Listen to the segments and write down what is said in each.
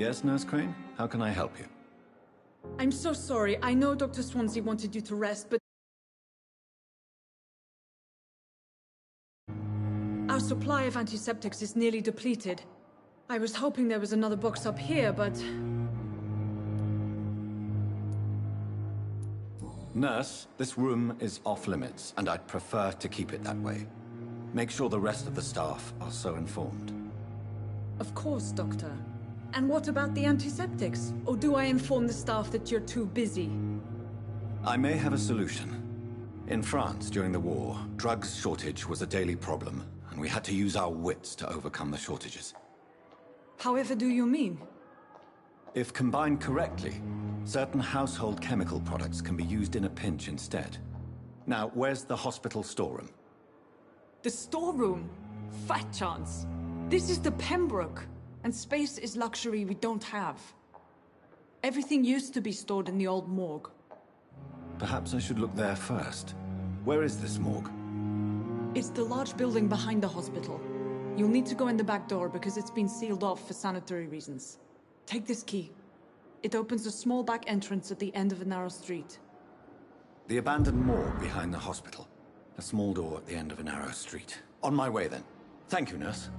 Yes, Nurse Crane? How can I help you? I'm so sorry. I know Dr. Swansea wanted you to rest, but our supply of antiseptics is nearly depleted. I was hoping there was another box up here, but... Nurse, this room is off limits, and I'd prefer to keep it that way. Make sure the rest of the staff are so informed. Of course, Doctor. And what about the antiseptics? Or do I inform the staff that you're too busy? I may have a solution. In France, during the war, drugs shortage was a daily problem, and we had to use our wits to overcome the shortages. However do you mean? If combined correctly, certain household chemical products can be used in a pinch instead. Now, where's the hospital storeroom? The storeroom? Fat chance. This is the Pembroke, and space is luxury we don't have. Everything used to be stored in the old morgue. Perhaps I should look there first. Where is this morgue? It's the large building behind the hospital. You'll need to go in the back door because it's been sealed off for sanitary reasons. Take this key. It opens a small back entrance at the end of a narrow street. The abandoned morgue behind the hospital. A small door at the end of a narrow street. On my way then. Thank you, nurse.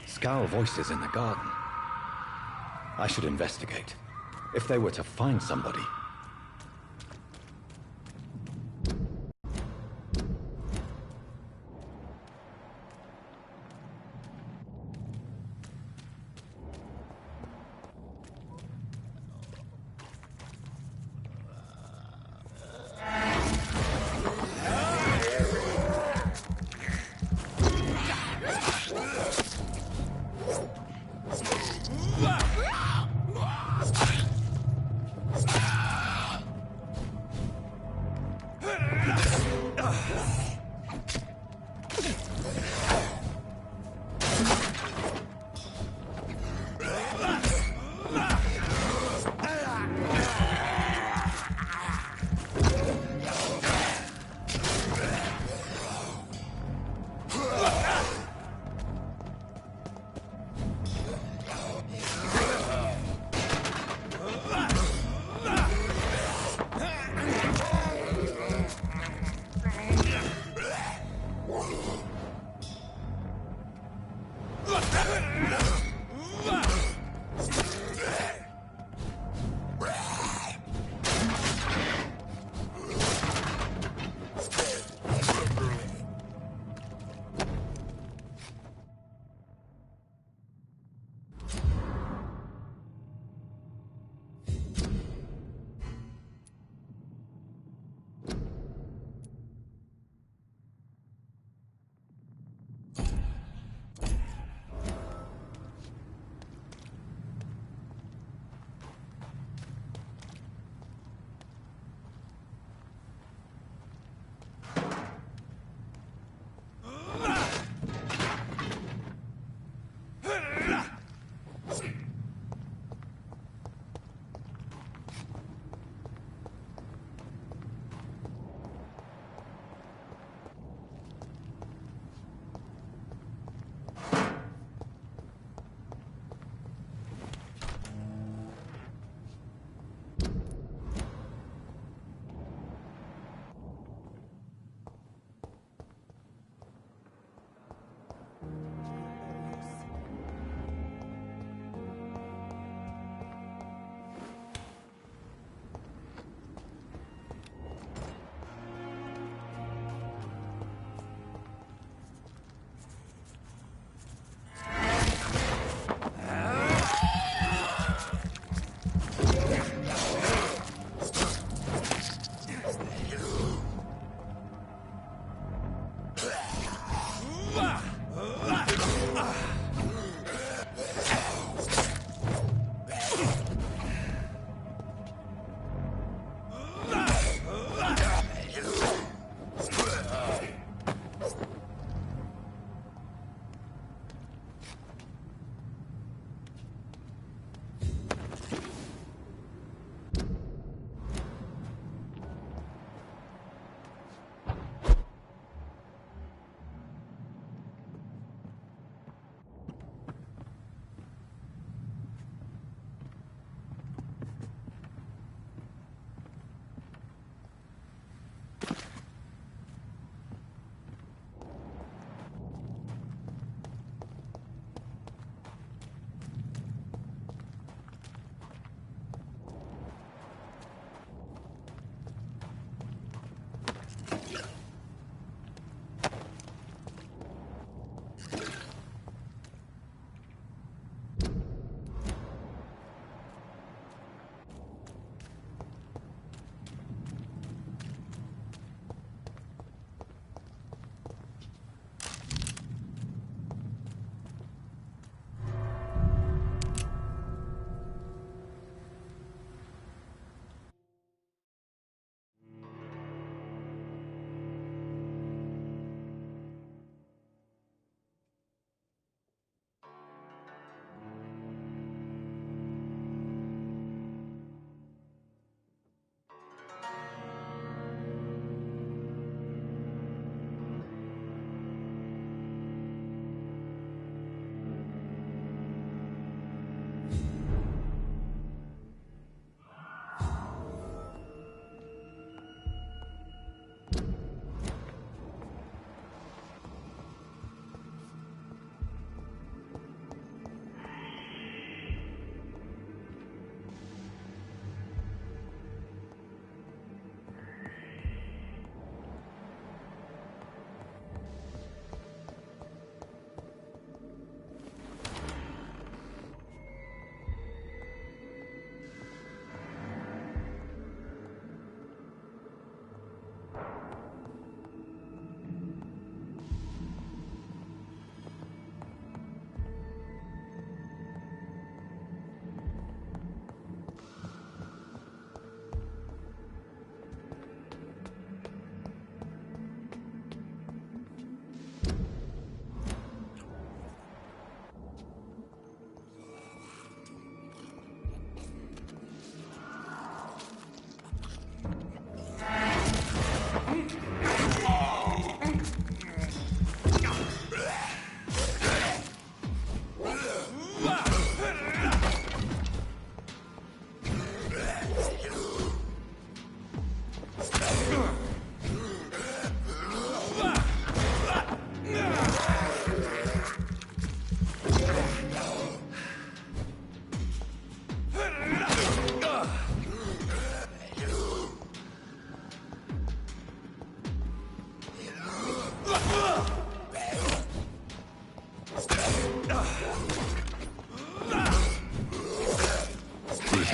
Scowl voices in the garden. I should investigate. If they were to find somebody...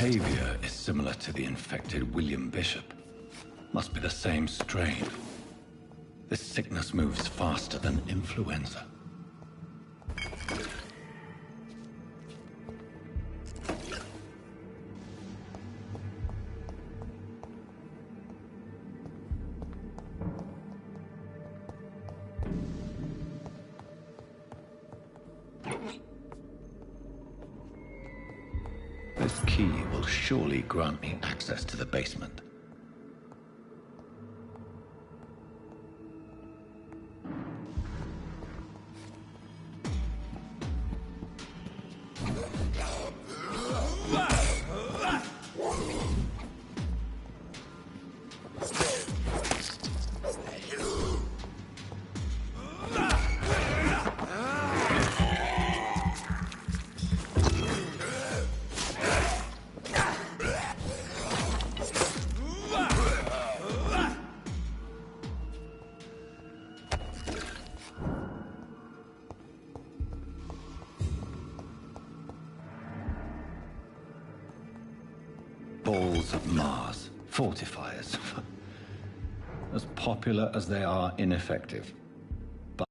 behavior is similar to the infected William Bishop. Must be the same strain. This sickness moves faster than influenza. This key will surely grant me access to the basement. Balls of Mars, fortifiers. As popular as they are ineffective, but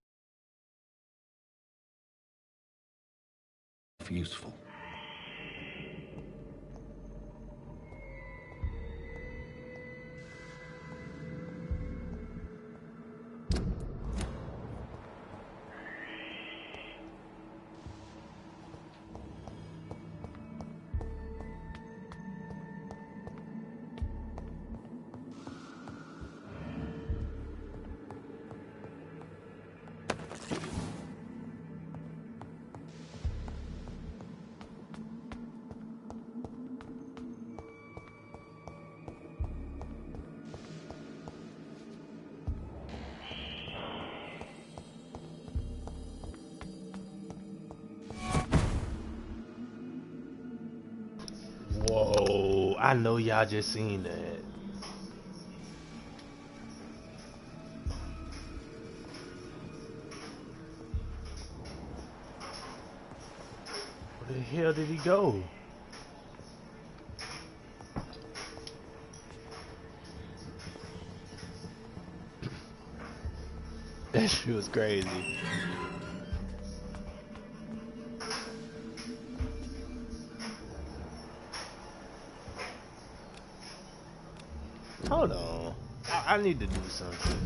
useful. Whoa, I know y'all just seen that. Where the hell did he go? That shit was crazy. Hold on. I need to do something.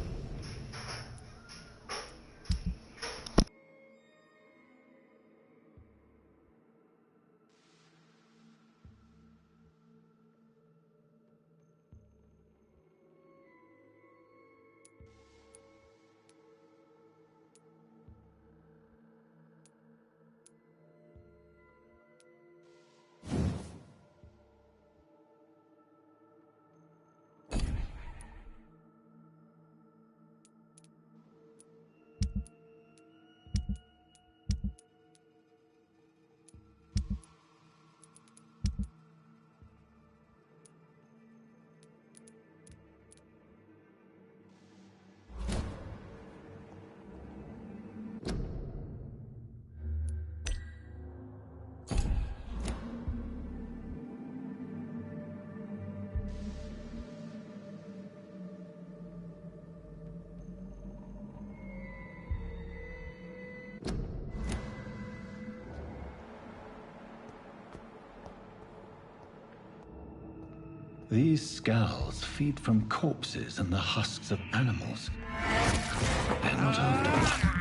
These scowls feed from corpses and the husks of animals. They're not after.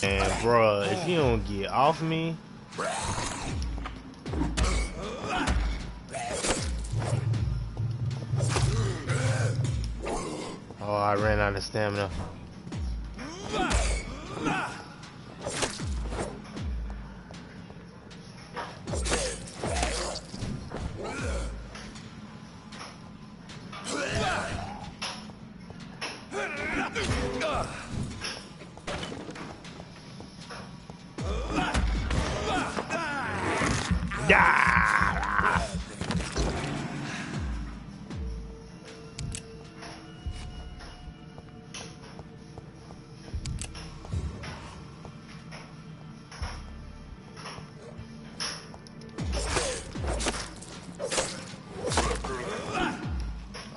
And bruh, if you don't get off me. Oh, I ran out of stamina. Yeah.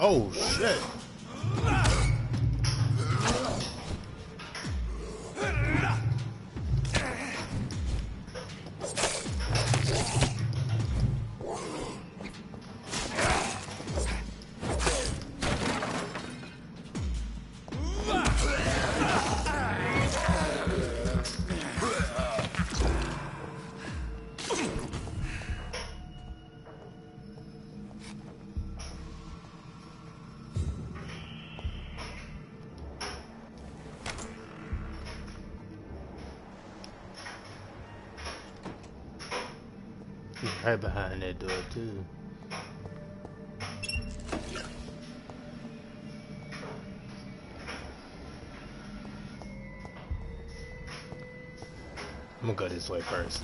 Oh shit. He's right behind that door too. I'm gonna go this way first.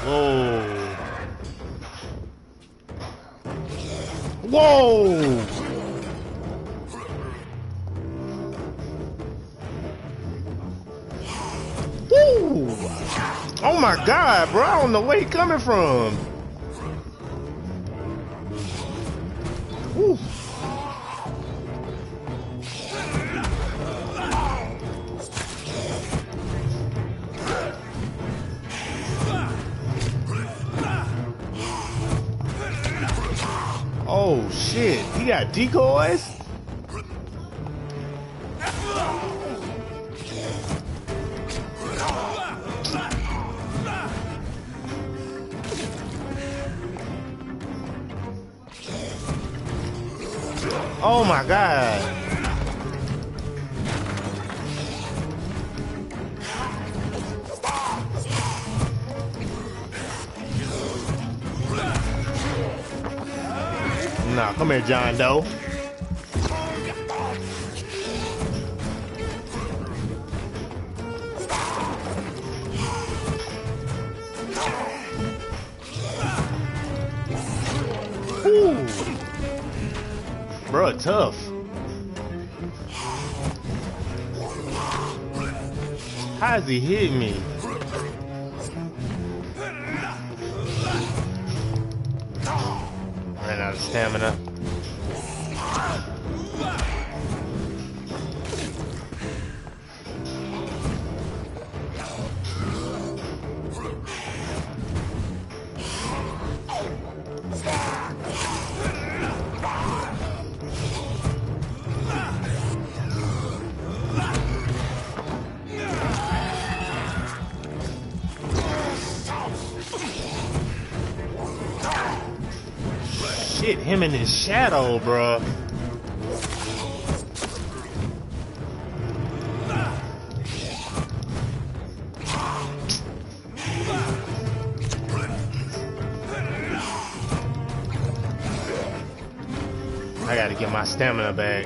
Whoa. Whoa. Woo. Oh my God, bro. I don't know where he coming from. Woo. Oh shit, he got decoys? Oh my God. Nah, come here, John Doe. Ooh. Bro, tough. How is he hitting me? Ran out of stamina. Shit, him in his shadow, bruh. I gotta get my stamina back.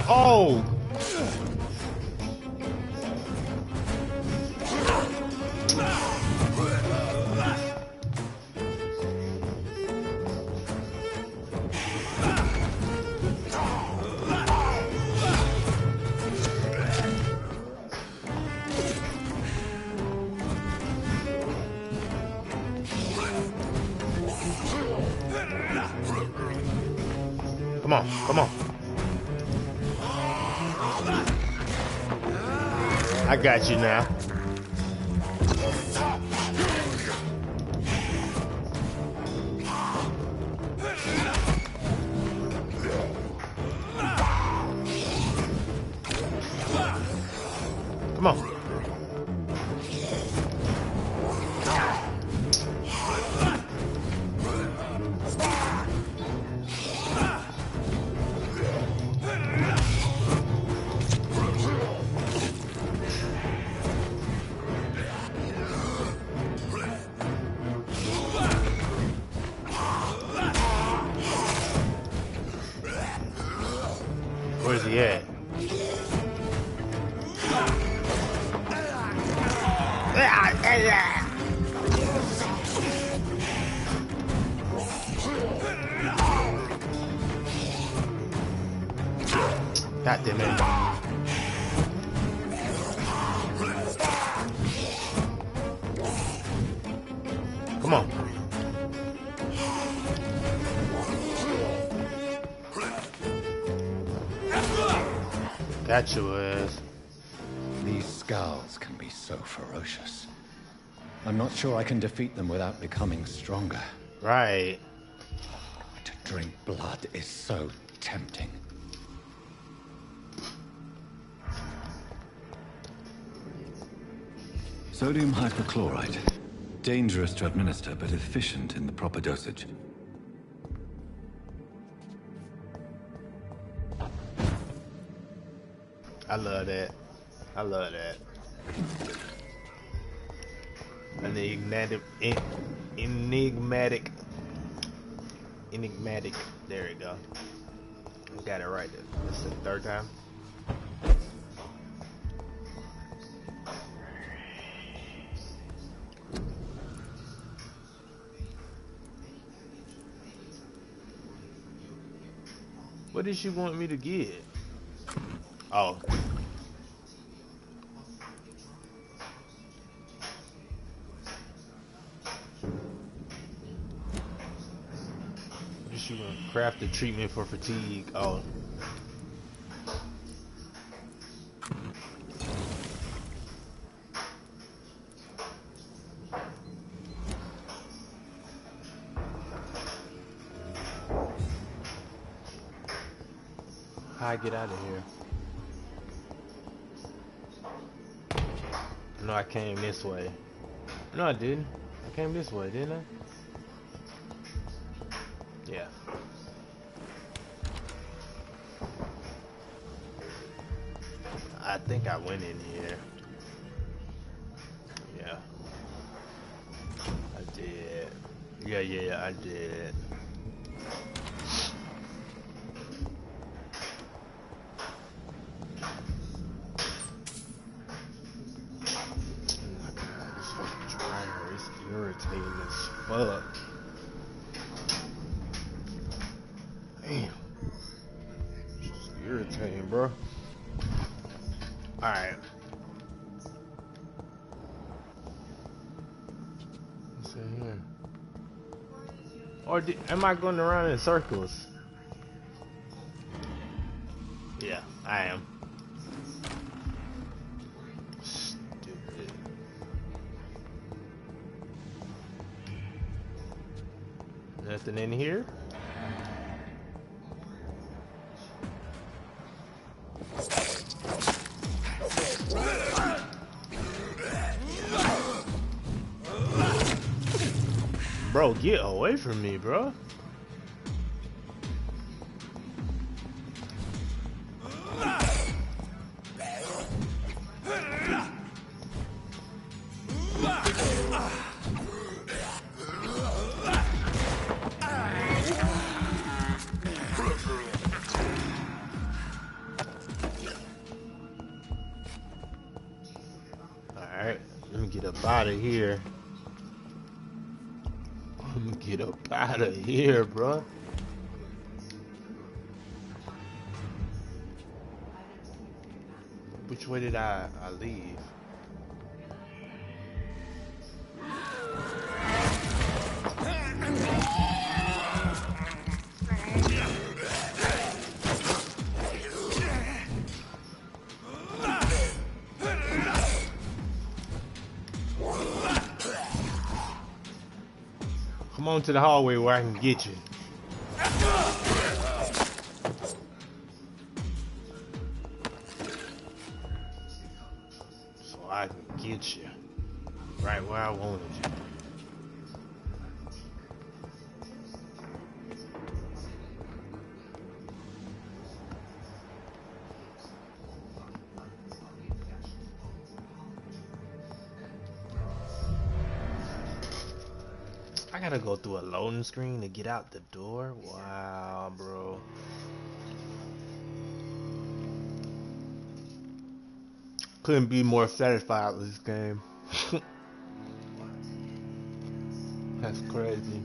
Oh! Come on, come on. I got you now. Come on. Where's he at? God damn it. Come on. Got your ass. These scowls can be so ferocious. I'm not sure I can defeat them without becoming stronger. Right. To drink blood is so tempting. Sodium hypochlorite. Dangerous to administer, but efficient in the proper dosage. I love that. I love that. Enigmatic. There we go. I got it right. This is the third time. What did she want me to get? Oh. She gonna craft a treatment for fatigue. Oh. How I get out of here? No, I came this way. No, I didn't. I came this way, didn't I? Yeah. I think I went in here. Yeah. I did. Yeah, I did. Irritating as fuck. Damn. Just irritating, bro. Alright. What's in here? Or am I going around in circles? Yeah, I am. Nothing in here. Bro, get away from me, bro. Out of here. Let me get up out of here, bro. Which way did I leave? Come on to the hallway where I can get you. So I can get you right where I wanted you. I gotta go through a loading screen to get out the door. Wow, bro. Couldn't be more satisfied with this game. That's crazy.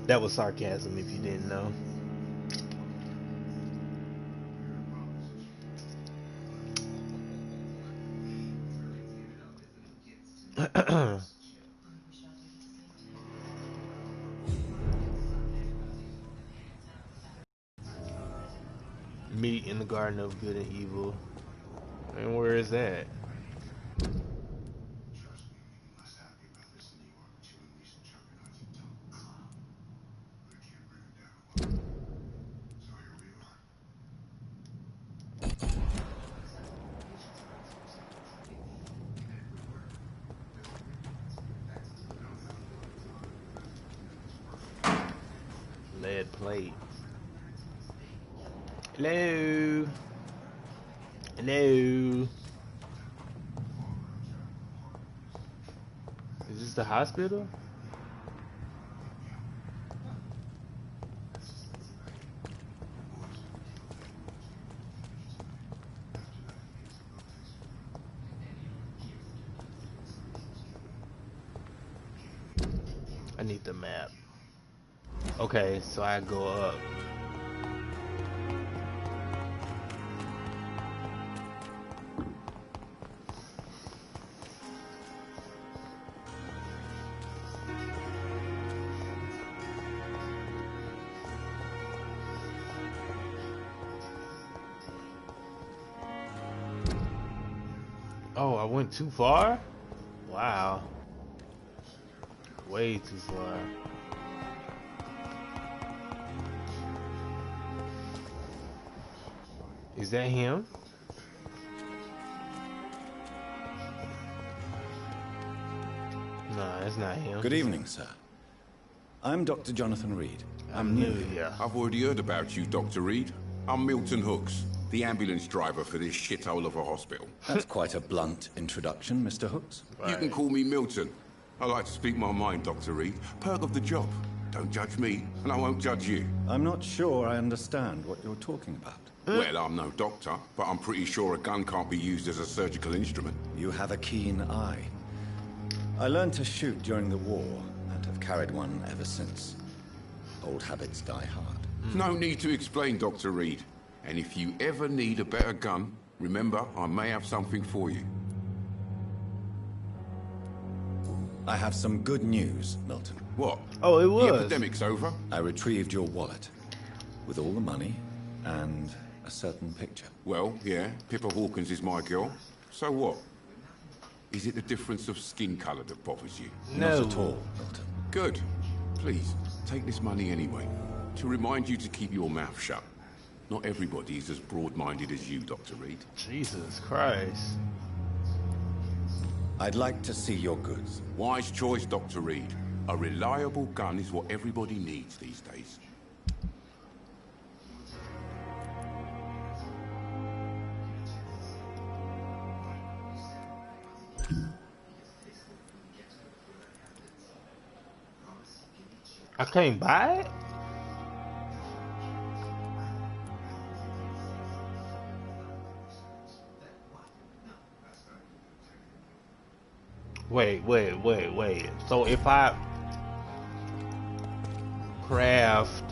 That was sarcasm if you didn't know. Meet in the Garden of Good and Evil. And where is that? Lead plate. Hello. Hello. Is this the hospital? I need the map. Okay, so I go up. Oh, I went too far? Wow. Way too far. Is that him? No, that's not him. Good evening, sir. I'm Dr. Jonathan Reed. I'm new here. I've already heard about you, Dr. Reed. I'm Milton Hooks, the ambulance driver for this shithole of a hospital. That's quite a blunt introduction, Mr. Hooks. Right. You can call me Milton. I like to speak my mind, Dr. Reed. Perk of the job. Don't judge me, and I won't judge you. I'm not sure I understand what you're talking about. Well, I'm no doctor, but I'm pretty sure a gun can't be used as a surgical instrument. You have a keen eye. I learned to shoot during the war, and have carried one ever since. Old habits die hard. No need to explain, Dr. Reed. And if you ever need a better gun, remember, I may have something for you. I have some good news, Milton. What? Oh, it was. The epidemic's over? I retrieved your wallet, with all the money, and a certain picture. Well, yeah, Pippa Hawkins is my girl. So what? Is it the difference of skin colour that bothers you? No. Not at all, Milton. Good. Please, take this money anyway. To remind you to keep your mouth shut. Not everybody is as broad-minded as you, Dr. Reed. Jesus Christ. I'd like to see your goods. Wise choice, Dr. Reed. A reliable gun is what everybody needs these days. I can't buy it? Wait. So if I craft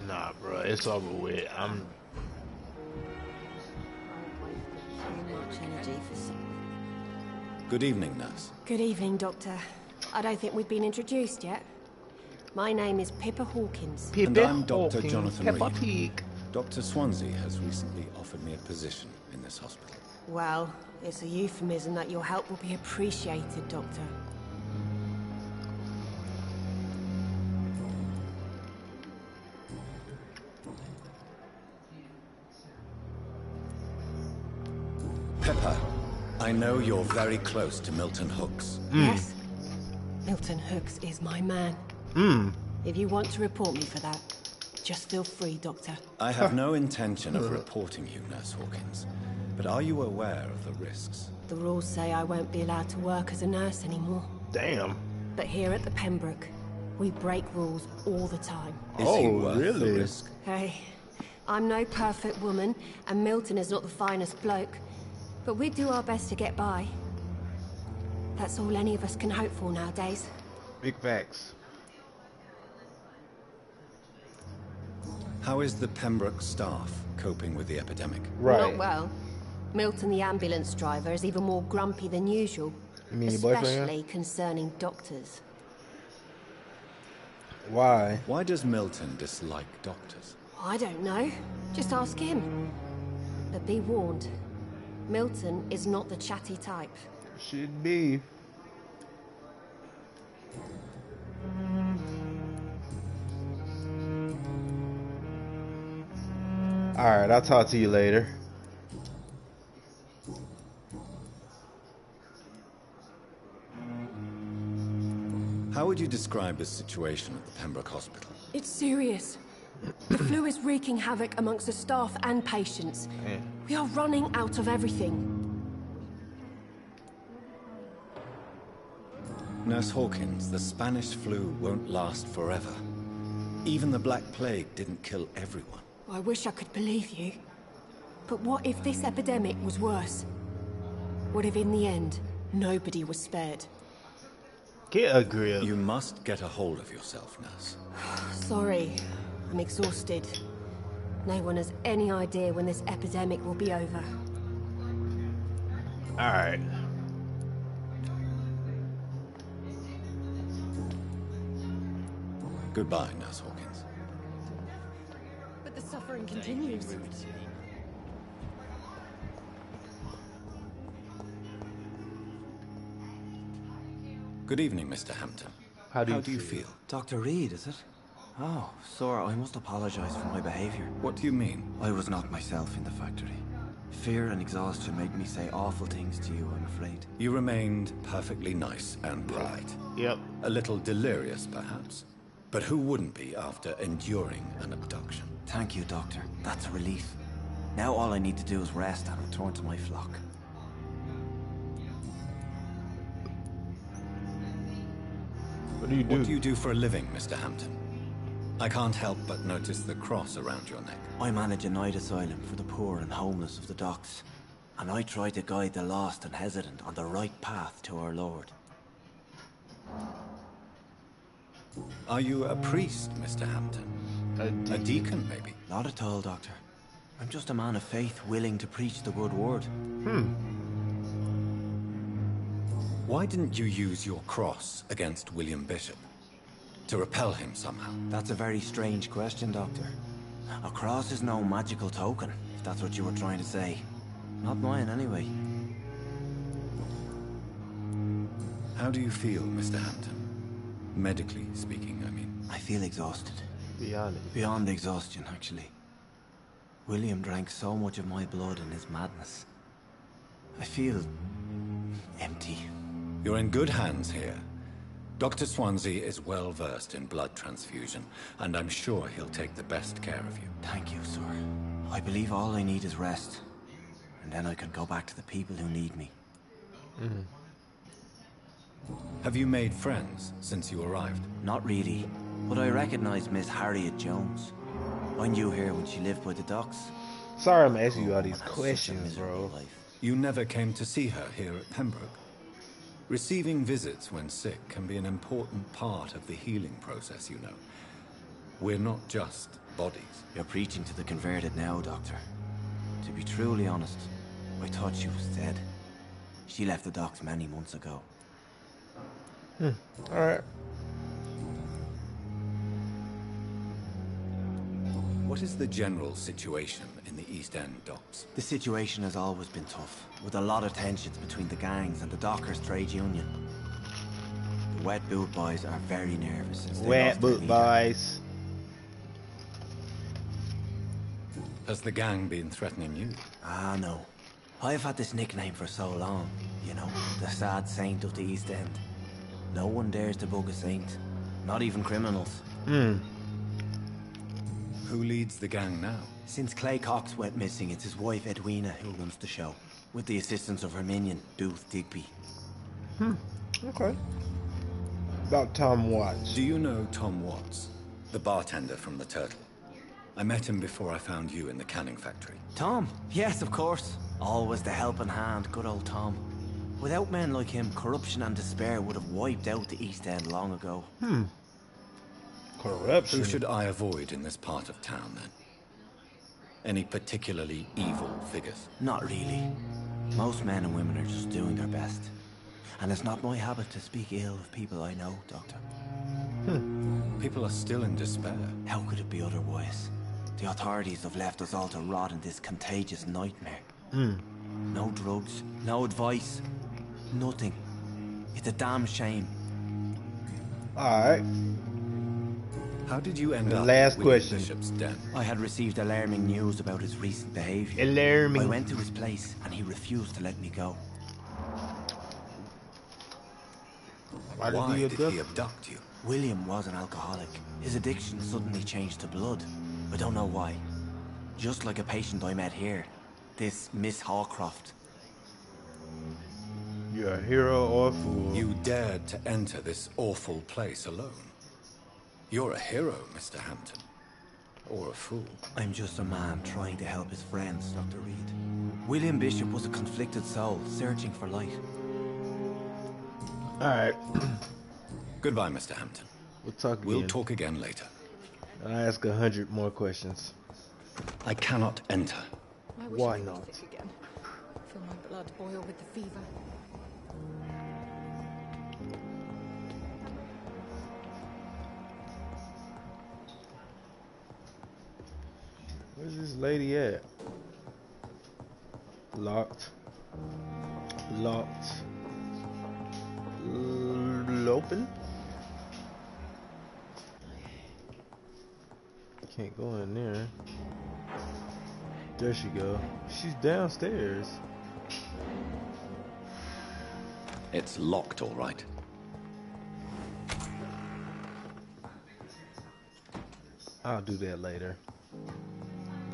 nah, bro, it's over with. I'm Good evening, nurse. Good evening, Doctor. I don't think we've been introduced yet. My name is Pippa Hawkins. And I'm Dr. Jonathan Peppa Reed. Pig. Dr. Swansea has recently offered me a position in this hospital. Well, it's a euphemism that your help will be appreciated, Doctor. Pepper, I know you're very close to Milton Hooks. Yes? Milton Hooks is my man. If you want to report me for that, just feel free, Doctor. I have no intention of reporting you, Nurse Hawkins. But are you aware of the risks? The rules say I won't be allowed to work as a nurse anymore. Damn. But here at the Pembroke, we break rules all the time. Is he worth the really? risk? Hey, I'm no perfect woman, and Milton is not the finest bloke. But we do our best to get by. That's all any of us can hope for nowadays. Big facts. How is the Pembroke staff coping with the epidemic? Right. Not well. Milton, the ambulance driver, is even more grumpy than usual. You mean your boyfriend? Especially concerning doctors. Why? Why does Milton dislike doctors? I don't know. Just ask him. But be warned. Milton is not the chatty type. Should be. Alright, I'll talk to you later. How would you describe the situation at the Pembroke Hospital? It's serious. The flu is wreaking havoc amongst the staff and patients. We are running out of everything. Nurse Hawkins, the Spanish flu won't last forever. Even the Black Plague didn't kill everyone. I wish I could believe you. But what if this epidemic was worse? What if in the end, nobody was spared? Get a grip. You must get a hold of yourself, Nurse. Sorry, I'm exhausted. No one has any idea when this epidemic will be over. Alright. Goodbye, Nurse Hawkins. But the suffering continues. Good evening, Mr. Hampton. How do you feel? Dr. Reed, is it? Oh, sir, I must apologize for my behavior. What do you mean? I was not myself in the factory. Fear and exhaustion made me say awful things to you, I'm afraid. You remained perfectly nice and polite. Yep. A little delirious, perhaps. But who wouldn't be after enduring an abduction? Thank you, Doctor. That's a relief. Now all I need to do is rest and return to my flock. What do you do? What do you do for a living, Mr. Hampton? I can't help but notice the cross around your neck. I manage a night asylum for the poor and homeless of the docks. And I try to guide the lost and hesitant on the right path to our Lord. Are you a priest, Mr. Hampton? A deacon, maybe? Not at all, Doctor. I'm just a man of faith willing to preach the good word. Why didn't you use your cross against William Bishop? To repel him somehow? That's a very strange question, Doctor. A cross is no magical token, if that's what you were trying to say. Not mine, anyway. How do you feel, Mr. Hampton? Medically speaking, I mean. I feel exhausted. Be honest. Beyond exhaustion, actually. William drank so much of my blood in his madness. I feel empty. You're in good hands here. Dr. Swansea is well versed in blood transfusion, and I'm sure he'll take the best care of you. Thank you, sir. I believe all I need is rest. And then I can go back to the people who need me. Have you made friends since you arrived? Not really, but I recognize Miss Harriet Jones. I knew her when she lived by the docks. Sorry I'm asking you all these Had such a questions, miserable bro. life. You never came to see her here at Pembroke. Receiving visits when sick can be an important part of the healing process, you know. We're not just bodies. You're preaching to the converted now, Doctor. To be truly honest, I thought she was dead. She left the docks many months ago. Alright. What is the general situation in the East End docks? The situation has always been tough, with a lot of tensions between the gangs and the dockers' trade union. The Wet Boot Boys are very nervous since they Wet lost their Boot leader. Boys. Has the gang been threatening you? Ah, no. I've had this nickname for so long, you know, the sad saint of the East End. No one dares to bug a saint, not even criminals. Who leads the gang now? Since Clay Cox went missing, it's his wife Edwina who runs the show, with the assistance of her minion, Booth Digby. Okay. About Tom Watts. Do you know Tom Watts, the bartender from the Turtle? I met him before I found you in the canning factory. Tom? Yes, of course. Always the helping hand, good old Tom. Without men like him, corruption and despair would have wiped out the East End long ago. Corruption. Who should I avoid in this part of town, then? Any particularly evil figures? Not really. Most men and women are just doing their best. And it's not my habit to speak ill of people I know, Doctor. People are still in despair. How could it be otherwise? The authorities have left us all to rot in this contagious nightmare. No drugs, no advice, nothing. It's a damn shame. Alright. How did you end up Last with William question. Bishop's den? I had received alarming news about his recent behavior. Alarming. I went to his place and he refused to let me go. Why Why he did abduct he you? abduct you? William was an alcoholic. His addiction suddenly changed to blood. I don't know why. Just like a patient I met here. This Miss Hawcroft. You're a hero or a fool. You dared to enter this awful place alone. You're a hero, Mr. Hampton. Or a fool. I'm just a man trying to help his friends, Dr. Reed. William Bishop was a conflicted soul, searching for light. Alright. Goodbye, Mr. Hampton. We'll talk again. We'll talk again later. I'll ask 100 more questions. I cannot enter. I wish Why I could not? be sick again. Feel my blood boil with the fever. Where's this lady at? Locked. Locked. Open? Can't go in there. There she go. She's downstairs. It's locked, all right. I'll do that later.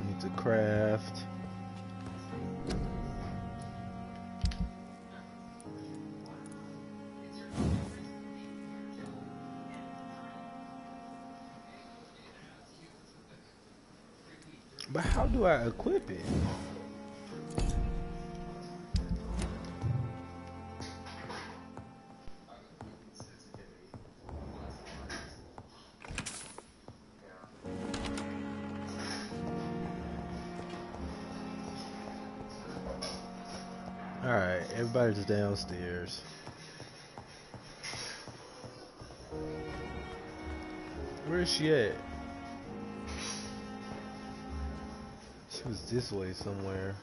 Need to craft. But how do I equip it? Alright, everybody's downstairs. Where is she at? She was this way somewhere.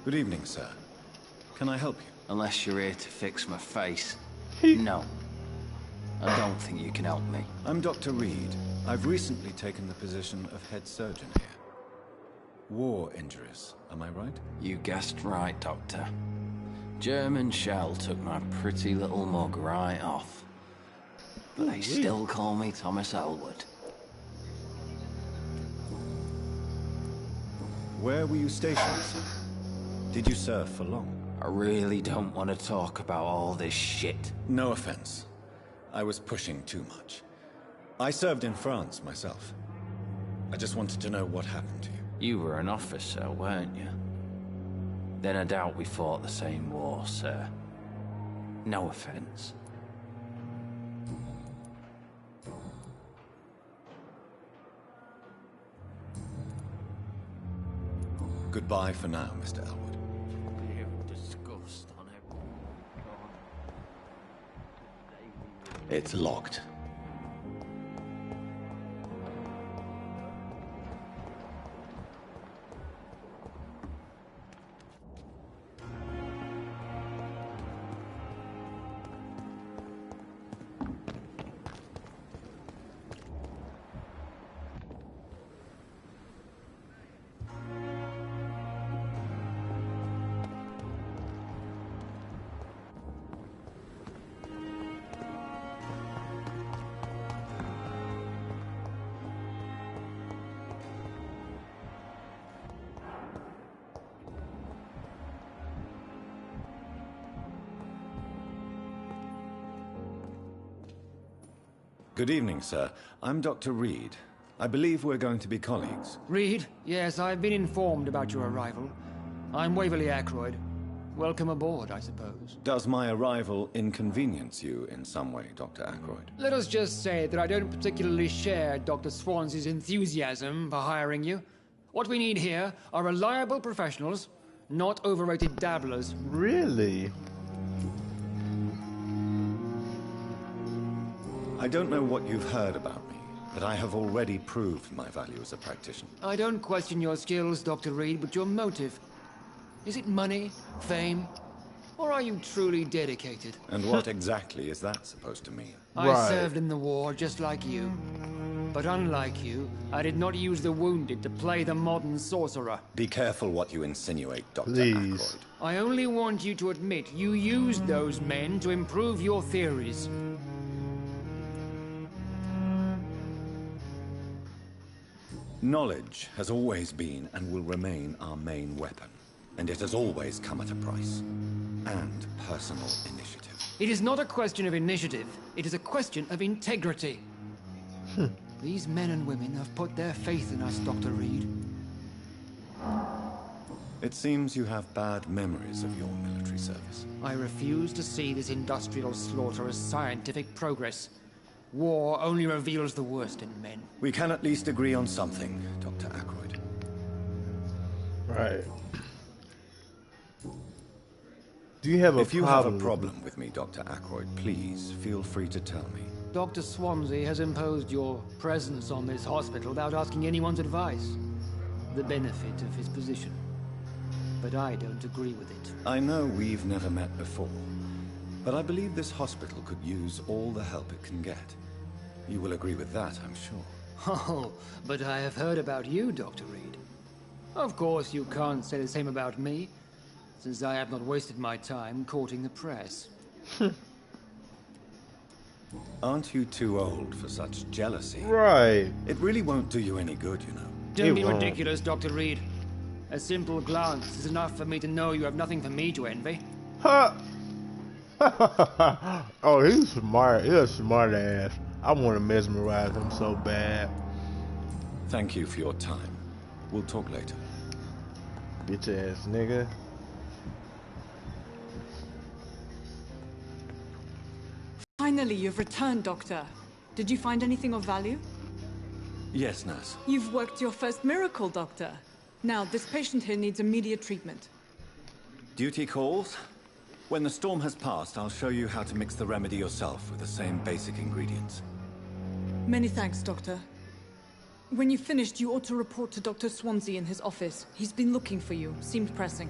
Good evening, sir. Can I help you? Unless you're here to fix my face. No. I don't think you can help me. I'm Dr. Reed. I've recently taken the position of head surgeon here. War injuries, am I right? You guessed right, Doctor. German shell took my pretty little mug right off. But they still call me Thomas Elwood. Where were you stationed, sir? Did you serve for long? I really don't want to talk about all this shit. No offense. I was pushing too much. I served in France myself. I just wanted to know what happened to you. You were an officer, weren't you? Then I doubt we fought the same war, sir. No offense. Goodbye for now, Mr. Elwood. It's locked. Good evening, sir. I'm Dr. Reed. I believe we're going to be colleagues. Reed? Yes, I've been informed about your arrival. I'm Waverly Ackroyd. Welcome aboard, I suppose. Does my arrival inconvenience you in some way, Dr. Ackroyd? Let us just say that I don't particularly share Dr. Swansea's enthusiasm for hiring you. What we need here are reliable professionals, not overrated dabblers. Really? I don't know what you've heard about me, but I have already proved my value as a practitioner. I don't question your skills, Dr. Reed, but your motive. Is it money, fame, or are you truly dedicated? And what exactly is that supposed to mean? I served in the war just like you. But unlike you, I did not use the wounded to play the modern sorcerer. Be careful what you insinuate, Dr. Please. Ackroyd. I only want you to admit you used those men to improve your theories. Knowledge has always been and will remain our main weapon. And it has always come at a price. And personal initiative. It is not a question of initiative. It is a question of integrity. These men and women have put their faith in us, Dr. Reed. It seems you have bad memories of your military service. I refuse to see this industrial slaughter as scientific progress. War only reveals the worst in men. We can at least agree on something, Dr. Ackroyd. Right. Do you have a problem? If you have a problem with me, Dr. Ackroyd, please feel free to tell me. Dr. Swansea has imposed your presence on this hospital without asking anyone's advice. The benefit of his position. But I don't agree with it. I know we've never met before, but I believe this hospital could use all the help it can get. You will agree with that, I'm sure. Oh, but I have heard about you, Dr. Reed. Of course, you can't say the same about me, since I have not wasted my time courting the press. Aren't you too old for such jealousy? Right. It really won't do you any good, you know. Don't be ridiculous, Dr. Reed. A simple glance is enough for me to know you have nothing for me to envy. Huh. Oh, he's smart. He's a smart ass. I want to mesmerize him so bad. Thank you for your time. We'll talk later. Bitch ass nigga. Finally, you've returned, Doctor. Did you find anything of value? Yes, nurse. You've worked your first miracle, Doctor. Now, this patient here needs immediate treatment. Duty calls. When the storm has passed, I'll show you how to mix the remedy yourself with the same basic ingredients. Many thanks, Doctor. When you've finished, you ought to report to Dr. Swansea in his office. He's been looking for you. Seemed pressing.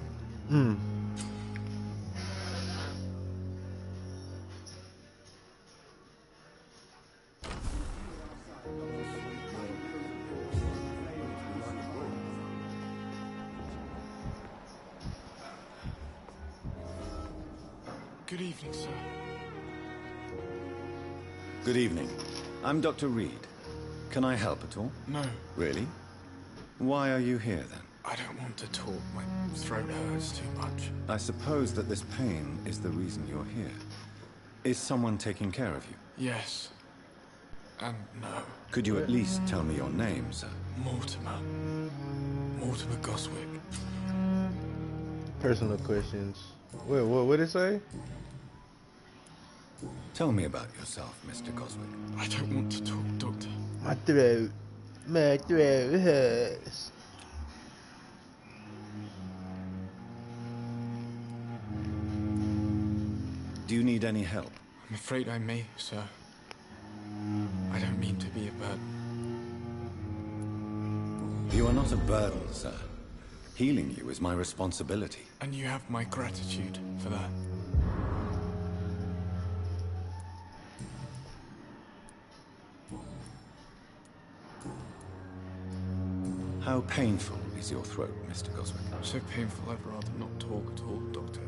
Good evening, sir. Good evening. I'm Dr. Reed. Can I help at all? No, Really? Why are you here, then? I don't want to talk. My throat hurts too much. I suppose that this pain is the reason you're here. Is someone taking care of you? Yes. And no. Could you at least tell me your name, sir? Mortimer. Mortimer Goswick. Personal questions. Wait, what did it say? Tell me about yourself, Mr. Goswick. I don't want to talk, Doctor. My throat hurts. Do you need any help? I'm afraid I may, sir. I don't mean to be a burden. You are not a burden, sir. Healing you is my responsibility. And you have my gratitude for that. How painful is your throat, Mr. Goswick? So painful I'd rather not talk at all, Doctor.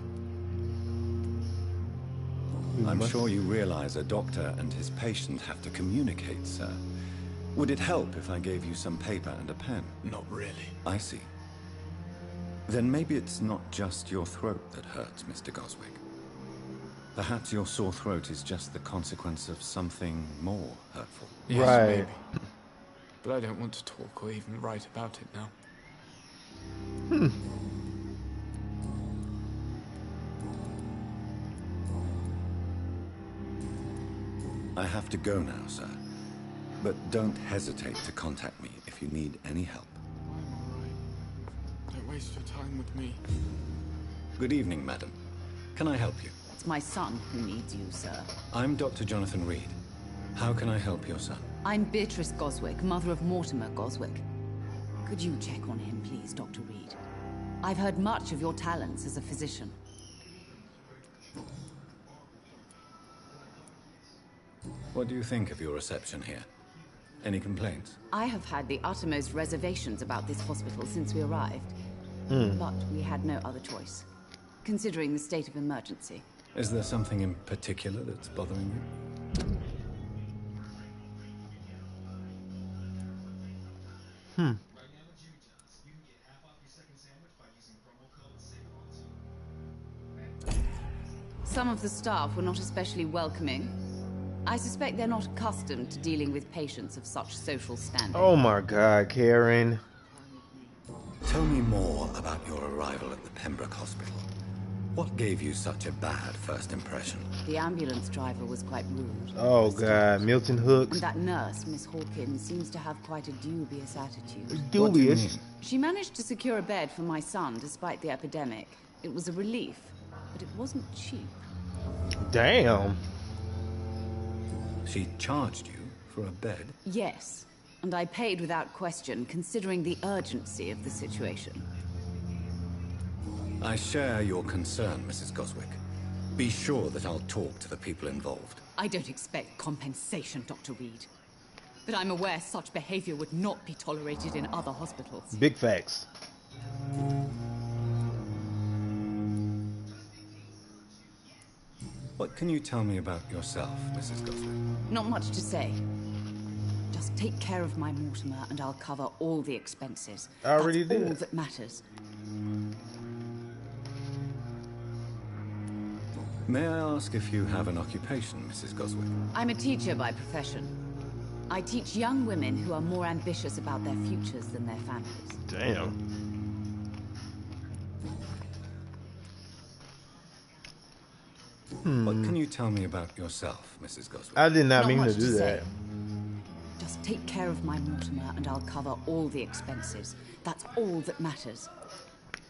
I'm sure you realize a doctor and his patient have to communicate, sir. Would it help if I gave you some paper and a pen? Not really. I see. Then maybe it's not just your throat that hurts, Mr. Goswick. Perhaps your sore throat is just the consequence of something more hurtful. Yes, Right. maybe. But I don't want to talk or even write about it now. I have to go now, sir. But don't hesitate to contact me if you need any help. I'm alright. Don't waste your time with me. Good evening, madam. Can I help you? It's my son who needs you, sir. I'm Dr. Jonathan Reed. How can I help your son? I'm Beatrice Goswick, mother of Mortimer Goswick. Could you check on him, please, Dr. Reed? I've heard much of your talents as a physician. What do you think of your reception here? Any complaints? I have had the uttermost reservations about this hospital since we arrived. But we had no other choice, considering the state of emergency. Is there something in particular that's bothering you? Some of the staff were not especially welcoming. I suspect they're not accustomed to dealing with patients of such social standing. Oh my God, Karen. Tell me more about your arrival at the Pembroke Hospital. What gave you such a bad first impression? The ambulance driver was quite rude. Oh God, Milton Hooks. And that nurse, Miss Hawkins, seems to have quite a dubious attitude. What do you Dubious. mean? She managed to secure a bed for my son despite the epidemic. It was a relief, but it wasn't cheap. Damn. She charged you for a bed? Yes, and I paid without question, considering the urgency of the situation. I share your concern, Mrs. Goswick. Be sure that I'll talk to the people involved. I don't expect compensation, Dr. Reed. But I'm aware such behavior would not be tolerated in other hospitals. Big facts. What can you tell me about yourself, Mrs. Goswick? Not much to say. Just take care of my Mortimer and I'll cover all the expenses. I already That's all did. that matters. May I ask if you have an occupation, Mrs. Goswick? I'm a teacher by profession. I teach young women who are more ambitious about their futures than their families. Damn. What can you tell me about yourself, Mrs. Goswick? I did not Not mean to much do to that. say. Just take care of my Mortimer and I'll cover all the expenses. That's all that matters.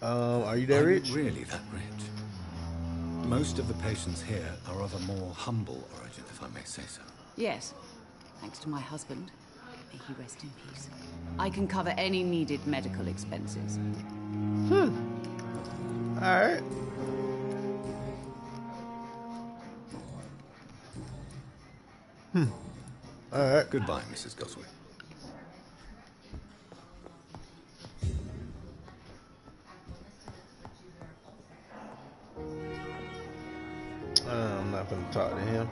Are you that Are rich? you really that rich? Most of the patients here are of a more humble origin, if I may say so. Yes, thanks to my husband. May he rest in peace. I can cover any needed medical expenses. Alright. Alright. Goodbye, Mrs. Goswick. I'm not gonna talk to him.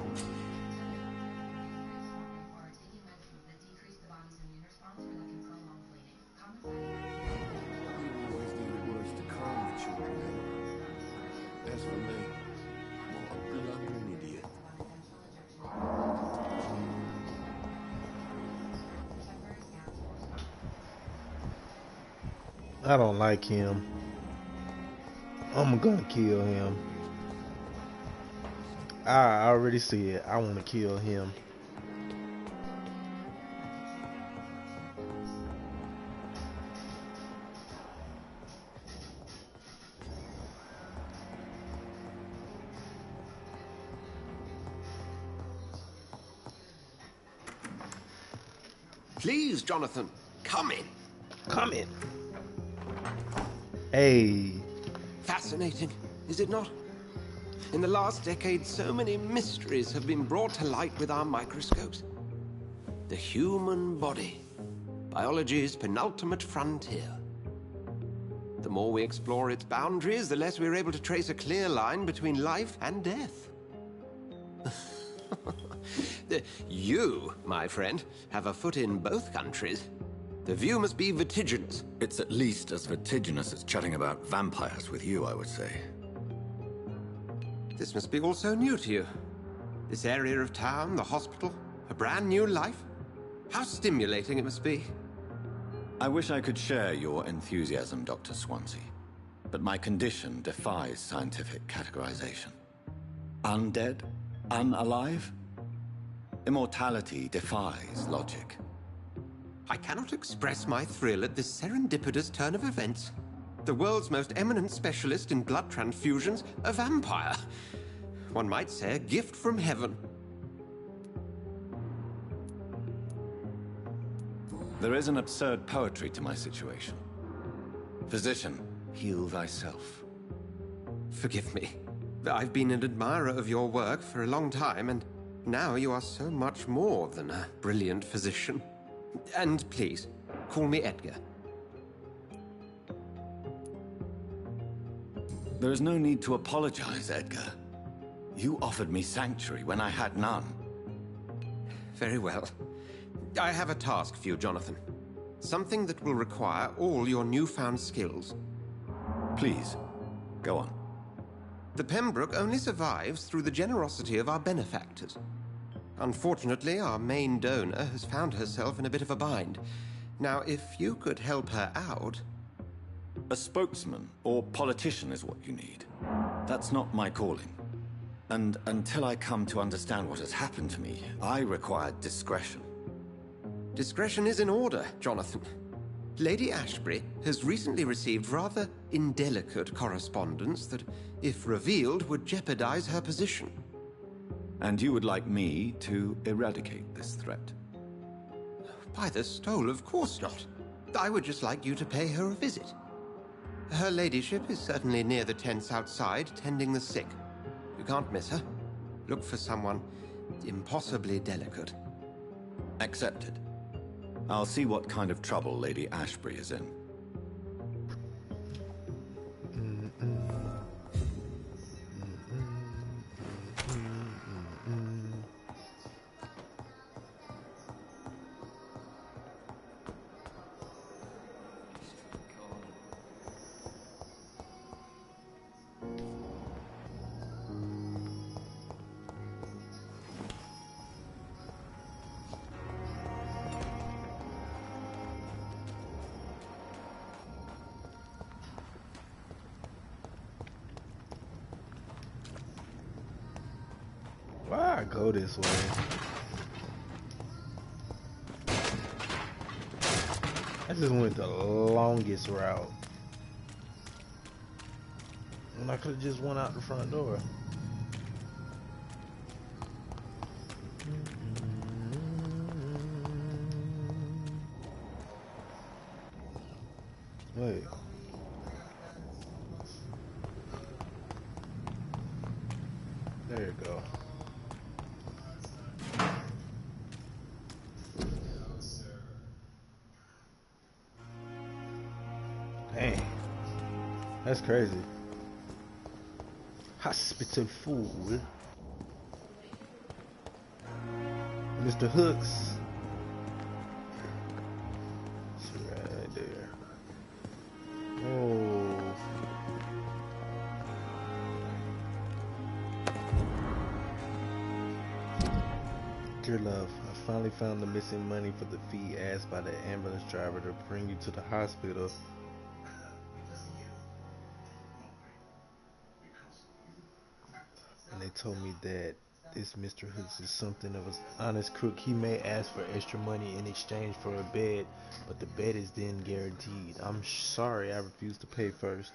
Always needed words to calm the children. As for me, what a blundering idiot. I don't like him. I'm gonna kill him. I already see it. I want to kill him. Please, Jonathan, come in. Come in. Hey. Fascinating, is it not? In the last decade, so many mysteries have been brought to light with our microscopes. The human body, biology's penultimate frontier. The more we explore its boundaries, the less we're able to trace a clear line between life and death. You, my friend, have a foot in both countries. The view must be vertiginous. It's at least as vertiginous as chatting about vampires with you, I would say. This must be all so new to you. This area of town, the hospital, a brand new life. How stimulating it must be. I wish I could share your enthusiasm, Dr. Swansea, but my condition defies scientific categorization. Undead? Unalive? Immortality defies logic. I cannot express my thrill at this serendipitous turn of events. The world's most eminent specialist in blood transfusions, a vampire. One might say a gift from heaven. There is an absurd poetry to my situation. Physician, heal thyself. Forgive me. I've been an admirer of your work for a long time, and now you are so much more than a brilliant physician. And please, call me Edgar. There is no need to apologize, Edgar. You offered me sanctuary when I had none. Very well. I have a task for you, Jonathan. Something that will require all your newfound skills. Please, go on. The Pembroke only survives through the generosity of our benefactors. Unfortunately, our main donor has found herself in a bit of a bind. Now, if you could help her out... A spokesman or politician is what you need. That's not my calling. And until I come to understand what has happened to me, I require discretion. Discretion is in order, Jonathan. Lady Ashbury has recently received rather indelicate correspondence that, if revealed, would jeopardize her position. And you would like me to eradicate this threat? By the stole, of course not. I would just like you to pay her a visit. Her ladyship is certainly near the tents outside, tending the sick. You can't miss her. Look for someone impossibly delicate. Accepted. I'll see what kind of trouble Lady Ashbury is in. Why I go this way? I just went the longest route. And I could have just went out the front door. Wait. There you go. Dang. That's crazy. Hospital fool. Mr. Hooks. It's right there. Oh. Dear love, I finally found the missing money for the fee asked by the ambulance driver to bring you to the hospital. And they told me that this Mr. Hooks is something of an honest crook. He may ask for extra money in exchange for a bed, but the bed is then guaranteed. I'm sorry I refused to pay first,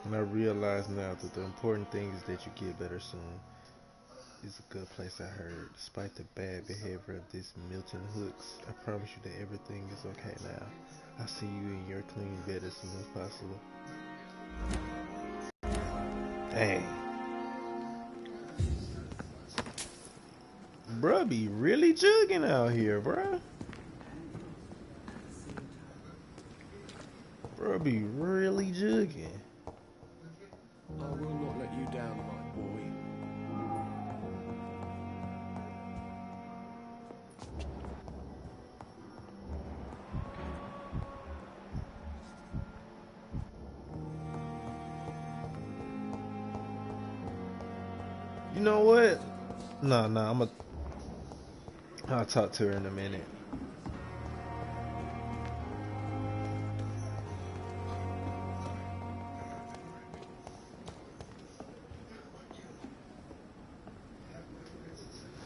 and I realize now that the important thing is that you get better soon. is a good place, I heard. Despite the bad behavior of this Milton Hooks, I promise you that everything is okay now. I'll see you in your clean bed as soon as possible. Dang. Bruh be really jugging out here, bruh. Bruh be really jugging. I will not let you down, my boy. You know what? No, I'll talk to her in a minute.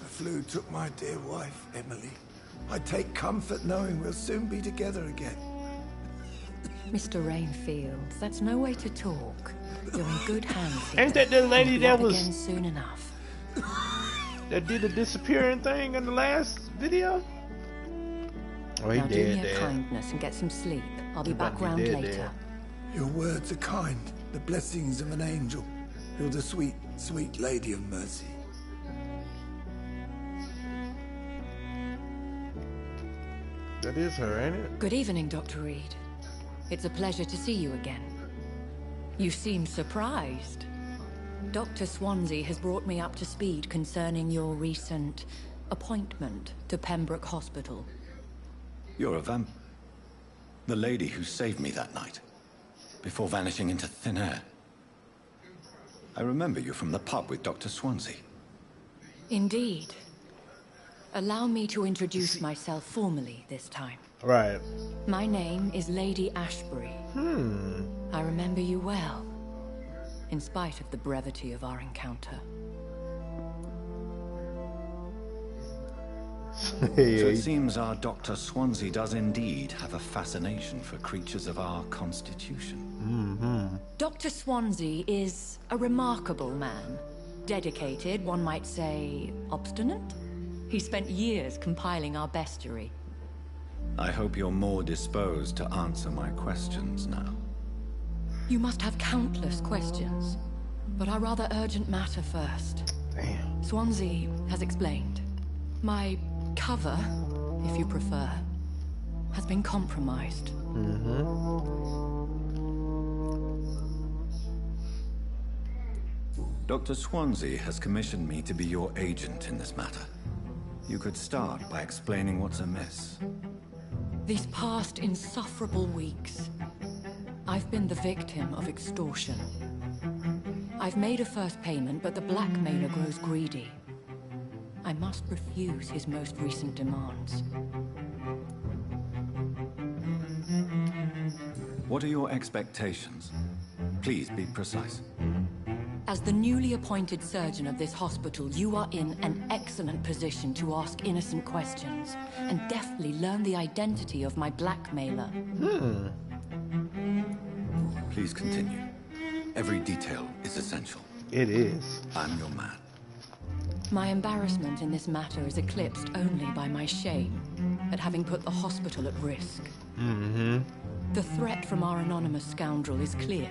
The flu took my dear wife, Emily. I take comfort knowing we'll soon be together again. Mr. Rainfield, that's no way to talk. You're in good hands here. Ain't that the lady that was again soon enough? that did the disappearing thing in the last video? Oh, he now dead. Do me a kindness and get some sleep. I'll be back round later. Your words are kind, the blessings of an angel. You're the sweet, sweet lady of mercy. That is her, ain't it? Good evening, Dr. Reed. It's a pleasure to see you again. You seem surprised. Dr. Swansea has brought me up to speed concerning your recent appointment to Pembroke Hospital. You're a vamp. The lady who saved me that night, before vanishing into thin air. I remember you from the pub with Dr. Swansea. Indeed. Allow me to introduce myself formally this time. Right. My name is Lady Ashbury. I remember you well, in spite of the brevity of our encounter. So it seems our Dr. Swansea does indeed have a fascination for creatures of our constitution. Dr. Swansea is a remarkable man. Dedicated, one might say, obstinate. He spent years compiling our bestiary. I hope you're more disposed to answer my questions now. You must have countless questions, but our rather urgent matter first. Damn. Swansea has explained. My cover, if you prefer, has been compromised. Dr. Swansea has commissioned me to be your agent in this matter. You could start by explaining what's amiss. These past insufferable weeks, I've been the victim of extortion. I've made a first payment, but the blackmailer grows greedy. I must refuse his most recent demands. What are your expectations? Please be precise. As the newly appointed surgeon of this hospital, you are in an excellent position to ask innocent questions and deftly learn the identity of my blackmailer. Please continue. Every detail is essential. It is. I'm your man. My embarrassment in this matter is eclipsed only by my shame at having put the hospital at risk. The threat from our anonymous scoundrel is clear.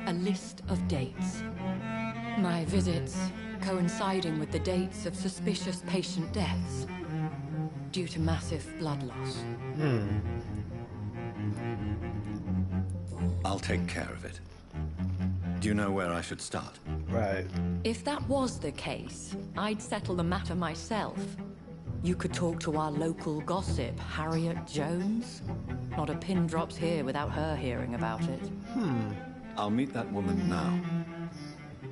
A list of dates. My visits coinciding with the dates of suspicious patient deaths due to massive blood loss. I'll take care of it. Do you know where I should start? Right. If that was the case, I'd settle the matter myself. You could talk to our local gossip, Harriet Jones. Not a pin drops here without her hearing about it. I'll meet that woman now.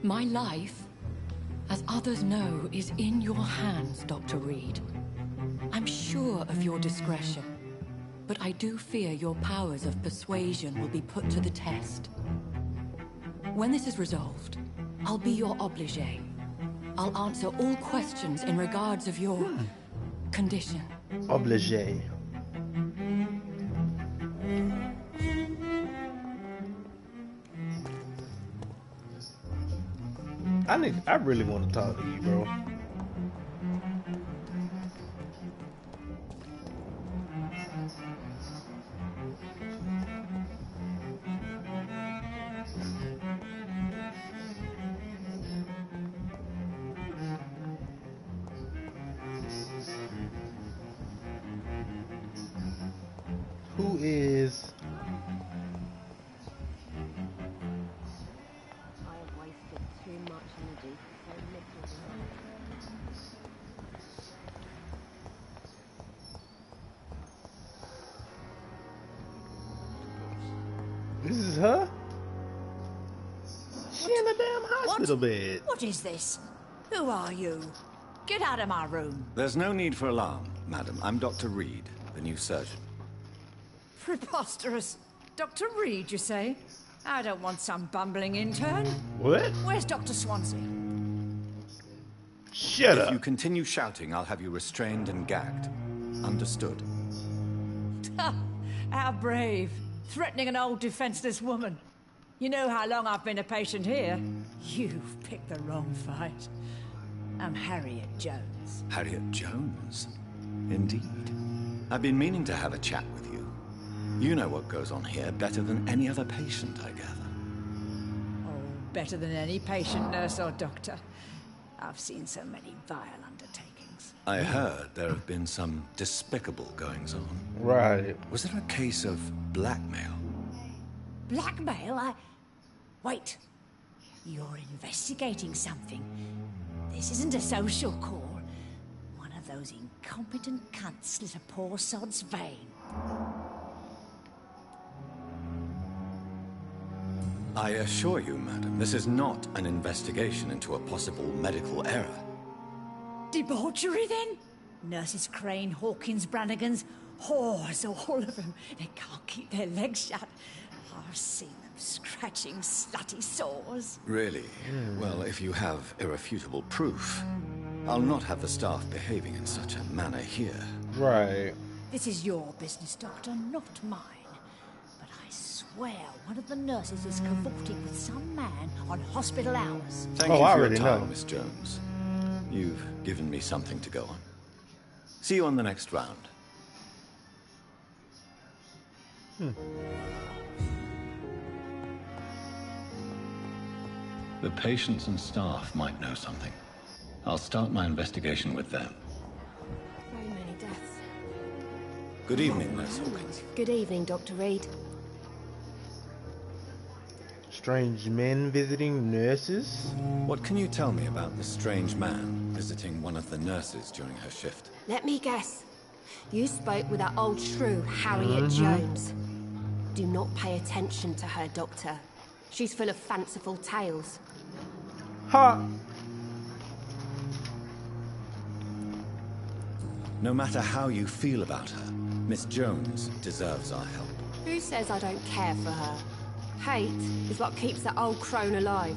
My life, as others know, is in your hands, Dr. Reed. I'm sure of your discretion, but I do fear your powers of persuasion will be put to the test. When this is resolved, I'll be your obligé. I'll answer all questions in regards of your condition. Obligé. I really want to talk to you, bro. Who is... I have wasted too much energy for so little. This is her? She in a damn hospital bed. What is this? Who are you? Get out of my room. There's no need for alarm, madam. I'm Dr. Reed, the new surgeon. Preposterous. Dr. Reed, you say? I don't want some bumbling intern. What? Where's Dr. Swansea? Shut up. If you continue shouting, I'll have you restrained and gagged. Understood? How brave. Threatening an old defenseless woman. You know how long I've been a patient here? You've picked the wrong fight. I'm Harriet Jones. Harriet Jones? Indeed. I've been meaning to have a chat with you. You know what goes on here better than any other patient, I gather. Oh, better than any patient, nurse or doctor. I've seen so many vile undertakings. I heard there have been some despicable goings-on. Right. Was it a case of blackmail? Blackmail? Wait. You're investigating something. This isn't a social call. One of those incompetent cunts slit a poor sod's vein. I assure you, madam, this is not an investigation into a possible medical error. Debauchery, then? Nurses Crane, Hawkins, Brannigans, whores, all of them. They can't keep their legs shut. I've seen them scratching slutty sores. Really? Well, if you have irrefutable proof, I'll not have the staff behaving in such a manner here. Right. This is your business, Doctor, not mine. But I swear one of the nurses is cavorting with some man on hospital hours. Thank you for your time, Miss Jones. You've given me something to go on. See you on the next round. The patients and staff might know something. I'll start my investigation with them. Very many deaths. Good evening, Nurse Hawkins. Good evening, Dr. Reed. Strange men visiting nurses? What can you tell me about the strange man visiting one of the nurses during her shift? Let me guess. You spoke with that old shrew, Harriet Jones. Do not pay attention to her, Doctor. She's full of fanciful tales. Ha! No matter how you feel about her, Miss Jones deserves our help. Who says I don't care for her? Hate is what keeps that old crone alive.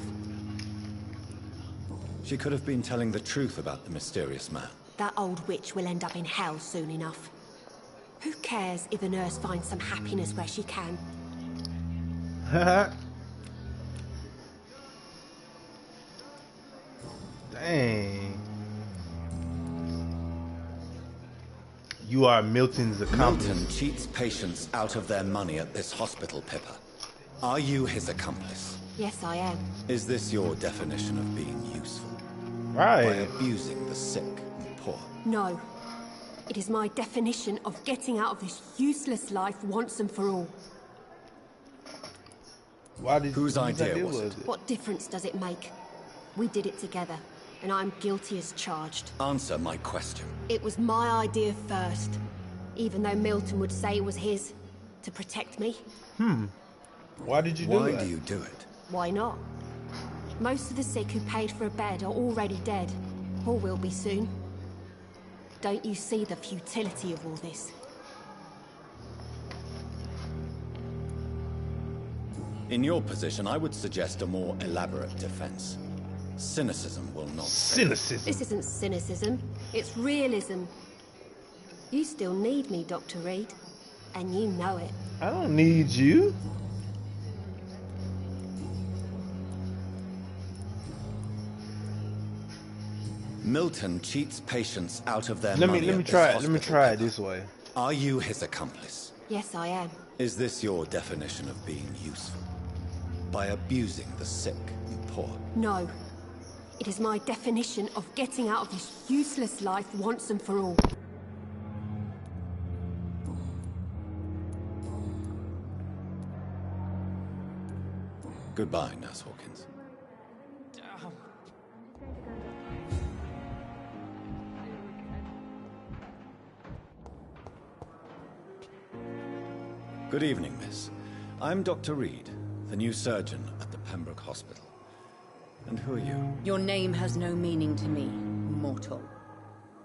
She could have been telling the truth about the mysterious man. That old witch will end up in hell soon enough. Who cares if a nurse finds some happiness where she can? Dang. You are Milton's accomplice. Milton cheats patients out of their money at this hospital, Pippa. Are you his accomplice? Yes, I am. Is this your definition of being useful? Right. By abusing the sick and poor? No. It is my definition of getting out of this useless life once and for all. Whose idea was it? What difference does it make? We did it together, and I'm guilty as charged. Answer my question. It was my idea first, even though Milton would say it was his, to protect me. Why did you do it? Why do you do it? Why not? Most of the sick who paid for a bed are already dead, or will be soon. Don't you see the futility of all this? In your position, I would suggest a more elaborate defense. Cynicism will not... Cynicism? This isn't cynicism, it's realism. You still need me, Dr. Reed, and you know it. I don't need you. Milton cheats patients out of their Let money. me try it this way. Are you his accomplice? Yes, I am. Is this your definition of being useful? By abusing the sick and poor? No. It is my definition of getting out of this useless life once and for all. Goodbye, Nurse Hawkins. Good evening, miss. I'm Dr. Reed, the new surgeon at the Pembroke Hospital. And who are you? Your name has no meaning to me, mortal.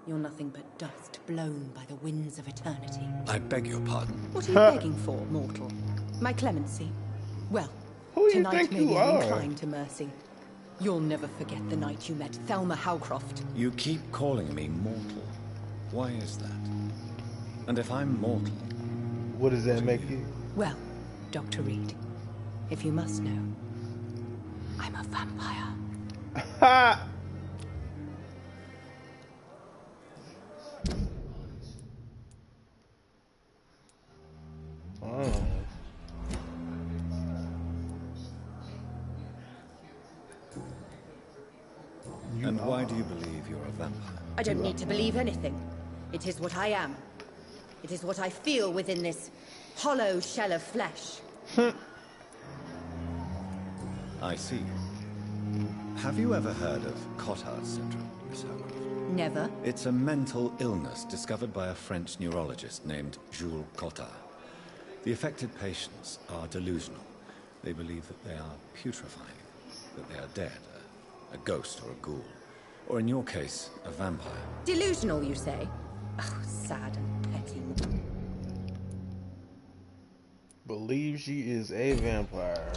You're nothing but dust blown by the winds of eternity. I beg your pardon. What are you begging for, mortal? My clemency? Well, tonight maybe I'm inclined to mercy. You'll never forget the night you met Thelma Howcroft. You keep calling me mortal. Why is that? And if I'm mortal... What does that make you? Well, Dr. Reed, if you must know, I'm a vampire. Ha! Oh. And why do you believe you're a vampire? I don't need to believe anything. It is what I am. It is what I feel within this hollow shell of flesh. I see. Have you ever heard of Cotard's syndrome, Miss Howcroft? Never. It's a mental illness discovered by a French neurologist named Jules Cotard. The affected patients are delusional. They believe that they are putrefying, that they are dead, a ghost or a ghoul, or in your case, a vampire. Delusional, you say? Oh, sad and petty. Believe she is a vampire.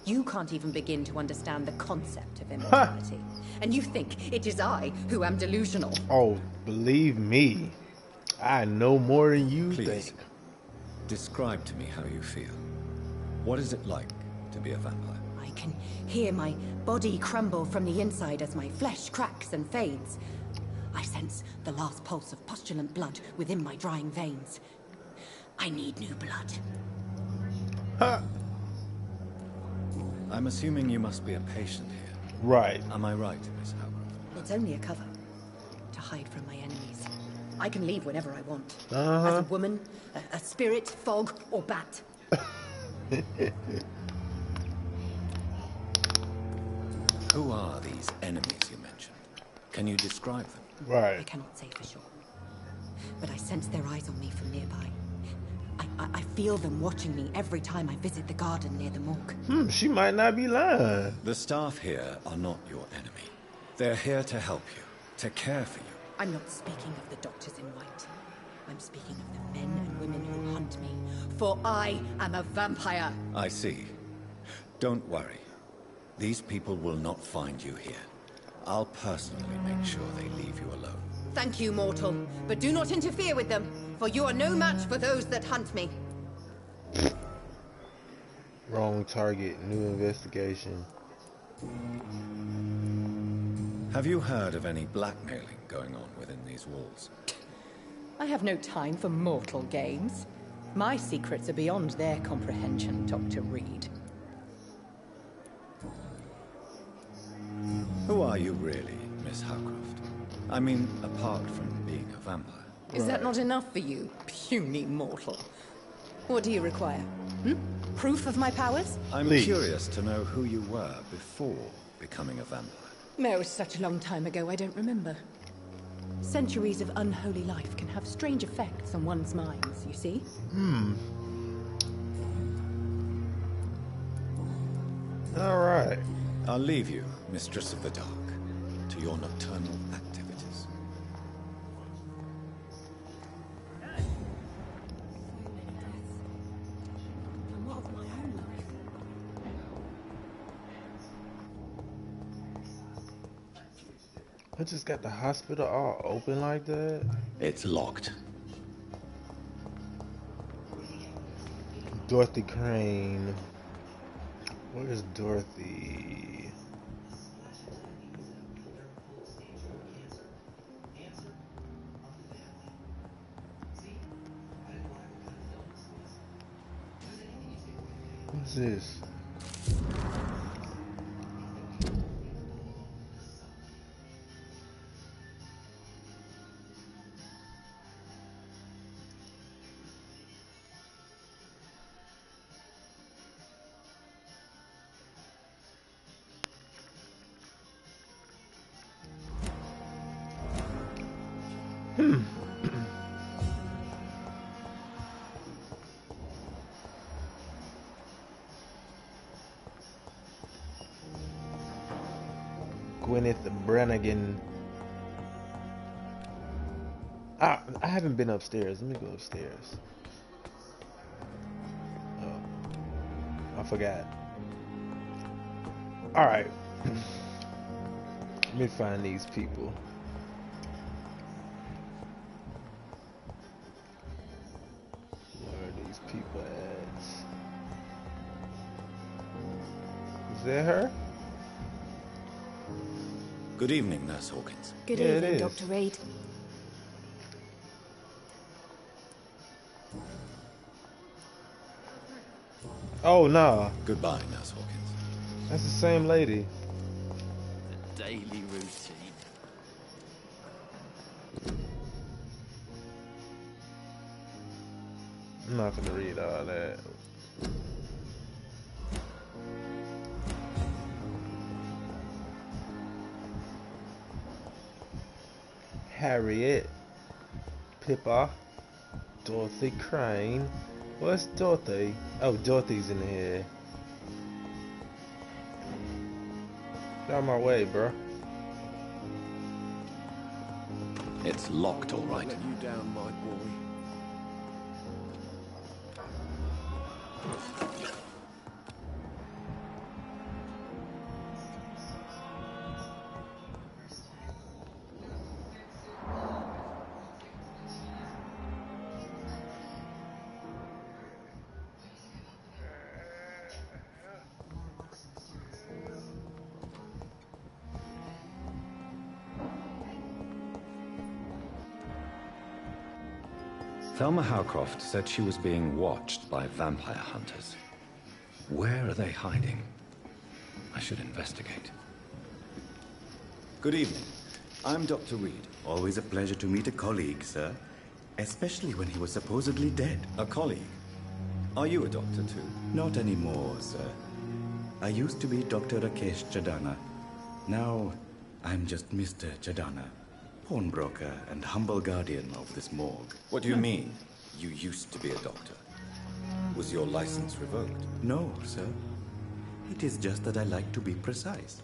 You can't even begin to understand the concept of immortality. And you think it is I who am delusional. Oh, believe me. I know more than you Please, think. describe to me how you feel. What is it like to be a vampire? I can hear my body crumble from the inside as my flesh cracks and fades. I sense the last pulse of postulant blood within my drying veins. I need new blood. Ha! I'm assuming you must be a patient here. Right. Am I right, Miss Howcroft? It's only a cover. To hide from my enemies. I can leave whenever I want. Uh-huh. As a woman, a spirit, fog, or bat. Who are these enemies you mentioned? Can you describe them? Right. I cannot say for sure. But I sense their eyes on me from nearby. I feel them watching me every time I visit the garden near the morgue. She might not be lying. The staff here are not your enemy. They're here to help you, to care for you. I'm not speaking of the doctors in white. I'm speaking of the men and women who hunt me. For I am a vampire. I see. Don't worry. These people will not find you here. I'll personally make sure they leave you alone. Thank you, mortal. But do not interfere with them, for you are no match for those that hunt me. Wrong target. New investigation. Have you heard of any blackmailing going on within these walls? I have no time for mortal games. My secrets are beyond their comprehension, Dr. Reed. Who are you really, Miss Howcroft? I mean, apart from being a vampire. Is that not enough for you, puny mortal? What do you require? Proof of my powers? I'm curious to know who you were before becoming a vampire. No, it's such a long time ago, I don't remember. Centuries of unholy life can have strange effects on one's minds, you see? All right. I'll leave you, Mistress of the Dark, to your nocturnal activities. I just got the hospital all open like that. It's locked. Dorothy Crane. Where's Dorothy? What's this? Gwyneth Brannigan. I haven't been upstairs. Let me go upstairs. Oh, I forgot. All right. Let me find these people. Where are these people at? Is that her? Good evening, Nurse Hawkins. Good Yeah, evening, it is. Dr. Reed. Oh, no. Goodbye, Nurse Hawkins. That's the same lady. The daily routine. I'm not gonna read all that. Harriet, Pippa, Dorothy Crane. Where's Dorothy? Oh, Dorothy's in here. Get out of my way, bro. It's locked, all right. Let you down, my boy. Thelma Howcroft said she was being watched by vampire hunters. Where are they hiding? I should investigate. Good evening. I'm Dr. Reed. Always a pleasure to meet a colleague, sir. Especially when he was supposedly dead. A colleague? Are you a doctor too? Not anymore, sir. I used to be Dr. Rakesh Chadana. Now, I'm just Mr. Chadana, pawnbroker and humble guardian of this morgue. What do you mean, you used to be a doctor? Was your license revoked? No, sir. It is just that I like to be precise.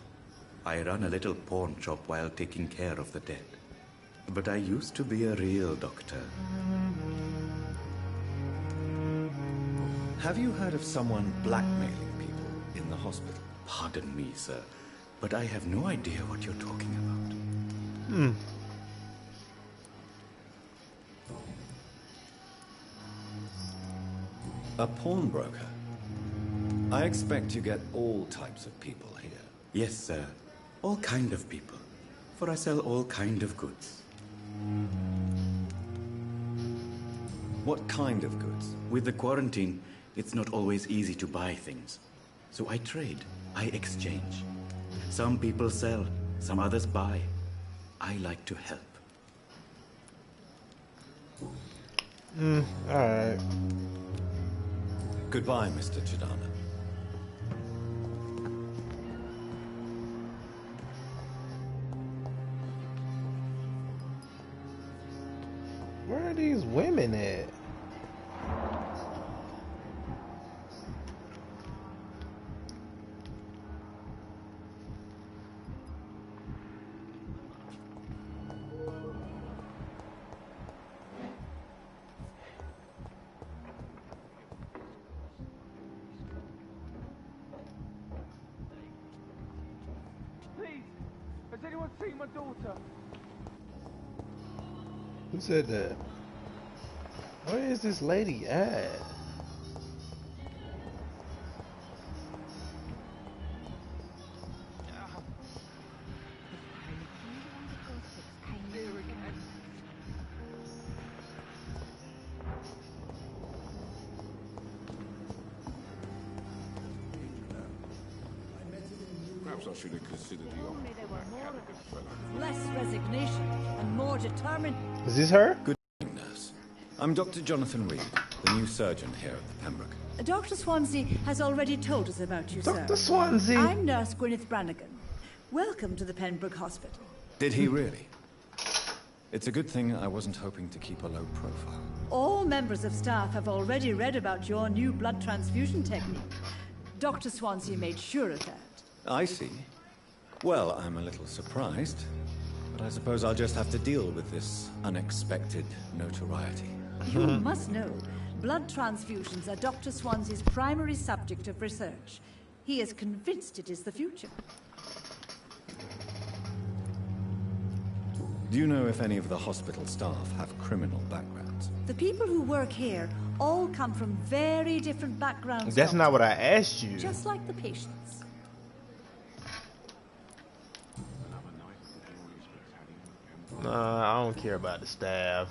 I run a little pawn shop while taking care of the dead. But I used to be a real doctor. Have you heard of someone blackmailing people in the hospital? Pardon me, sir, but I have no idea what you're talking about. A pawnbroker? I expect you get all types of people here. Yes, sir. All kind of people. For I sell all kind of goods. What kind of goods? With the quarantine, it's not always easy to buy things. So I trade. I exchange. Some people sell, some others buy. I like to help. Alright. Goodbye, Mr. Chidana. Where are these women at? Please, has anyone seen my daughter? Who said that? Where is this lady at? Perhaps I should have considered the offer. Less resignation and more determined. Is this her? Good evening, nurse. I'm Dr. Jonathan Reed, the new surgeon here at the Pembroke. Dr. Swansea has already told us about you, sir. Dr. Swansea! I'm Nurse Gwyneth Brannigan. Welcome to the Pembroke Hospital. Did he really? It's a good thing I wasn't hoping to keep a low profile. All members of staff have already read about your new blood transfusion technique. Dr. Swansea made sure of that. I see. Well, I'm a little surprised, but I suppose I'll just have to deal with this unexpected notoriety. You must know, blood transfusions are Dr. Swansea's primary subject of research. He is convinced it is the future. Do you know if any of the hospital staff have criminal backgrounds? The people who work here all come from very different backgrounds. That's not what I asked you. Just like the patients. Nah, I don't care about the staff.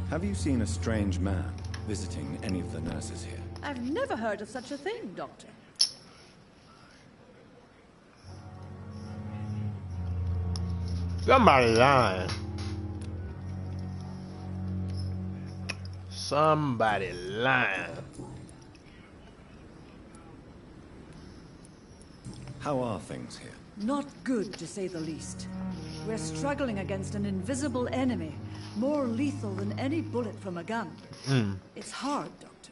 Have you seen a strange man visiting any of the nurses here? I've never heard of such a thing, Doctor. Somebody lying. Somebody lying. How are things here? Not good, to say the least. We're struggling against an invisible enemy, more lethal than any bullet from a gun. It's hard, Doctor.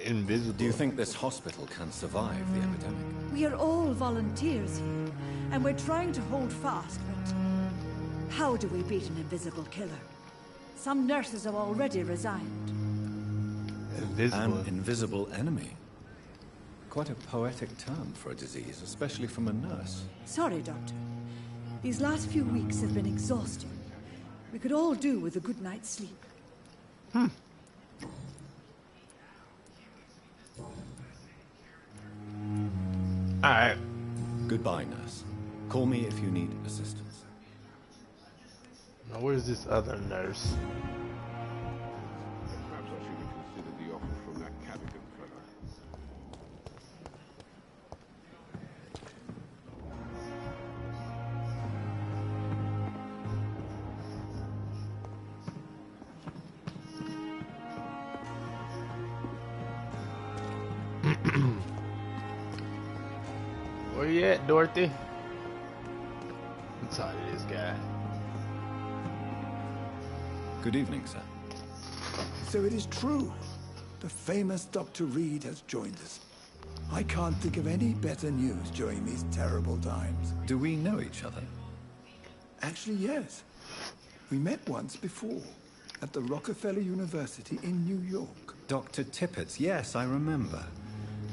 Invisible. Do you think this hospital can survive the epidemic? We are all volunteers here, and we're trying to hold fast, but how do we beat an invisible killer? Some nurses have already resigned. Invisible. An invisible enemy? Quite a poetic term for a disease, especially from a nurse. Sorry, Doctor. These last few weeks have been exhausting. We could all do with a good night's sleep. Alright. Goodbye, nurse. Call me if you need assistance. Now, where's this other nurse? Perhaps I should have considered the offer from that Cadogan fella. Where you at, Dorothy? I'm tired of this guy. Good evening, sir. So it is true. The famous Dr. Reed has joined us. I can't think of any better news during these terrible times. Do we know each other? Actually, yes. We met once before, at the Rockefeller University in New York. Dr. Tippett, yes, I remember.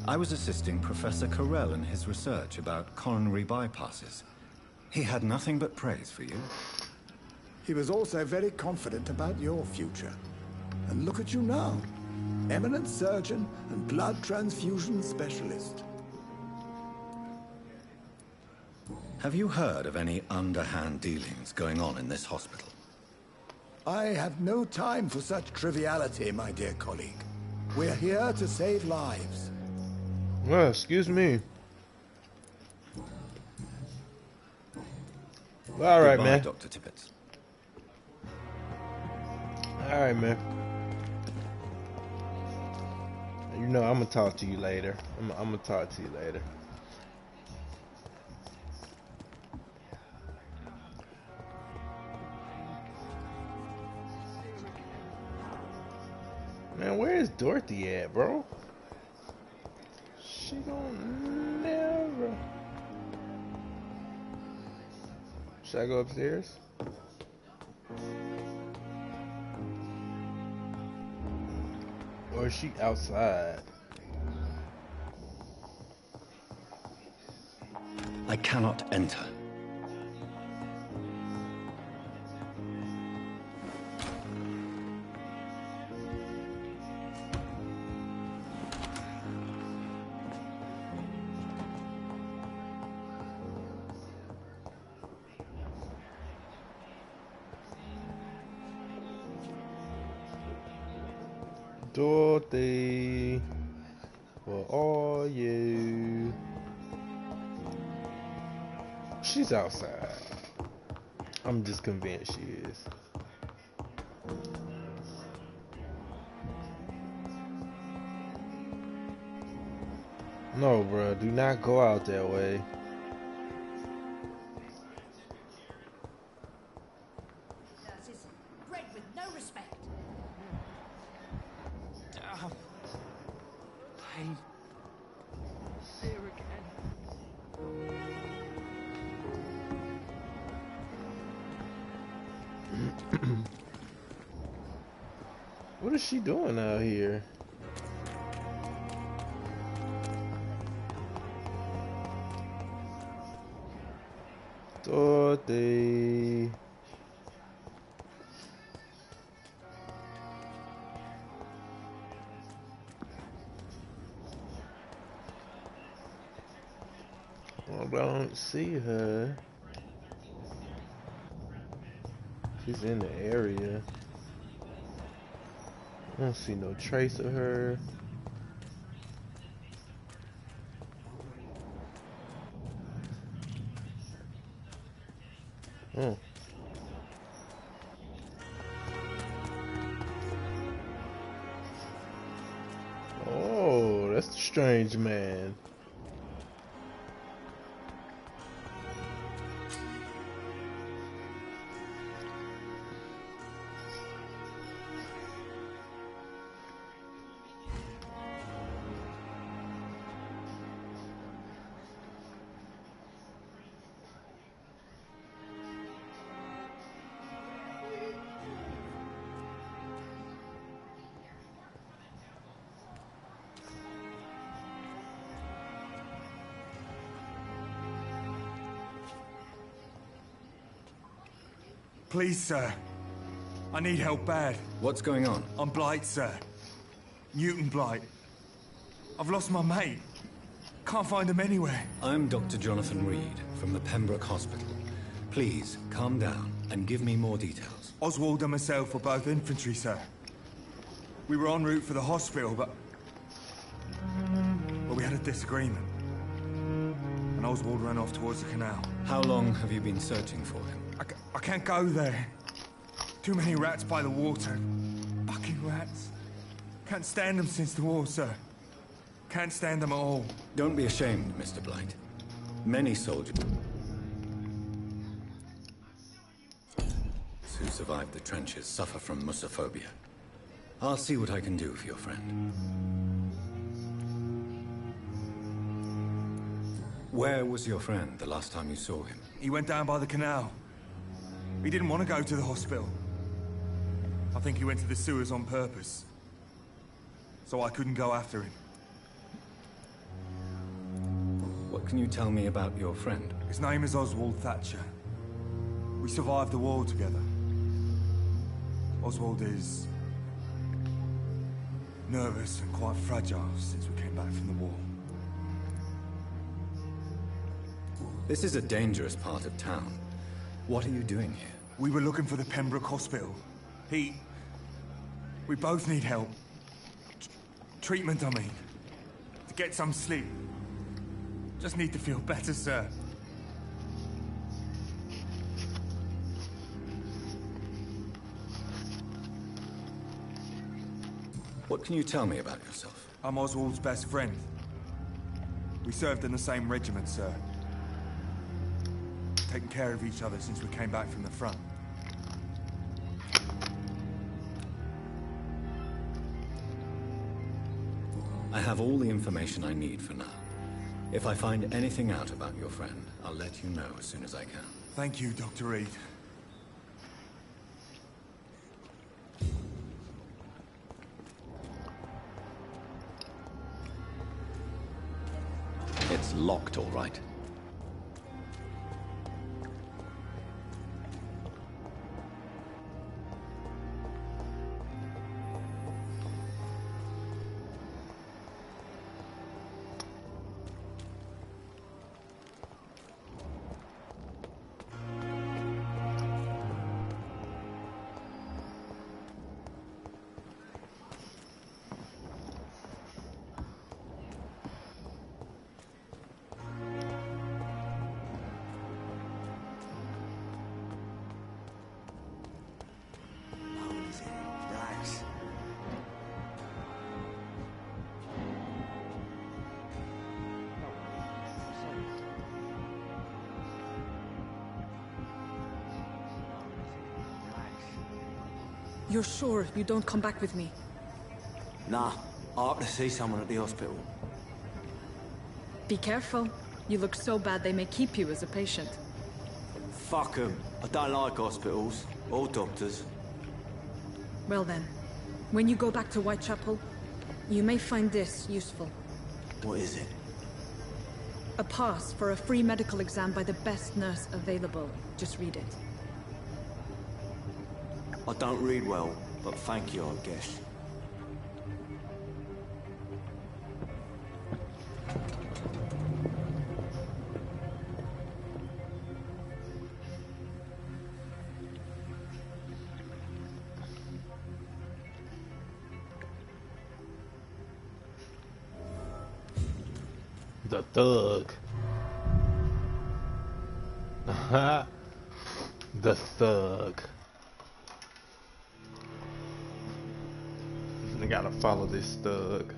I was assisting Professor Carell in his research about coronary bypasses. He had nothing but praise for you. He was also very confident about your future. And look at you now. Eminent surgeon and blood transfusion specialist. Have you heard of any underhand dealings going on in this hospital? I have no time for such triviality, my dear colleague. We're here to save lives. Well, excuse me. All right, man. Dr. Tippett. All right, man. You know, I'm gonna talk to you later. I'm gonna talk to you later. Man, where is Dorothy at, bro? She gon' never. Should I go upstairs? Or is she outside? I cannot enter. Dorothy, where are you? She's outside. I'm just convinced she is. No, bro, do not go out that way. No respect. Pain. Fear again. What is she doing out here? Dorothy. I don't see her. She's in the area. I don't see no trace of her. Oh. Oh, that's the strange man. Please, sir. I need help bad. What's going on? I'm Blight, sir. Newton Blight. I've lost my mate. Can't find him anywhere. I'm Dr. Jonathan Reed from the Pembroke Hospital. Please, calm down and give me more details. Oswald and myself were both infantry, sir. We were en route for the hospital, but we had a disagreement. And Oswald ran off towards the canal. How long have you been searching for him? I can't go there. Too many rats by the water. Fucking rats. Can't stand them since the war, sir. Can't stand them at all. Don't be ashamed, Mr. Blight. Many soldiers who survived the trenches suffer from musophobia. I'll see what I can do for your friend. Where was your friend the last time you saw him? He went down by the canal. He didn't want to go to the hospital. I think he went to the sewers on purpose. So I couldn't go after him. What can you tell me about your friend? His name is Oswald Thatcher. We survived the war together. Oswald is nervous and quite fragile since we came back from the war. This is a dangerous part of town. What are you doing here? We were looking for the Pembroke Hospital. We both need help. Treatment, I mean. To get some sleep. Just need to feel better, sir. What can you tell me about yourself? I'm Oswald's best friend. We served in the same regiment, sir. Taken care of each other since we came back from the front. I have all the information I need for now. If I find anything out about your friend, I'll let you know as soon as I can. Thank you, Dr. Reed. It's locked, all right. You're sure you don't come back with me? Nah, I ought to see someone at the hospital. Be careful. You look so bad they may keep you as a patient. Fuck 'em. I don't like hospitals. Or doctors. Well then, when you go back to Whitechapel, you may find this useful. What is it? A pass for a free medical exam by the best nurse available. Just read it. I don't read well, but thank you, I guess. The thug. The thug. I gotta follow this thug.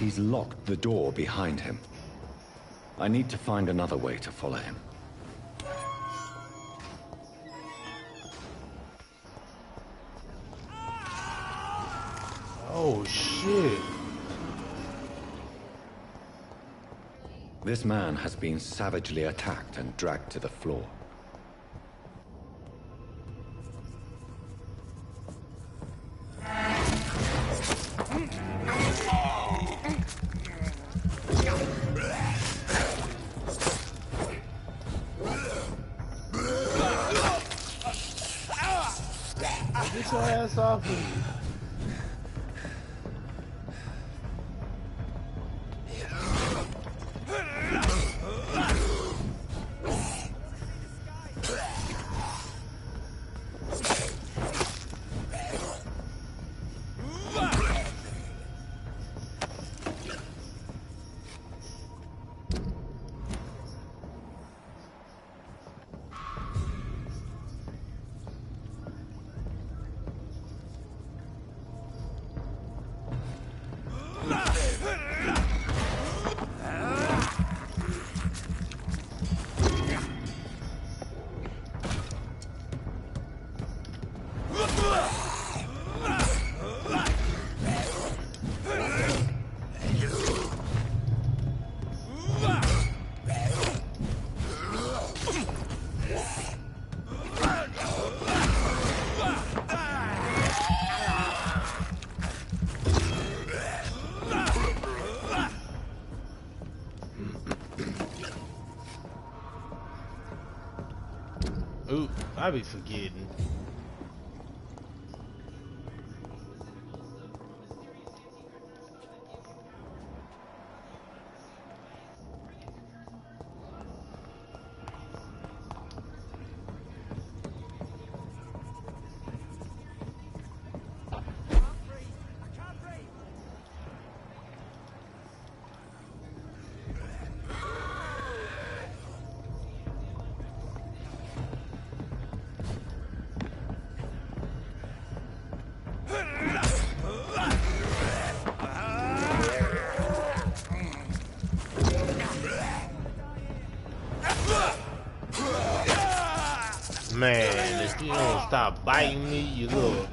He's locked the door behind him. I need to find another way to follow him. Oh, shit. This man has been savagely attacked and dragged to the floor. Get your ass off me. Ooh, I be forgetting. Man, if you don't stop biting me, you little...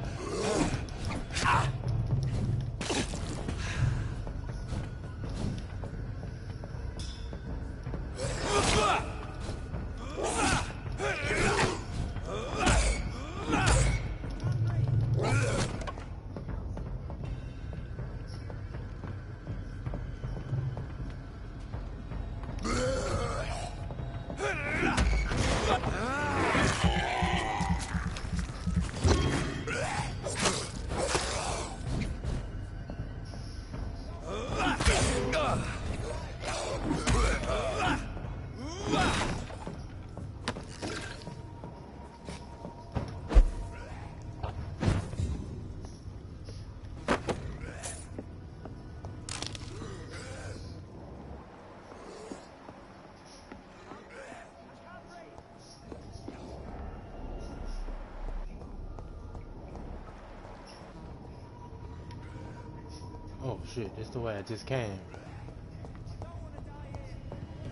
Oh shit, that's the way I just came.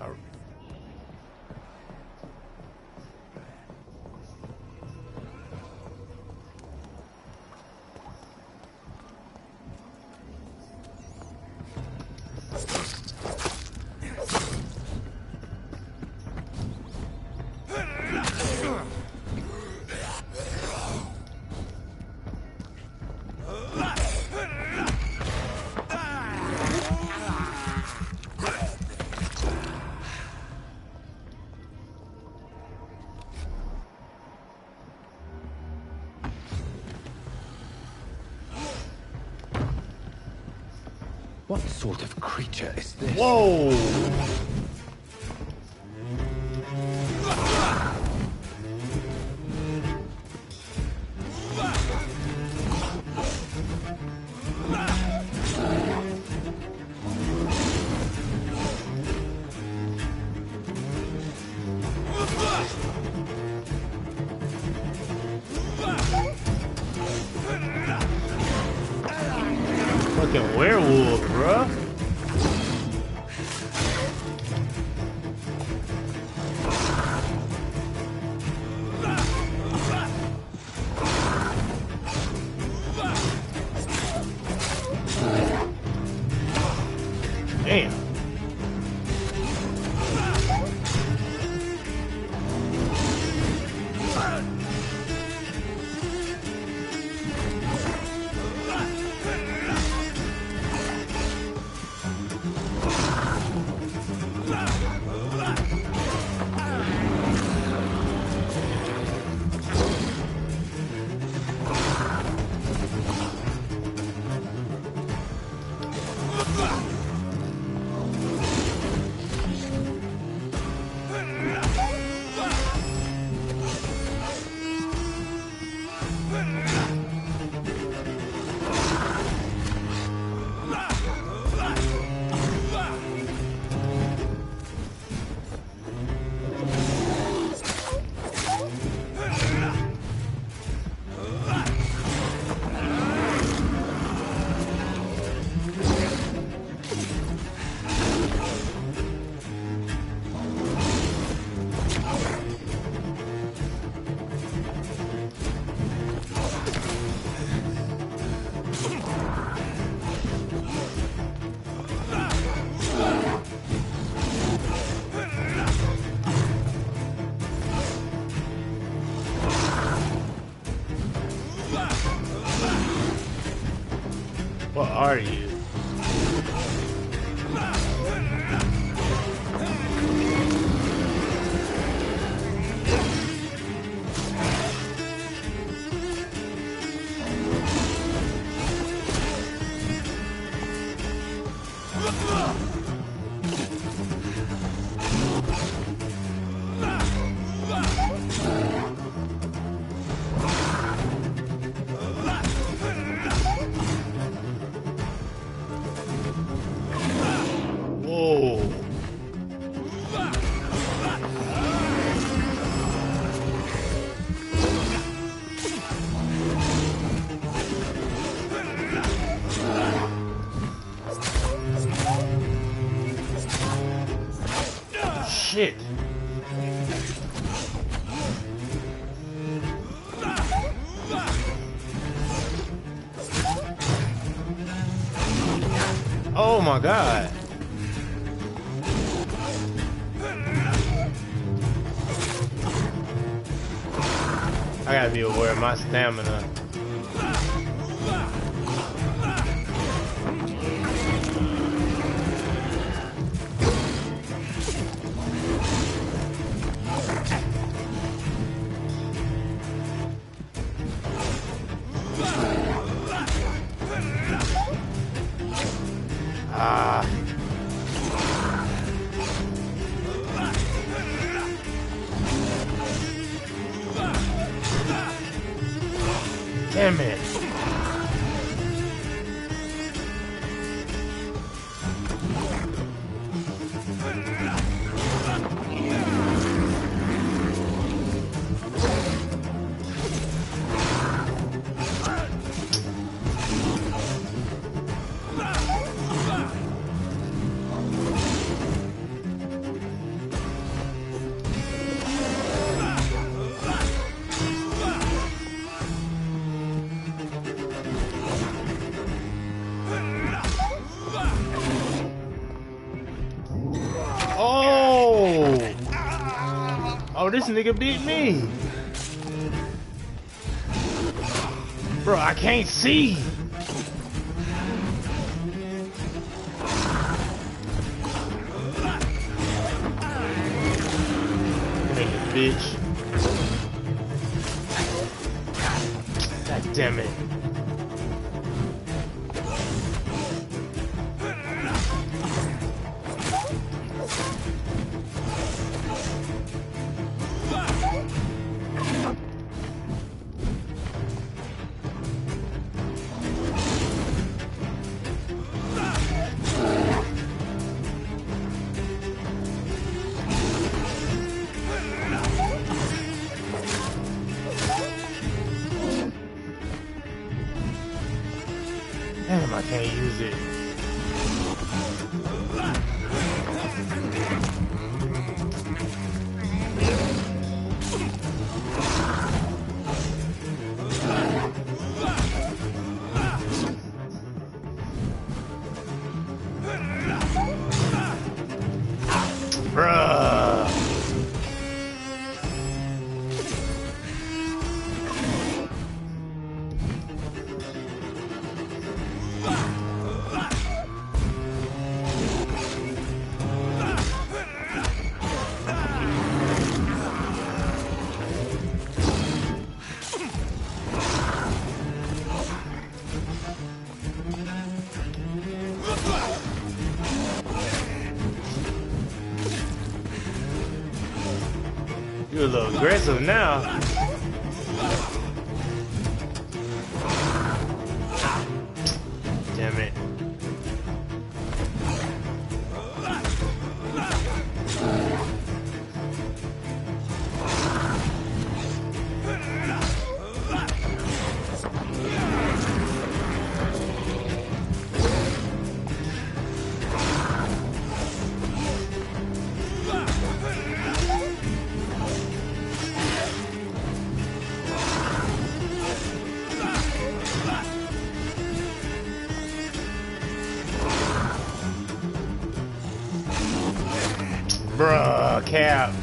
All right. What sort of creature is this? Whoa! Fucking werewolf, bruh. Damn. What are you? Whoa. Shit. Oh my God. I gotta be aware of my stamina. Ah. Damn it. this nigga beat me. Bro, I can't see. Bitch. God damn it. Damn, I can't use it. Bruh. You're a little aggressive now. Damn it. Bruh, Cap.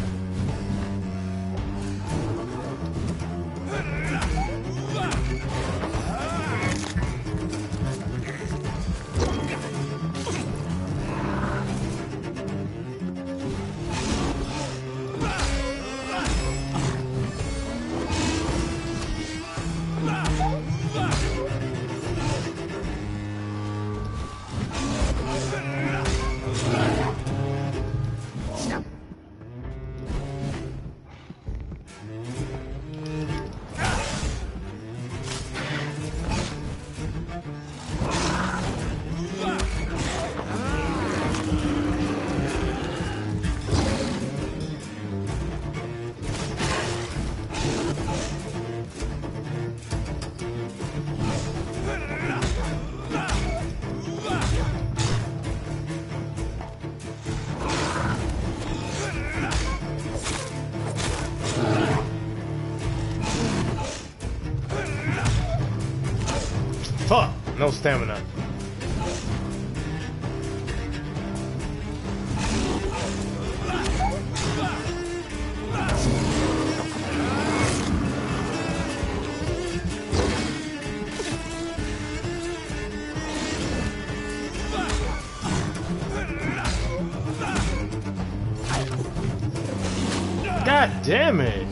Fuck, no stamina. God damn it.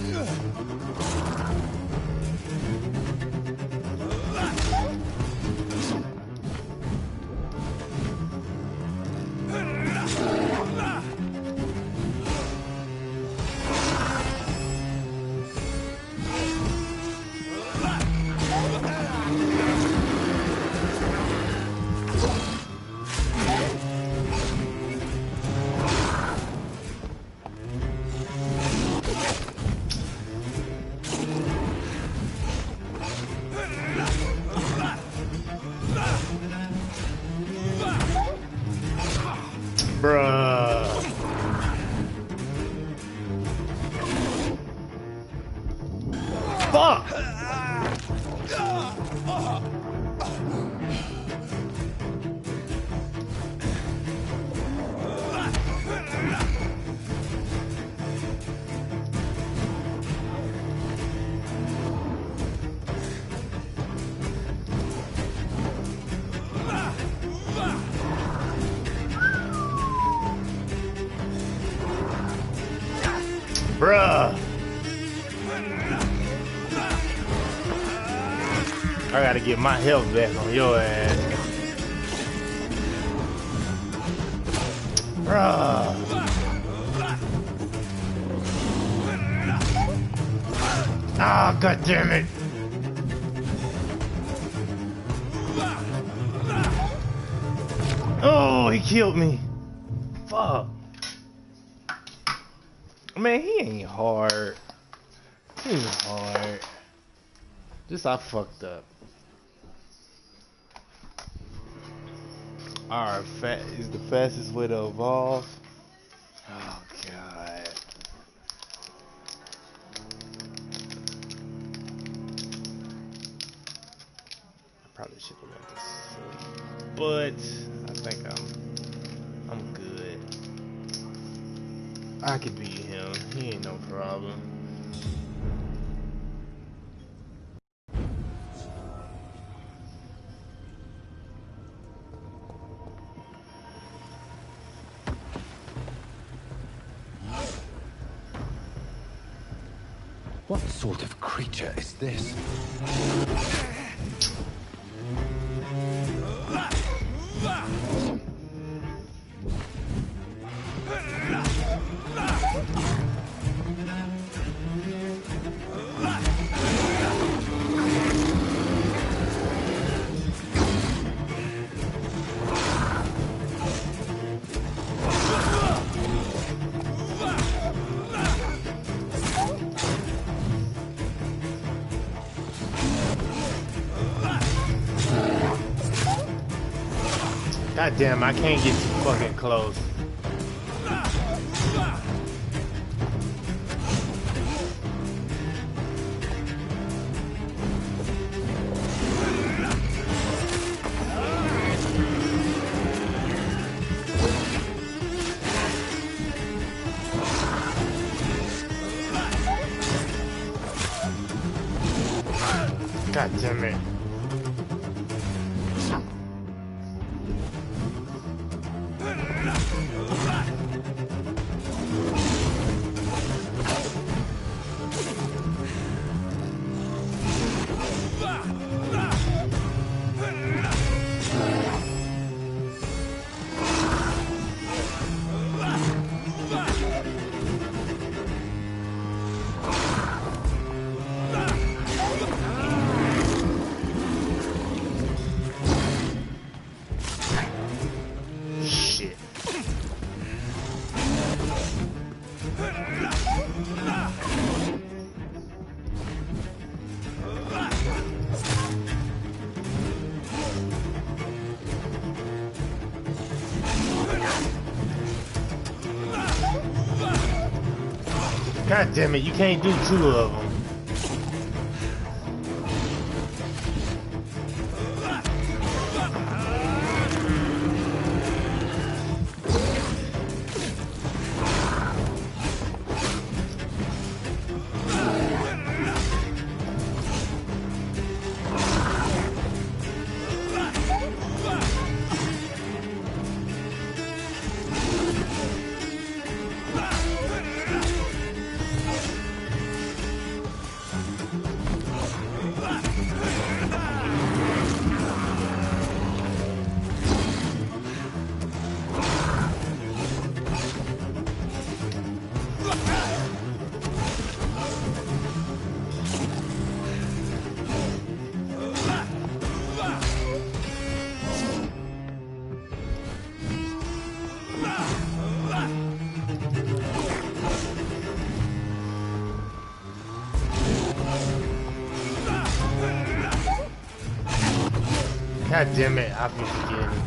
Bruh. Fuck. Bruh. I gotta get my health back on your ass. Bruh. Ah, god damn it. Oh, he killed me. Fuck. Man, he ain't hard. He ain't hard. Just I fucked up. Alright, fat is the fastest way to evolve. Oh god. I probably should have went to sleep, but I think I'm good. I could beat him. He ain't no problem. What sort of creature is this? God damn, I can't get too fucking close. God damn it. God damn it, you can't do two of them. God damn it, I be forgetting.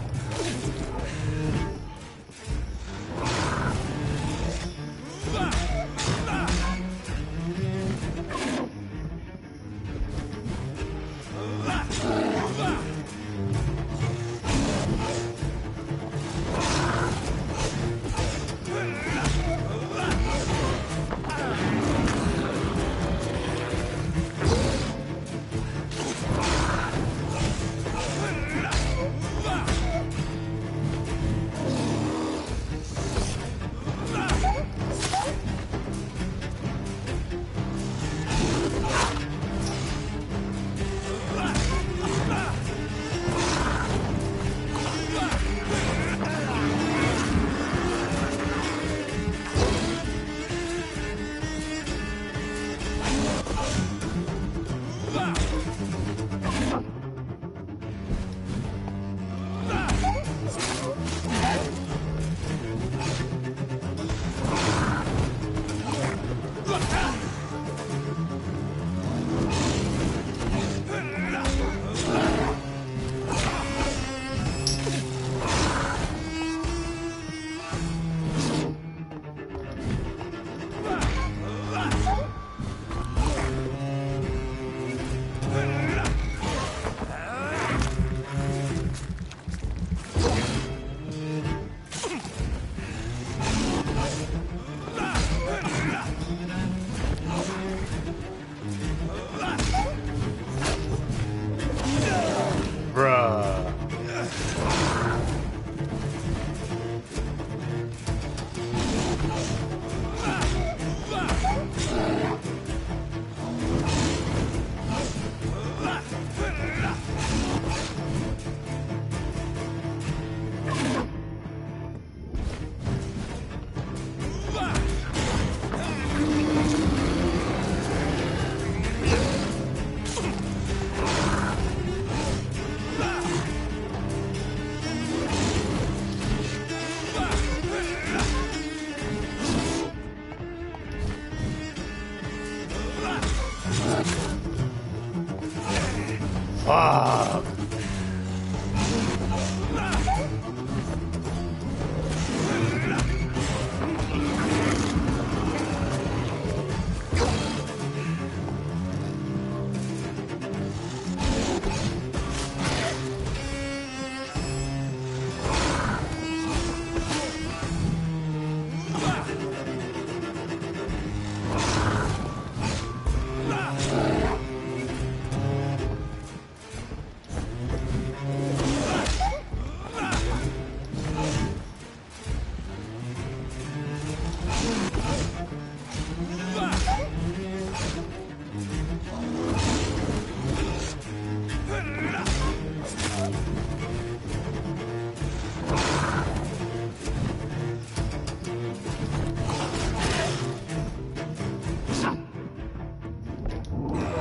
Fuck.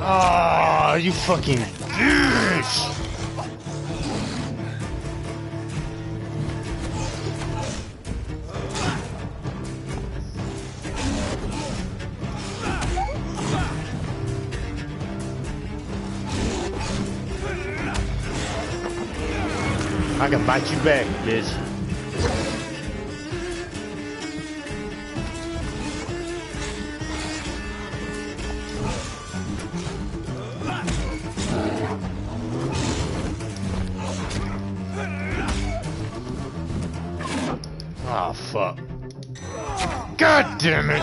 Oh, you fucking bitch! I can bite you back, bitch. Oh, fuck. God damn it!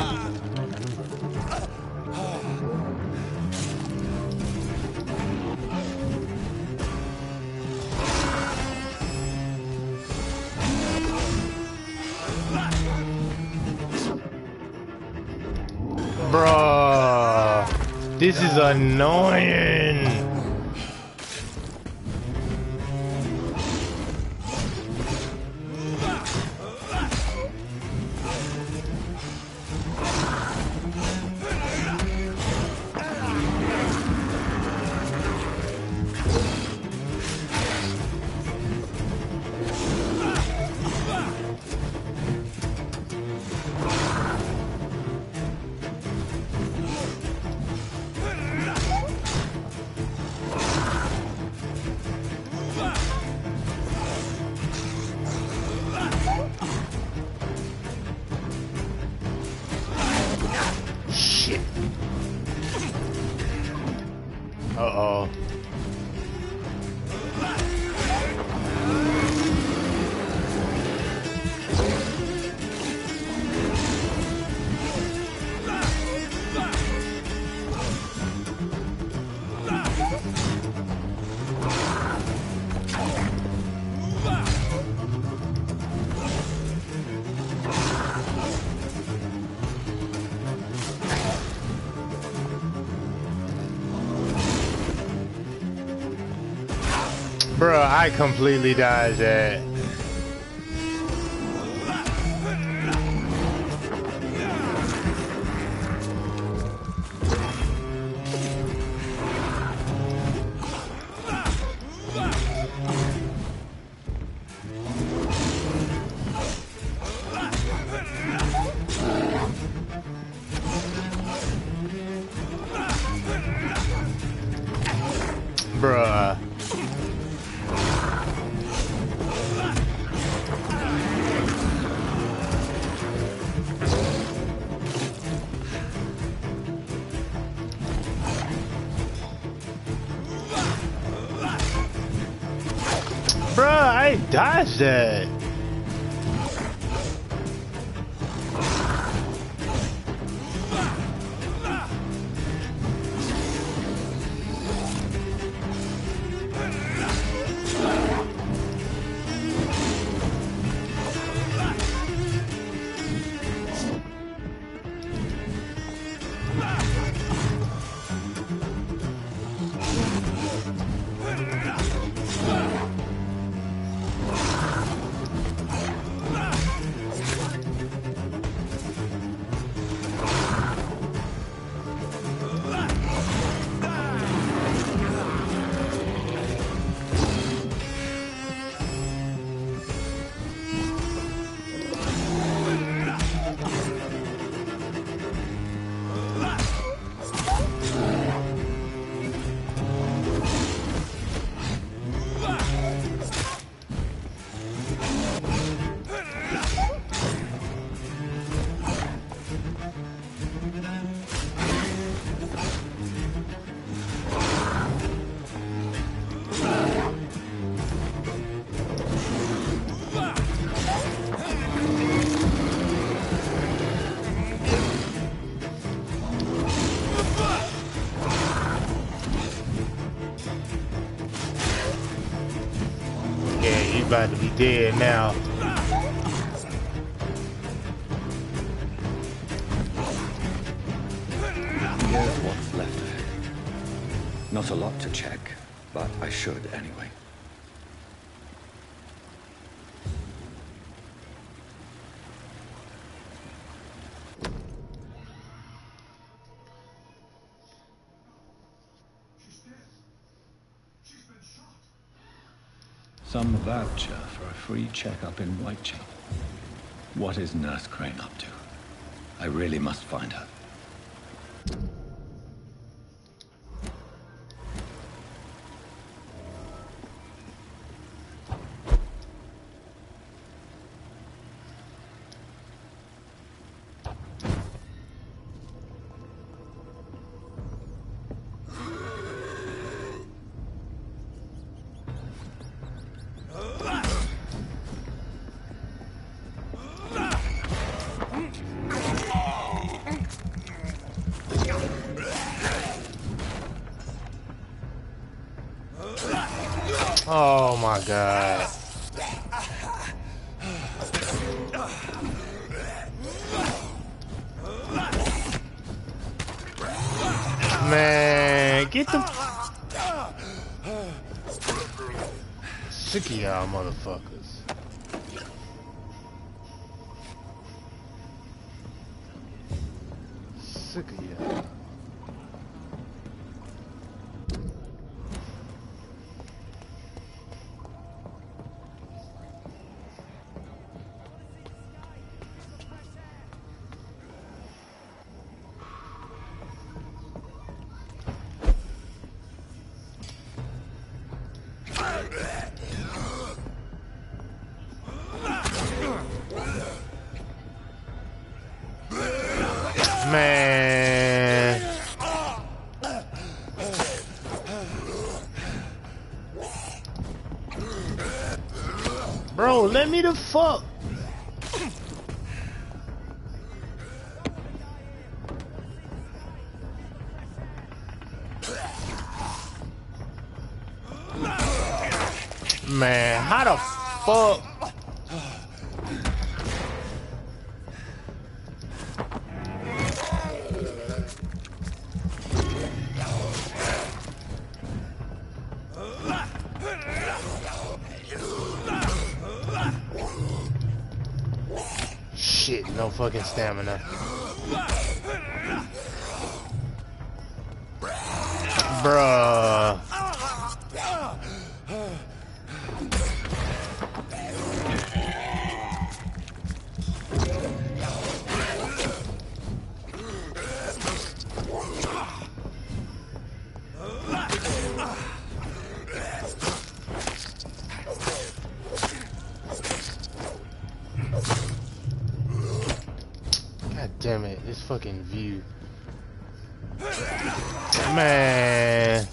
Bruh, this is annoying. Shit. Uh-oh. Bruh, I completely dodged that. Bruh. Bruh, I dodged that. Yeah, you about to be dead now. Here's what's left of it. Not a lot to check, but I should anyway. Some voucher for a free checkup in Whitechapel. What is Nurse Crane up to? I really must find her. Oh my god. Man, get the sick of y'all motherfuckers. Sick of y'all. Man. Bro, let me the fuck. Man, how the fuck? Shit, no fucking stamina. Bruh. God damn it, this fucking view. Man.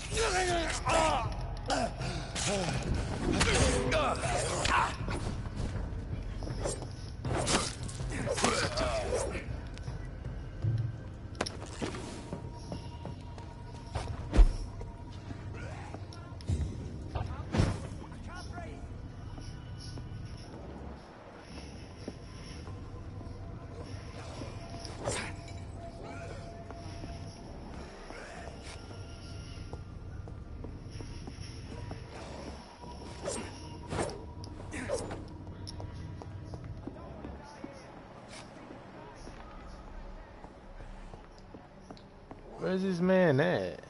Where's this man at?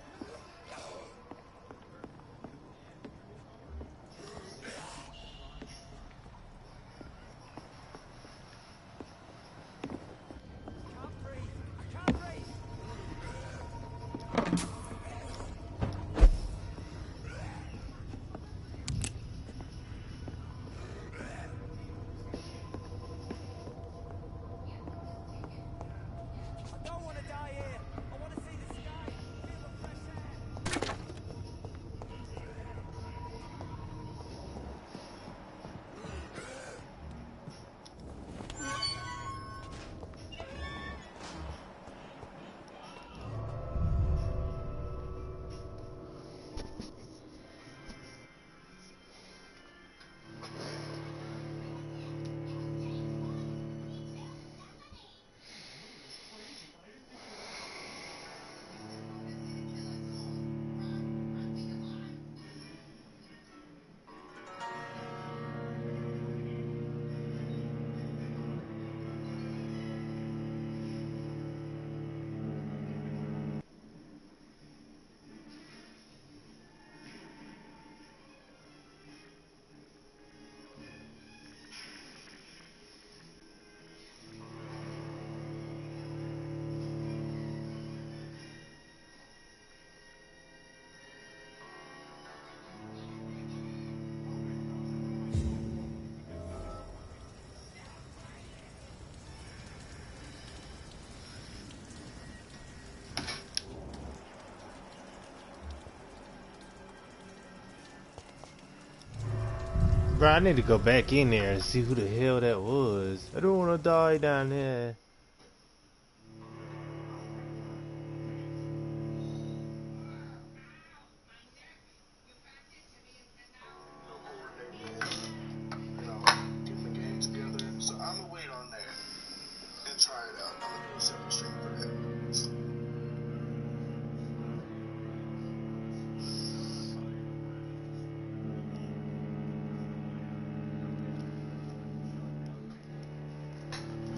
Bro, I need to go back in there and see who the hell that was. I don't want to die down there.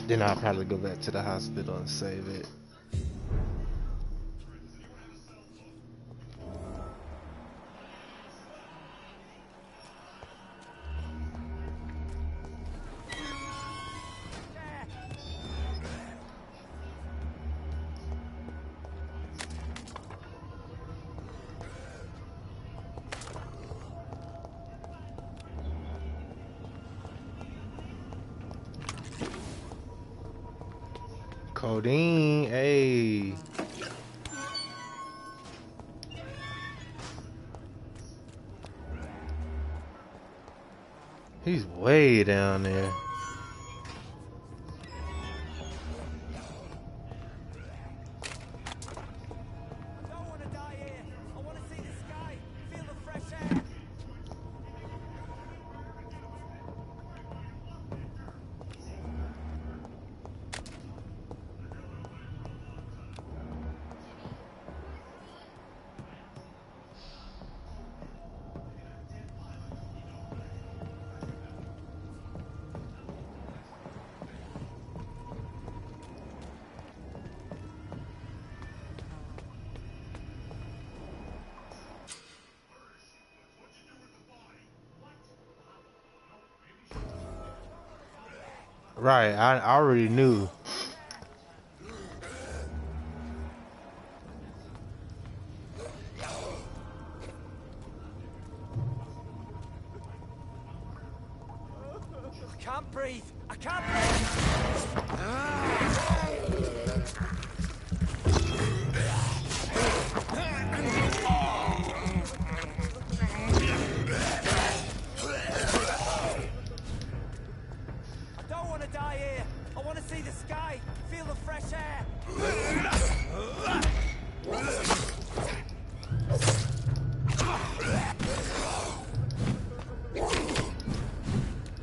Then I'll probably go back to the hospital and save it. Codeine, hey. He's way down there. Right, I already knew. I can't breathe. I can't breathe. I don't want to die here. I want to see the sky, feel the fresh air.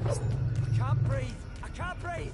I can't breathe. I can't breathe.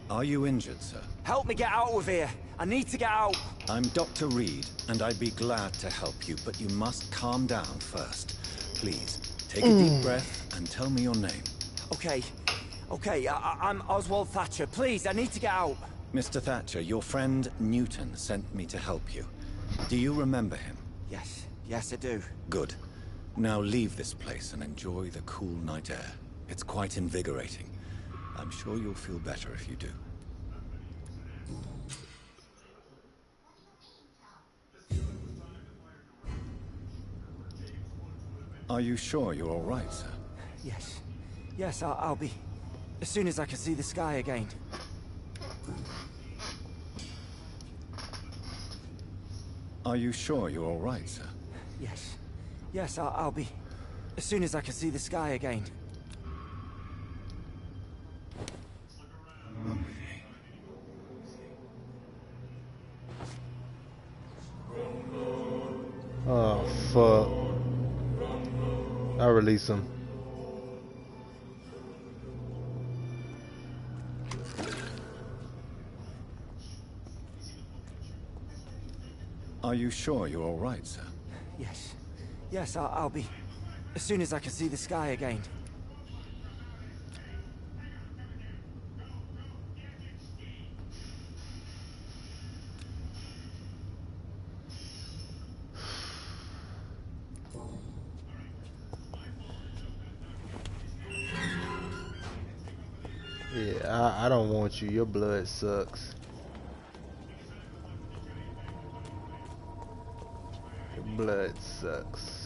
Are you injured, sir? Help me get out of here. I need to get out. I'm Dr. Reed, and I'd be glad to help you, but you must calm down first. Please, take a deep breath and tell me your name. Okay. I'm Oswald Thatcher. Please, I need to get out. Mr. Thatcher, your friend Newton sent me to help you. Do you remember him? Yes, I do. Good. Now leave this place and enjoy the cool night air. It's quite invigorating. I'm sure you'll feel better if you do. Are you sure you're all right, sir? Yes, I'll be... as soon as I can see the sky again. Are you sure you're all right, sir? Yes, I'll be... as soon as I can see the sky again. Oh, fuck. I'll release him. Are you sure you're all right, sir? Yes, I'll be... as soon as I can see the sky again. Yeah, I don't want you. Your blood sucks. Your blood sucks.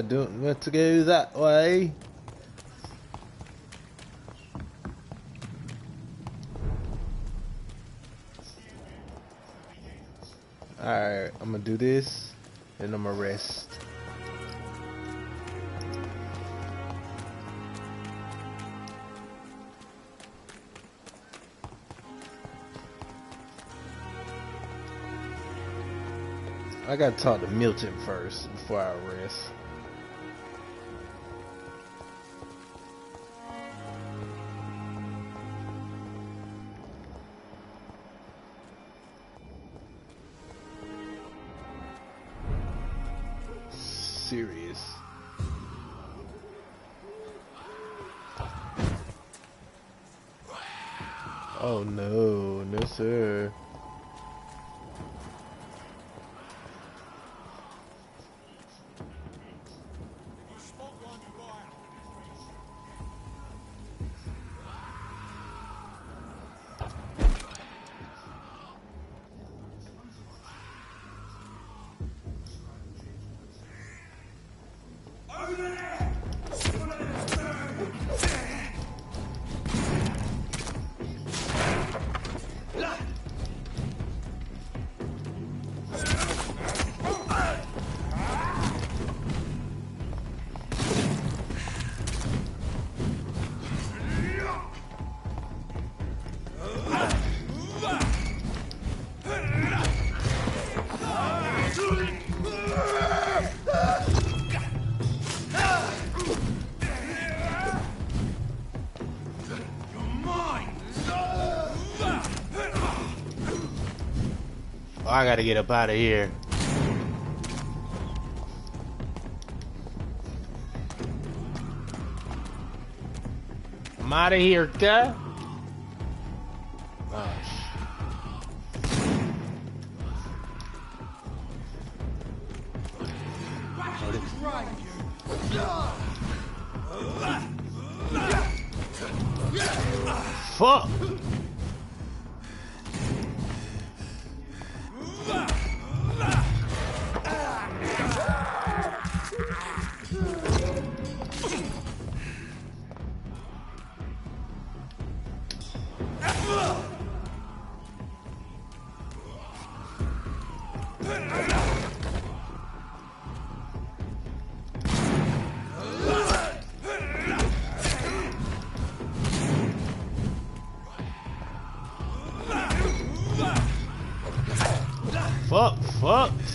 Don't want to go that way. Alright, I'm gonna do this, and I'm gonna rest. I gotta talk to Milton first before I rest. Serious. Oh no, no sir. I gotta get up out of here. I'm out of here, guy. Fuck.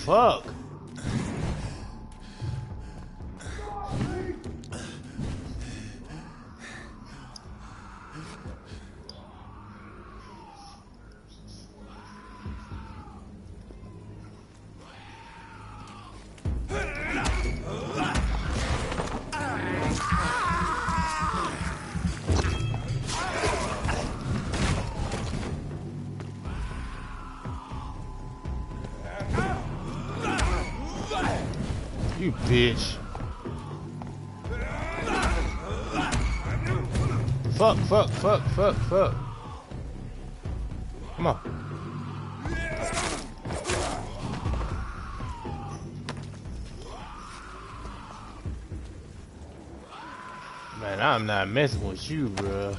Fuck. You bitch. Fuck, fuck, fuck, fuck, fuck. Come on. Man, I'm not messing with you, bruh.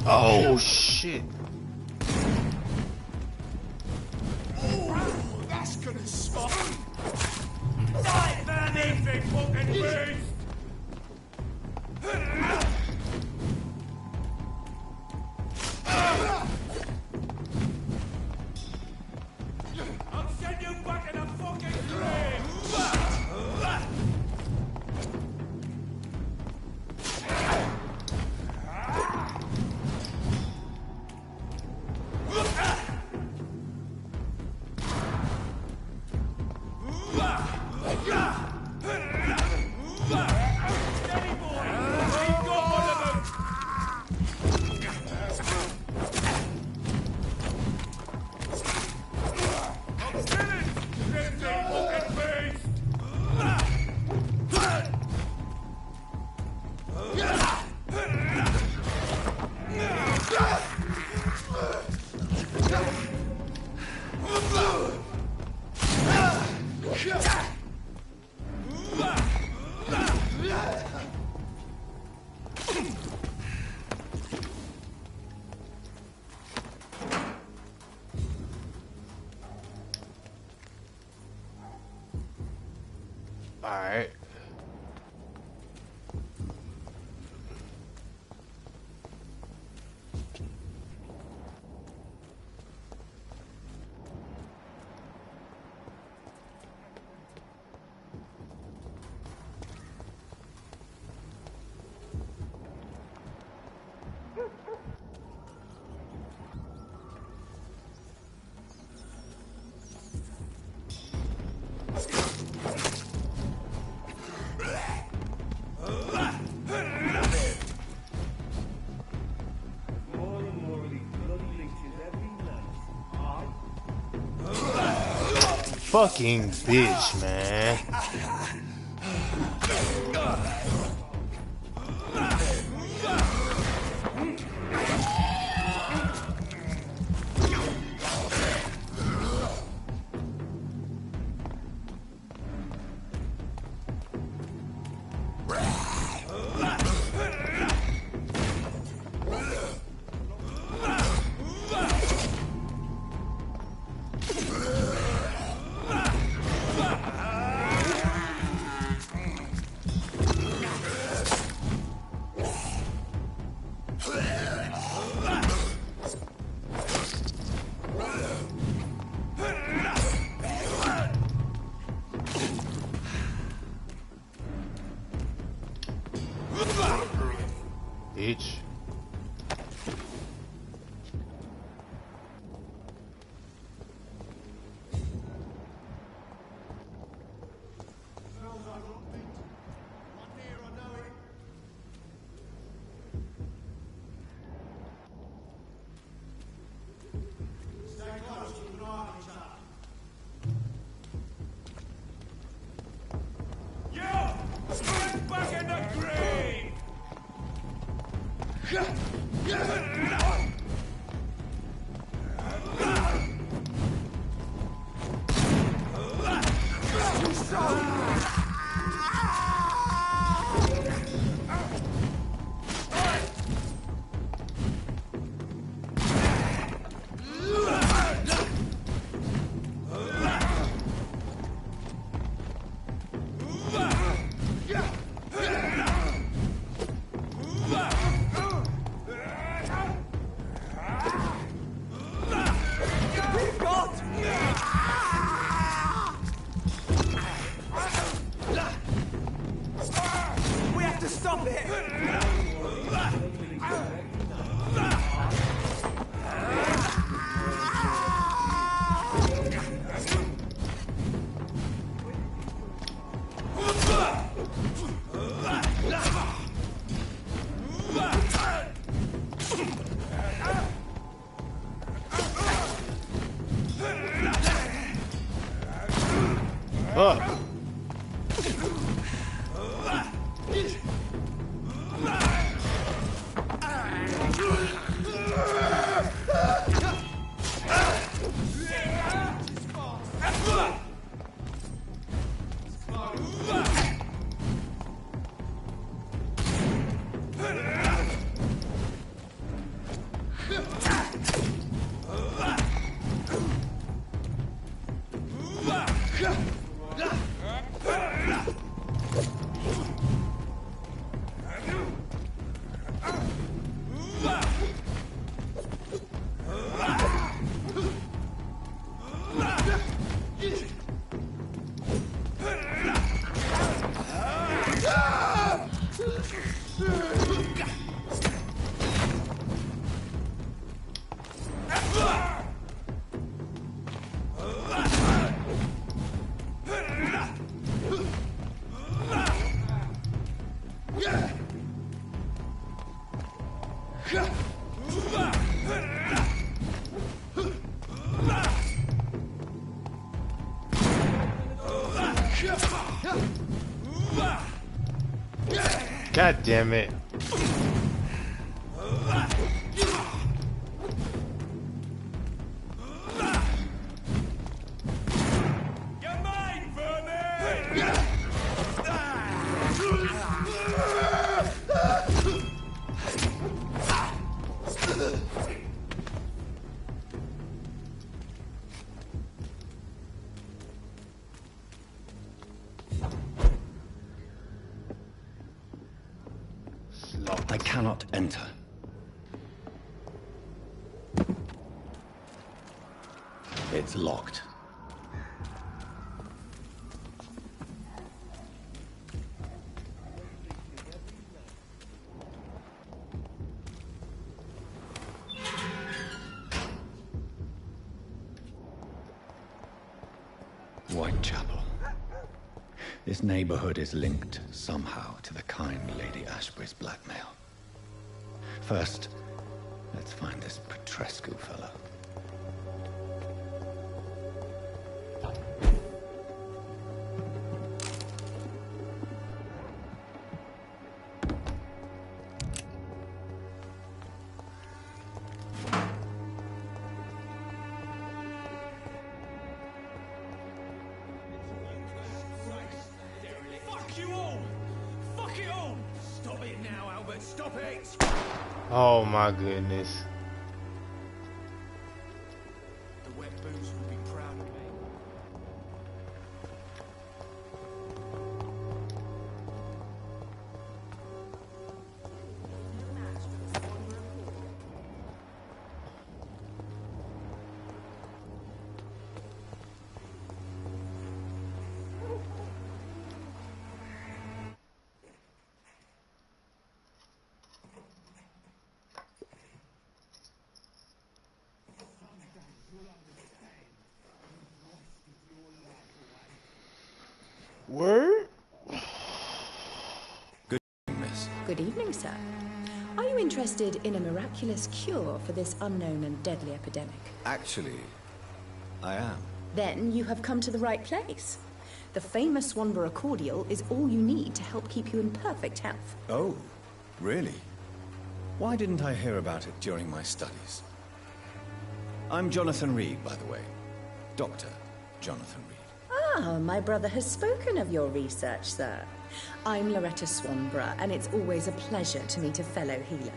Oh shit. That's gonna stop. Die, man! Fucking beast! I'll send you back in a fucking grave! Alright. Fucking bitch, man. bitch. God damn it. I cannot enter. It's locked. Whitechapel. This neighborhood is linked somehow to the kind Lady Ashbury's blackmail. First, let's find this Petrescu fellow. Oh my goodness. The wet boots will be proud of me. Word? Good evening, miss. Good evening, sir. Are you interested in a miraculous cure for this unknown and deadly epidemic? Actually, I am. Then you have come to the right place. The famous Swanborough cordial is all you need to help keep you in perfect health. Oh, really? Why didn't I hear about it during my studies? I'm Jonathan Reed, by the way. Dr. Jonathan Reed. Ah, my brother has spoken of your research, sir. I'm Loretta Swanborough, and it's always a pleasure to meet a fellow healer.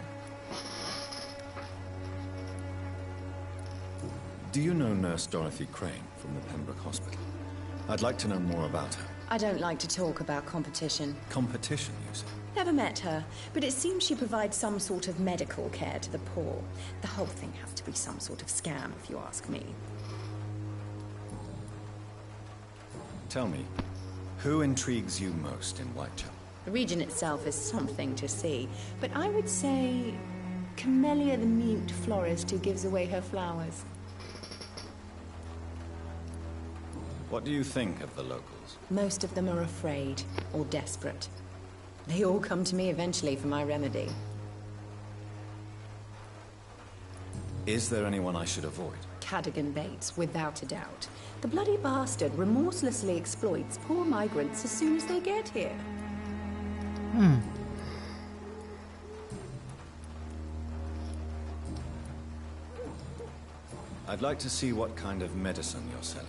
Do you know Nurse Dorothy Crane from the Pembroke Hospital? I'd like to know more about her. I don't like to talk about competition. Competition, you say? Never met her, but it seems she provides some sort of medical care to the poor. The whole thing has to be some sort of scam, if you ask me. Tell me, who intrigues you most in Whitechapel? The region itself is something to see, but I would say Camellia the mute florist who gives away her flowers. What do you think of the locals? Most of them are afraid or desperate. They all come to me eventually for my remedy. Is there anyone I should avoid? Cadogan Bates, without a doubt. The bloody bastard remorselessly exploits poor migrants as soon as they get here. I'd like to see what kind of medicine you're selling.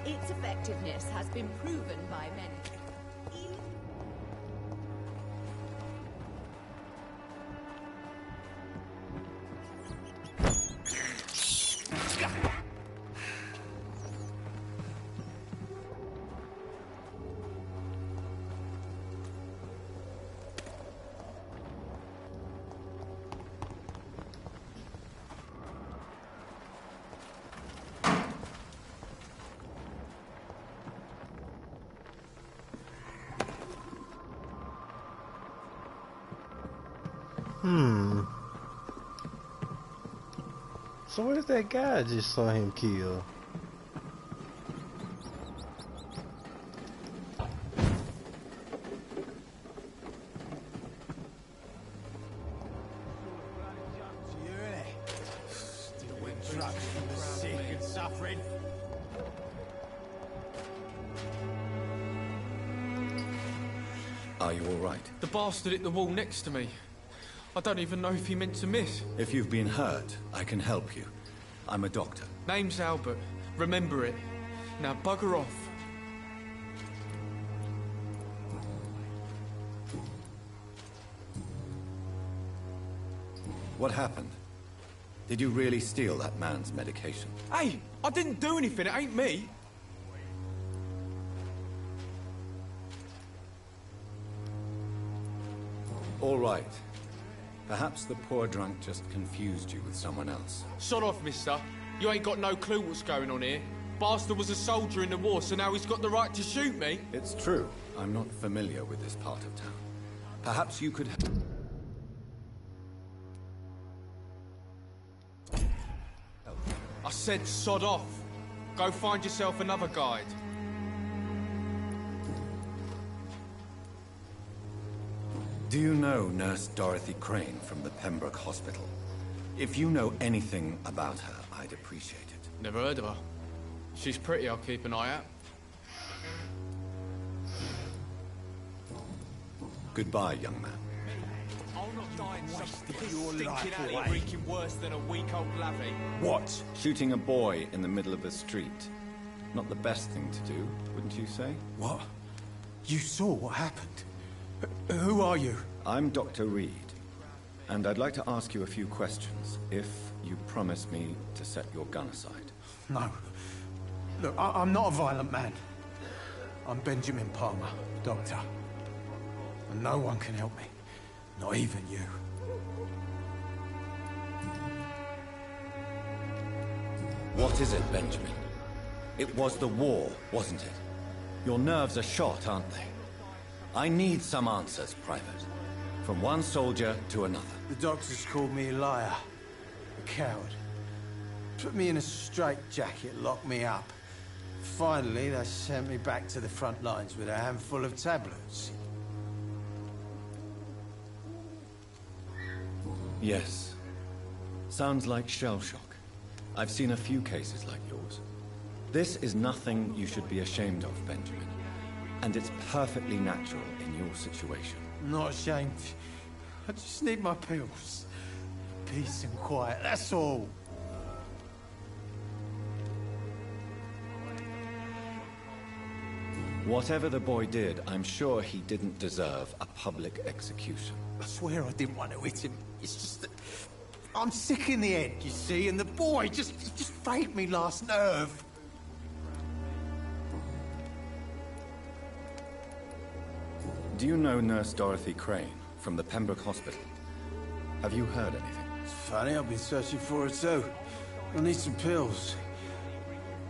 Its effectiveness has been proven by many. So where's that guy I just saw him kill? Are you all right? The bastard hit the wall next to me. I don't even know if he meant to miss. If you've been hurt, I can help you. I'm a doctor. Name's Albert. Remember it. Now bugger off. What happened? Did you really steal that man's medication? Hey, I didn't do anything. It ain't me. All right. Perhaps the poor drunk just confused you with someone else. Shut off, mister. You ain't got no clue what's going on here. Bastard was a soldier in the war, so now he's got the right to shoot me. It's true. I'm not familiar with this part of town. Perhaps you could... I said sod off. Go find yourself another guide. Do you know Nurse Dorothy Crane from the Pembroke Hospital? If you know anything about her, I'd appreciate it. Never heard of her. She's pretty, I'll keep an eye out. Goodbye, young man. I'll not die in some stinking alley reeking worse than a week-old lavvy. What? Shooting a boy in the middle of the street. Not the best thing to do, wouldn't you say? What? You saw what happened? Who are you? I'm Dr. Reed, and I'd like to ask you a few questions, if you promise me to set your gun aside. No. Look, I'm not a violent man. I'm Benjamin Palmer, doctor. And no one can help me. Not even you. What is it, Benjamin? It was the war, wasn't it? Your nerves are shot, aren't they? I need some answers, Private. From one soldier to another. The doctors called me a liar. A coward. Put me in a straitjacket, locked me up. Finally, they sent me back to the front lines with a handful of tablets. Yes. Sounds like shell shock. I've seen a few cases like yours. This is nothing you should be ashamed of, Benjamin. And it's perfectly natural in your situation. I'm not ashamed. I just need my pills. Peace and quiet, that's all. Whatever the boy did, I'm sure he didn't deserve a public execution. I swear I didn't want to hit him. It's just that I'm sick in the head, you see, and the boy just frayed me last nerve. Do you know Nurse Dorothy Crane from the Pembroke Hospital? Have you heard anything? It's funny, I've been searching for her too. I need some pills.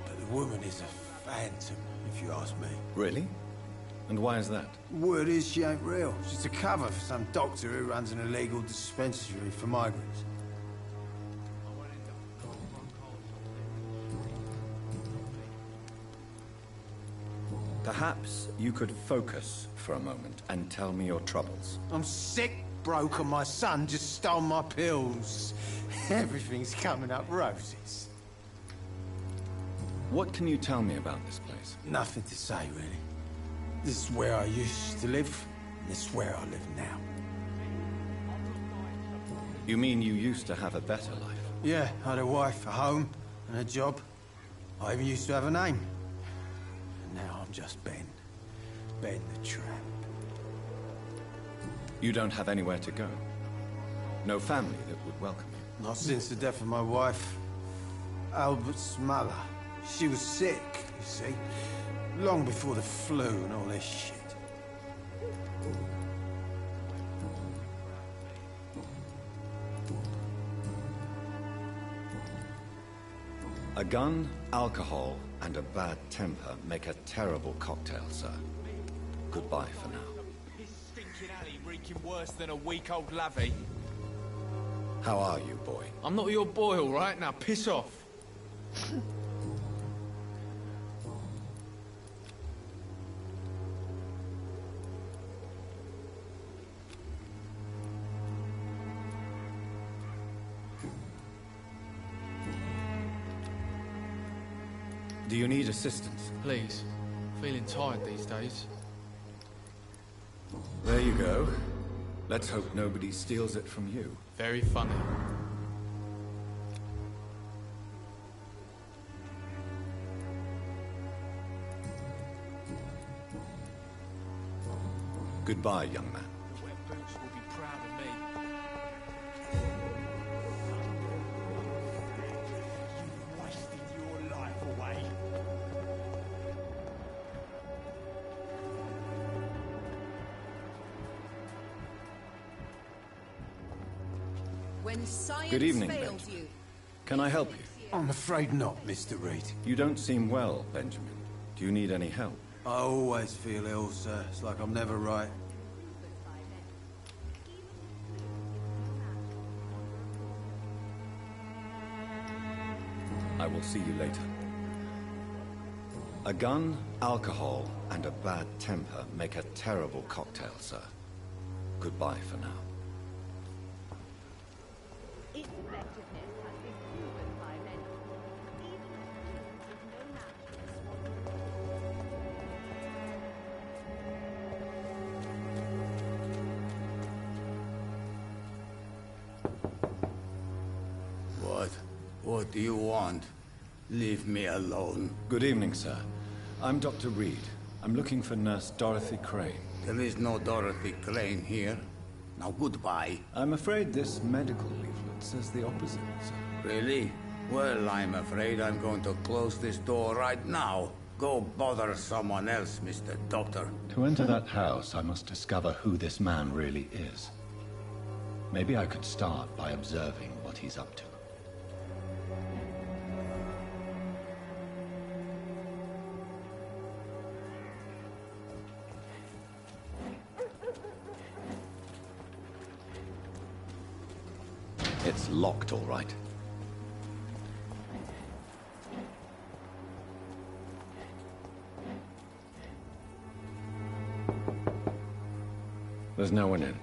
But the woman is a phantom, if you ask me. Really? And why is that? Word is she ain't real. She's a cover for some doctor who runs an illegal dispensary for migrants. Perhaps you could focus for a moment and tell me your troubles. I'm sick, broke, and my son just stole my pills. Everything's coming up roses. What can you tell me about this place? Nothing to say, really. This is where I used to live, and this is where I live now. You mean you used to have a better life? Yeah, I had a wife, a home, and a job. I even used to have a name. And now I'm just Ben. Ben the Tramp. You don't have anywhere to go? No family that would welcome you? Not since the death of my wife, Albert's mother. She was sick, you see. Long before the flu and all this shit. A gun, alcohol, and a bad temper make a terrible cocktail, sir. Goodbye for now. This stinking alley reeking worse than a week-old lavvy. How are you, boy? I'm not your boy, all right? Now piss off. Do you need assistance? Please. Feeling tired these days. There you go. Let's hope nobody steals it from you. Very funny. Goodbye, young man. The wet boots will be proud of me. You've wasted your life away. When science Good evening, fails Benjamin. you. Can I help you? I'm afraid not, Mr. Reed. You don't seem well, Benjamin. Do you need any help? I always feel ill, sir. It's like I'm never right. I will see you later. A gun, alcohol, and a bad temper make a terrible cocktail, sir. Goodbye for now. What do you want? Leave me alone. Good evening, sir. I'm Dr. Reed. I'm looking for Nurse Dorothy Crane. There is no Dorothy Crane here. Now goodbye. I'm afraid this medical leaflet says the opposite, sir. Really? Well, I'm afraid I'm going to close this door right now. Go bother someone else, Mr. Doctor. To enter that house, I must discover who this man really is. Maybe I could start by observing what he's up to. It's locked, all right. There's no one in.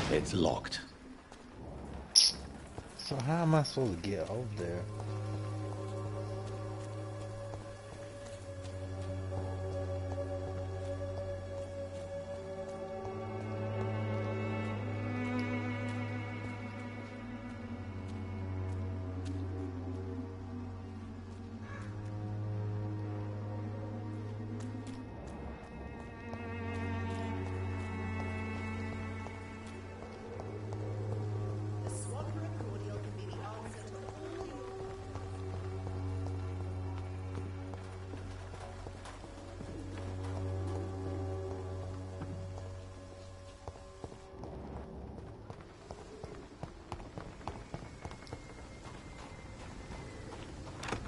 It's locked. So how am I supposed to get over there?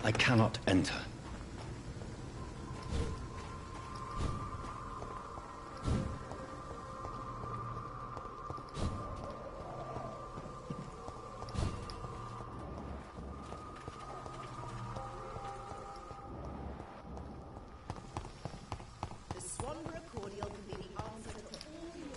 I cannot enter. The Swanborough cordial can be the answer to all your...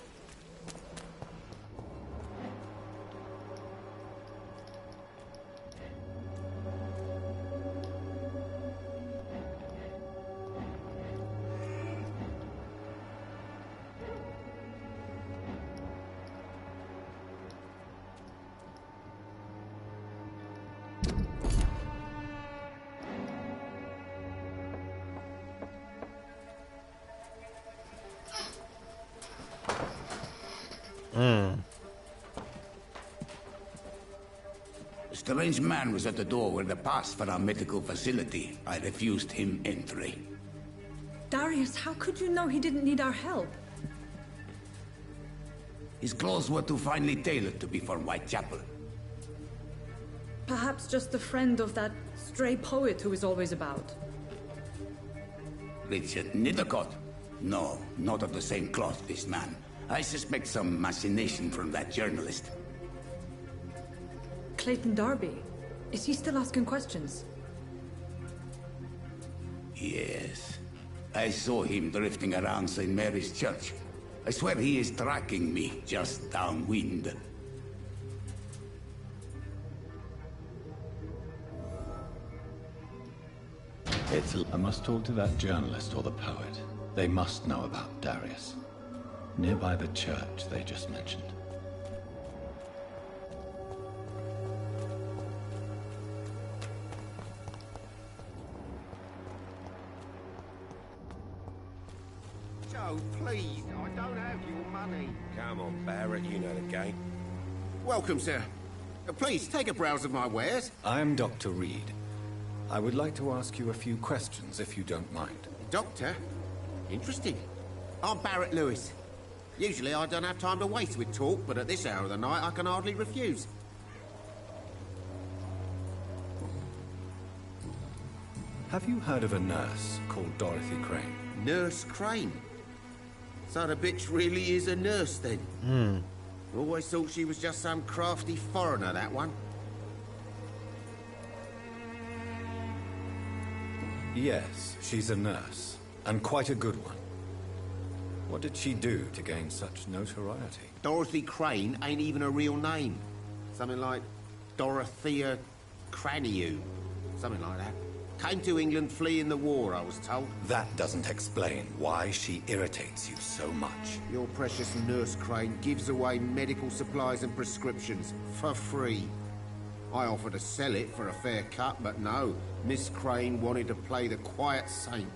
A strange man was at the door with a pass for our medical facility. I refused him entry. Darius, how could you know he didn't need our help? His clothes were too finely tailored to be for Whitechapel. Perhaps just a friend of that stray poet who is always about. Richard Nithercott? No, not of the same cloth, this man. I suspect some machination from that journalist. Clayton Darby. Is he still asking questions? Yes. I saw him drifting around St. Mary's Church. I swear he is tracking me just downwind. I must talk to that journalist or the poet. They must know about Darius. Nearby the church they just mentioned. Joe, please, I don't have your money. Come on, Barrett, you know the game. Welcome, sir. Please, take a browse of my wares. I'm Dr. Reed. I would like to ask you a few questions, if you don't mind. doctor? Interesting. I'm Barrett Lewis. Usually I don't have time to waste with talk, but at this hour of the night I can hardly refuse. Have you heard of a nurse called Dorothy Crane? Nurse Crane? So the bitch really is a nurse then? Always thought she was just some crafty foreigner, that one. Yes, she's a nurse, and quite a good one. What did she do to gain such notoriety? Dorothy Crane ain't even a real name. Something like Dorothea Craniu. Something like that. Came to England fleeing the war, I was told. That doesn't explain why she irritates you so much. Your precious Nurse Crane gives away medical supplies and prescriptions for free. I offered to sell it for a fair cut, but no. Miss Crane wanted to play the quiet saint.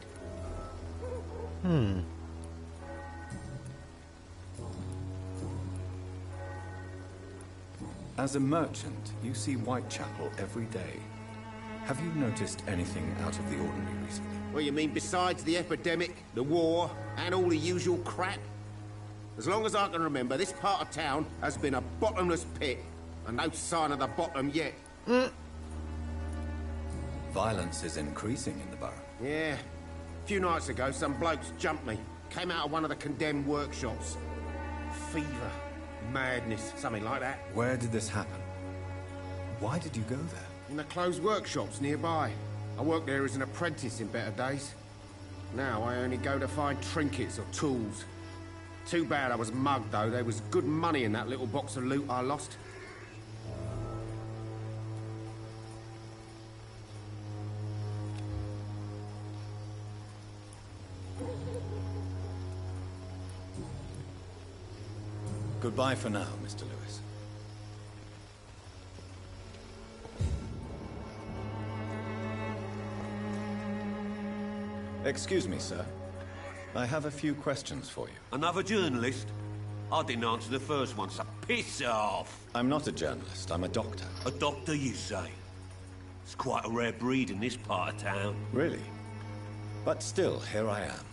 As a merchant, you see Whitechapel every day. Have you noticed anything out of the ordinary recently? Well, you mean besides the epidemic, the war, and all the usual crap? As long as I can remember, this part of town has been a bottomless pit, and no sign of the bottom yet. Violence is increasing in the borough. Yeah. A few nights ago, some blokes jumped me. Came out of one of the condemned workshops. Fever, madness, something like that. Where did this happen? Why did you go there? In the closed workshops nearby. I worked there as an apprentice in better days. Now I only go to find trinkets or tools. Too bad I was mugged, though. There was good money in that little box of loot I lost. Goodbye for now, Mr. Lewis. Excuse me, sir. I have a few questions for you. Another journalist? I didn't answer the first one, so piss off! I'm not a journalist, I'm a doctor. A doctor, you say? It's quite a rare breed in this part of town. Really? But still, here I am.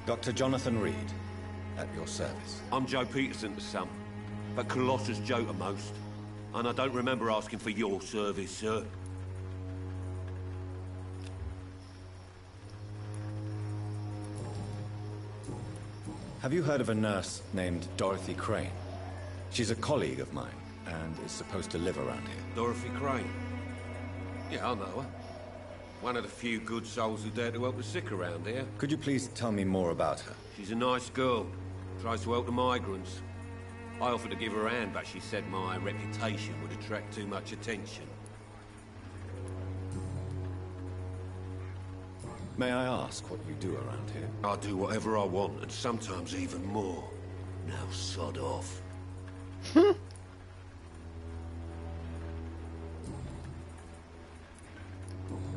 Dr. Jonathan Reed, at your service. I'm Joe Peterson to some, but Colossus Joe to most. And I don't remember asking for your service, sir. Have you heard of a nurse named Dorothy Crane? She's a colleague of mine, and is supposed to live around here. Dorothy Crane? Yeah, I know her. One of the few good souls who dare to help the sick around here. Could you please tell me more about her? She's a nice girl. Tries to help the migrants. I offered to give her a hand, but she said my reputation would attract too much attention. May I ask what you do around here? I do whatever I want, and sometimes even more. Now sod off.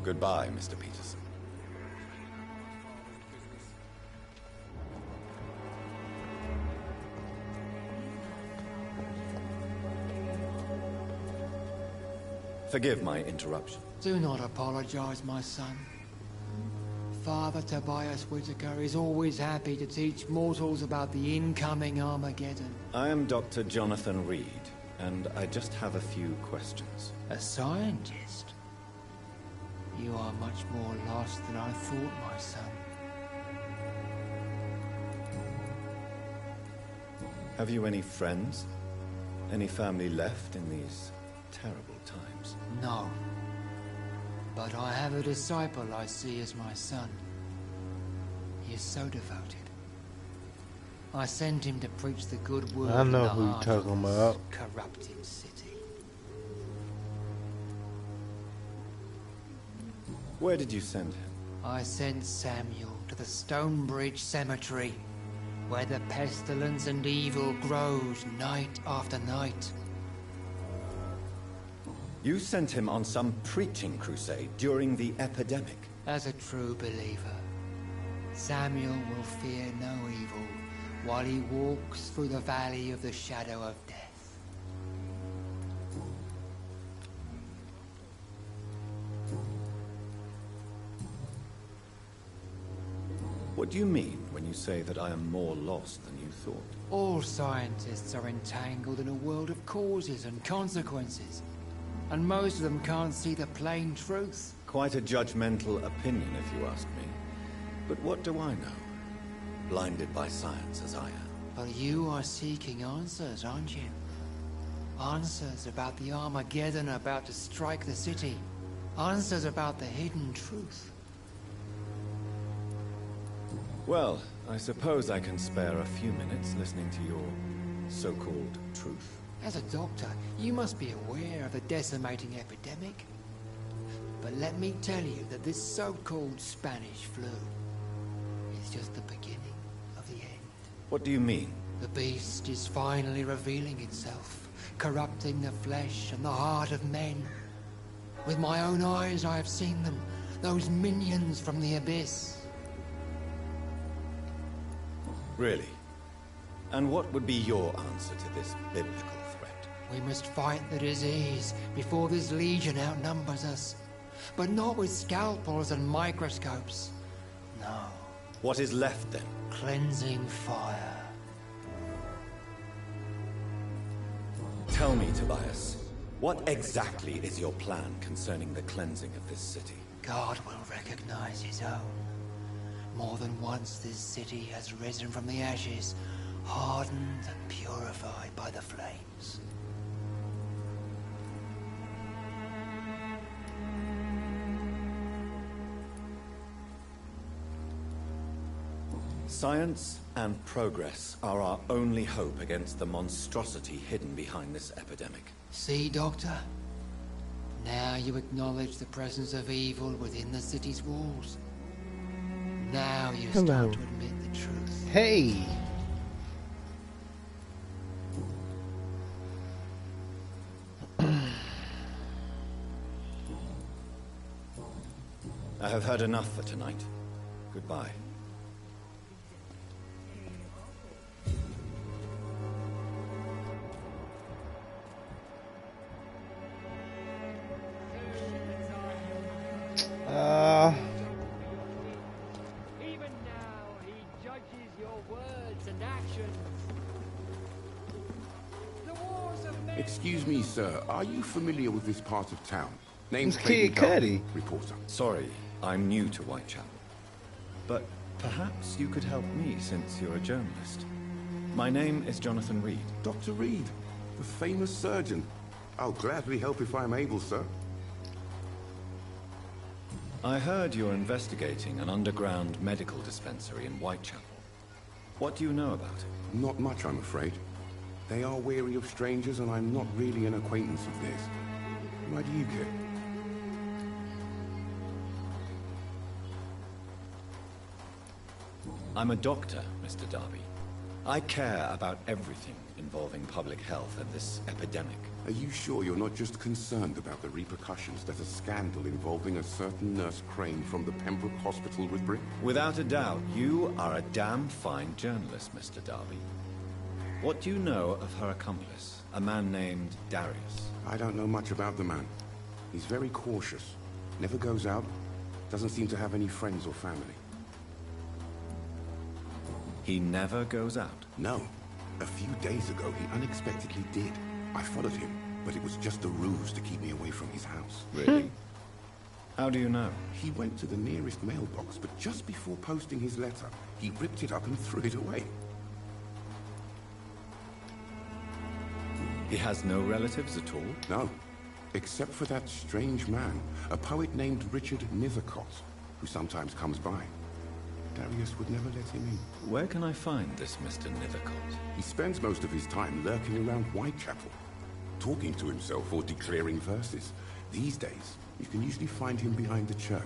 Goodbye, Mr. Peterson. Forgive my interruption. Do not apologize, my son. Father Tobias Whitaker is always happy to teach mortals about the incoming Armageddon. I am Dr. Jonathan Reed, and I just have a few questions. A scientist? You are much more lost than I thought, my son. Have you any friends? Any family left in these terrible times? No. But I have a disciple I see as my son. He is so devoted. I sent him to preach the good word I know in the who you're heart talking of this about. corrupted city. Where did you send him? I sent Samuel to the Stonebridge Cemetery, where the pestilence and evil grows night after night. You sent him on some preaching crusade during the epidemic. As a true believer, Samuel will fear no evil while he walks through the valley of the shadow of death. What do you mean when you say that I am more lost than you thought? All scientists are entangled in a world of causes and consequences. And most of them can't see the plain truth. Quite a judgmental opinion, if you ask me. But what do I know? Blinded by science as I am. But you are seeking answers, aren't you? Answers about the Armageddon about to strike the city. Answers about the hidden truth. Well, I suppose I can spare a few minutes listening to your so-called truth. As a doctor, you must be aware of the decimating epidemic. But let me tell you that this so-called Spanish flu is just the beginning of the end. What do you mean? The beast is finally revealing itself, corrupting the flesh and the heart of men. With my own eyes I have seen them, those minions from the abyss. Really? And what would be your answer to this biblical threat? We must fight the disease before this legion outnumbers us. But not with scalpels and microscopes. No. What is left then? Cleansing fire. Tell me, Tobias, what exactly is your plan concerning the cleansing of this city? God will recognize his own. More than once this city has risen from the ashes, hardened and purified by the flames. Science and progress are our only hope against the monstrosity hidden behind this epidemic. See, Doctor? Now you acknowledge the presence of evil within the city's walls. Now you start to admit the truth. Hey! I have heard enough for tonight. Goodbye. Even now, he judges your words and actions. The wars of men. Excuse me, sir. Are you familiar with this part of town? Name's It's Kid Cudi. Reporter. Sorry, I'm new to Whitechapel. But perhaps you could help me since you're a journalist. My name is Jonathan Reed. Dr. Reed, the famous surgeon. I'll gladly help if I'm able, sir. I heard you're investigating an underground medical dispensary in Whitechapel. What do you know about it? Not much, I'm afraid. They are wary of strangers, and I'm not really an acquaintance of theirs. Why do you care? I'm a doctor, Mr. Darby. I care about everything involving public health and this epidemic. Are you sure you're not just concerned about the repercussions that a scandal involving a certain Nurse Crane from the Pembroke Hospital would bring? Without a doubt, you are a damn fine journalist, Mr. Darby. What do you know of her accomplice, a man named Darius? I don't know much about the man. He's very cautious. Never goes out. Doesn't seem to have any friends or family. He never goes out? No. A few days ago, he unexpectedly did. I followed him, but it was just a ruse to keep me away from his house. Really? How do you know? He went to the nearest mailbox, but just before posting his letter, he ripped it up and threw it away. He has no relatives at all? No. Except for that strange man, a poet named Richard Nethercott, who sometimes comes by. Darius would never let him in. Where can I find this Mr. Nethercott? He spends most of his time lurking around Whitechapel, talking to himself or declaring verses. These days, you can usually find him behind the church.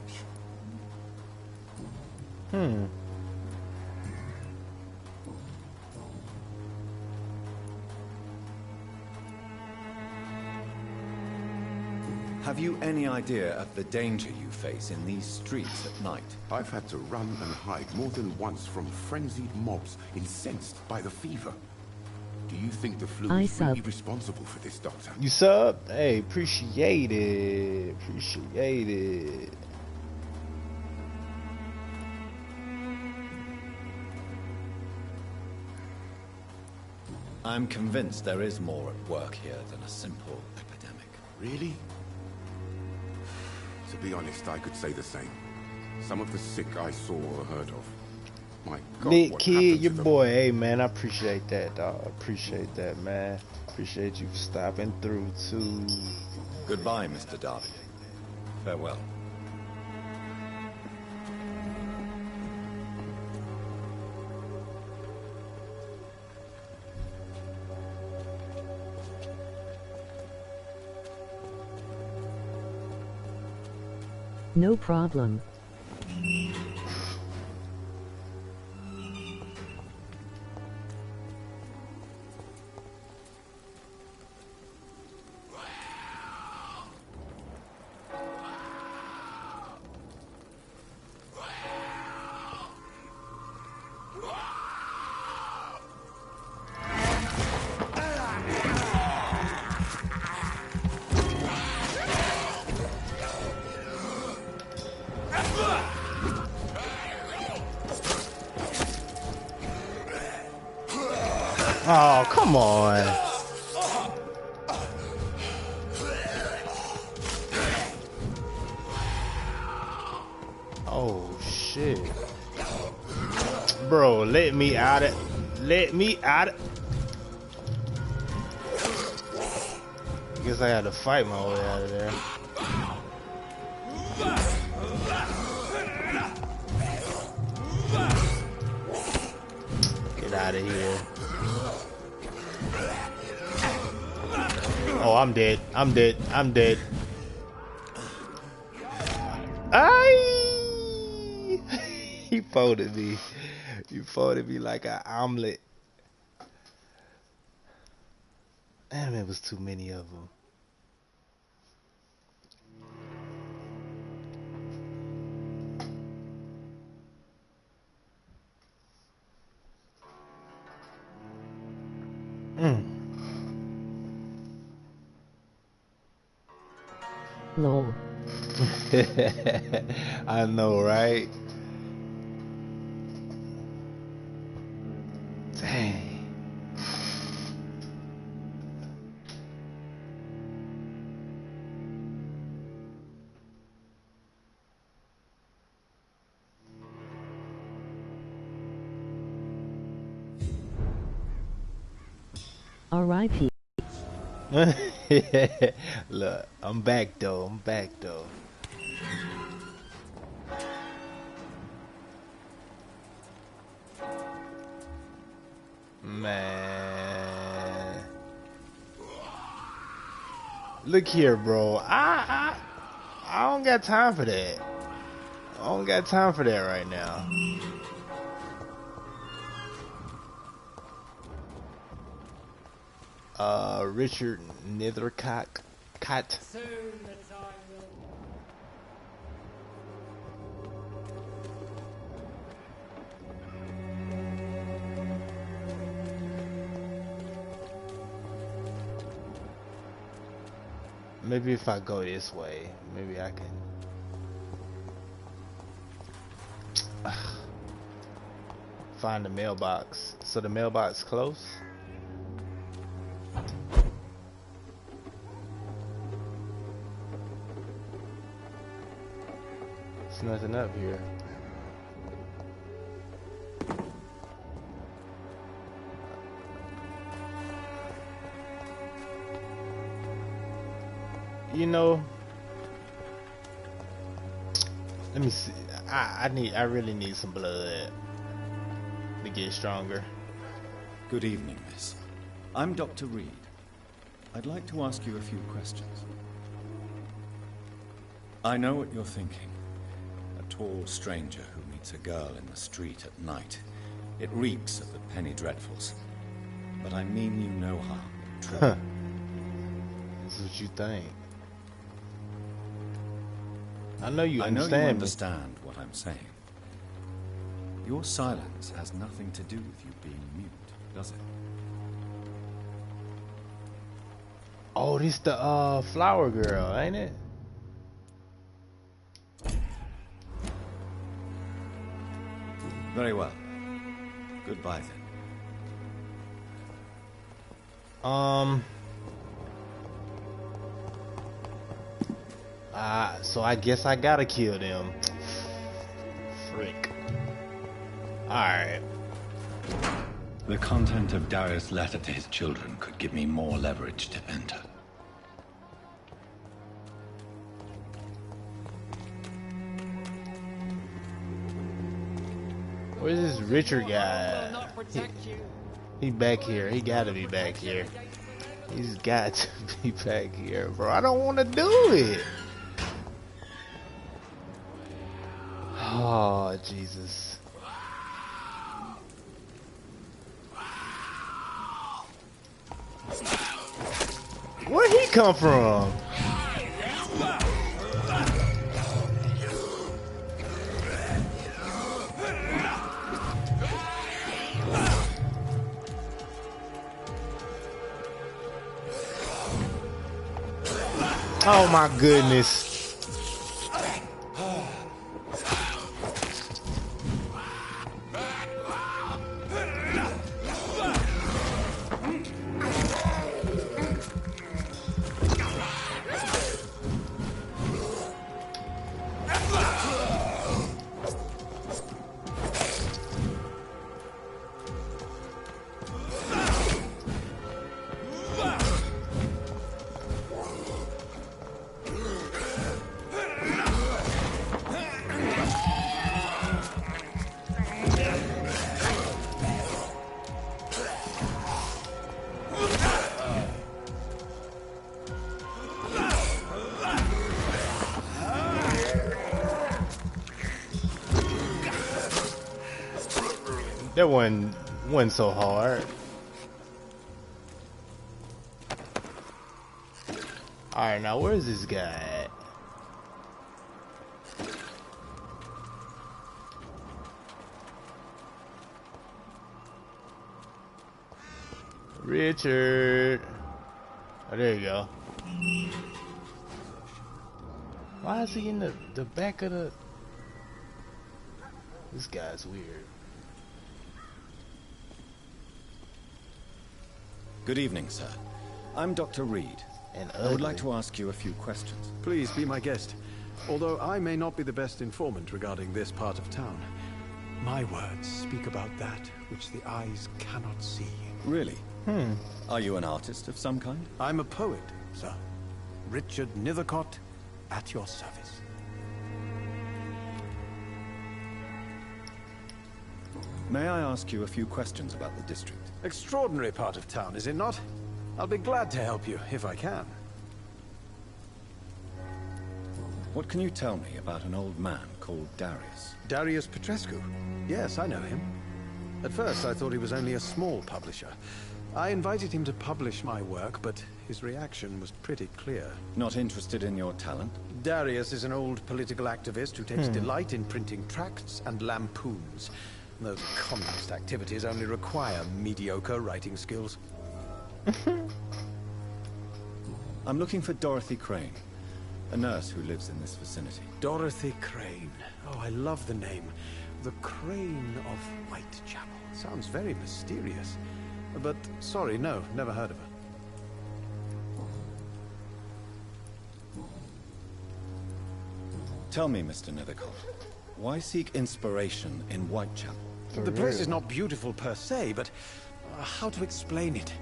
Have you any idea of the danger you face in these streets at night? I've had to run and hide more than once from frenzied mobs incensed by the fever. Do you think the flu is really responsible for this, Doctor? You sub? Hey, appreciate it. Appreciate it. I'm convinced there is more at work here than a simple epidemic. Really? To be honest, I could say the same. Some of the sick I saw or heard of. My God, Lit what Kid, happened your to them? boy. Hey, man, I appreciate that, dog. Appreciate that, man. Appreciate you stopping through, too. Goodbye, Mr. Darby. Farewell. No problem. Oh, come on. Oh, shit. Bro, let me out it. Let me out it. Guess I had to fight my way out of there. Get out of here. Oh, I'm dead. I'm dead. I'm dead. Aye! He folded me. He folded me like an omelet. Damn, it was too many of them. Lol. I know, right? Dang. R.I.P. Look, I'm back though. I'm back though. Man. Look here, bro. I don't got time for that. I don't got time for that right now. Richard Nethercock. Soon the time will. Maybe if I go this way, maybe I can find the mailbox. So the mailbox close? There's nothing up here. You know, let me see. I really need some blood to get stronger. Good evening, miss. I'm Dr. Reed. I'd like to ask you a few questions. I know what you're thinking. A tall stranger who meets a girl in the street at night. It reeks of the penny dreadfuls. But I mean you no harm, truly. That's what you think. I know you understand. I know you understand what I'm saying. Your silence has nothing to do with you being mute, does it? Oh, this the flower girl, ain't it? Very well. Goodbye then. So I guess I gotta kill them. Frick. Alright. The content of Darius' letter to his children could give me more leverage to enter. Where's this Richard guy? He back here. He gotta be back here. He's got to be back here, bro. I don't want to do it. Oh, Jesus. Where'd he come from? Oh my goodness. That wasn't so hard. Alright, now where's this guy at? Richard. Oh, there you go. Why is he in the back of the... This guy's weird. Good evening, sir. I'm Dr. Reed, and I would like to ask you a few questions. Please be my guest. Although I may not be the best informant regarding this part of town, my words speak about that which the eyes cannot see. Really? Are you an artist of some kind? I'm a poet, sir. Richard Nethercott, at your service. May I ask you a few questions about the district? Extraordinary part of town, is it not? I'll be glad to help you, if I can. What can you tell me about an old man called Darius? Darius Petrescu? Yes, I know him. At first, I thought he was only a small publisher. I invited him to publish my work, but his reaction was pretty clear. Not interested in your talent? Darius is an old political activist who takes delight in printing tracts and lampoons. Those communist activities only require mediocre writing skills. I'm looking for Dorothy Crane, a nurse who lives in this vicinity. Dorothy Crane. Oh, I love the name. The Crane of Whitechapel. Sounds very mysterious. But, sorry, no, never heard of her. Tell me, Mr. Nethercott, why seek inspiration in Whitechapel? The place is not beautiful per se, but how to explain it?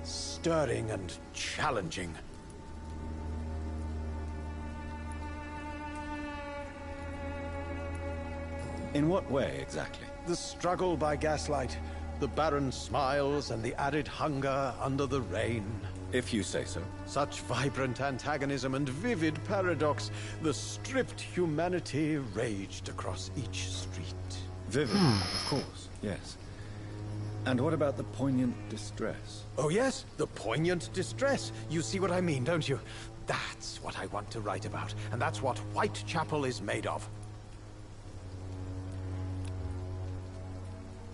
Stirring and challenging. In what way, exactly? The struggle by gaslight, the barren smiles and the added hunger under the rain. If you say so. Such vibrant antagonism and vivid paradox, the stripped humanity raged across each street. Vivid, of course, yes. And what about the poignant distress? Oh yes, the poignant distress. You see what I mean, don't you? That's what I want to write about, and that's what Whitechapel is made of.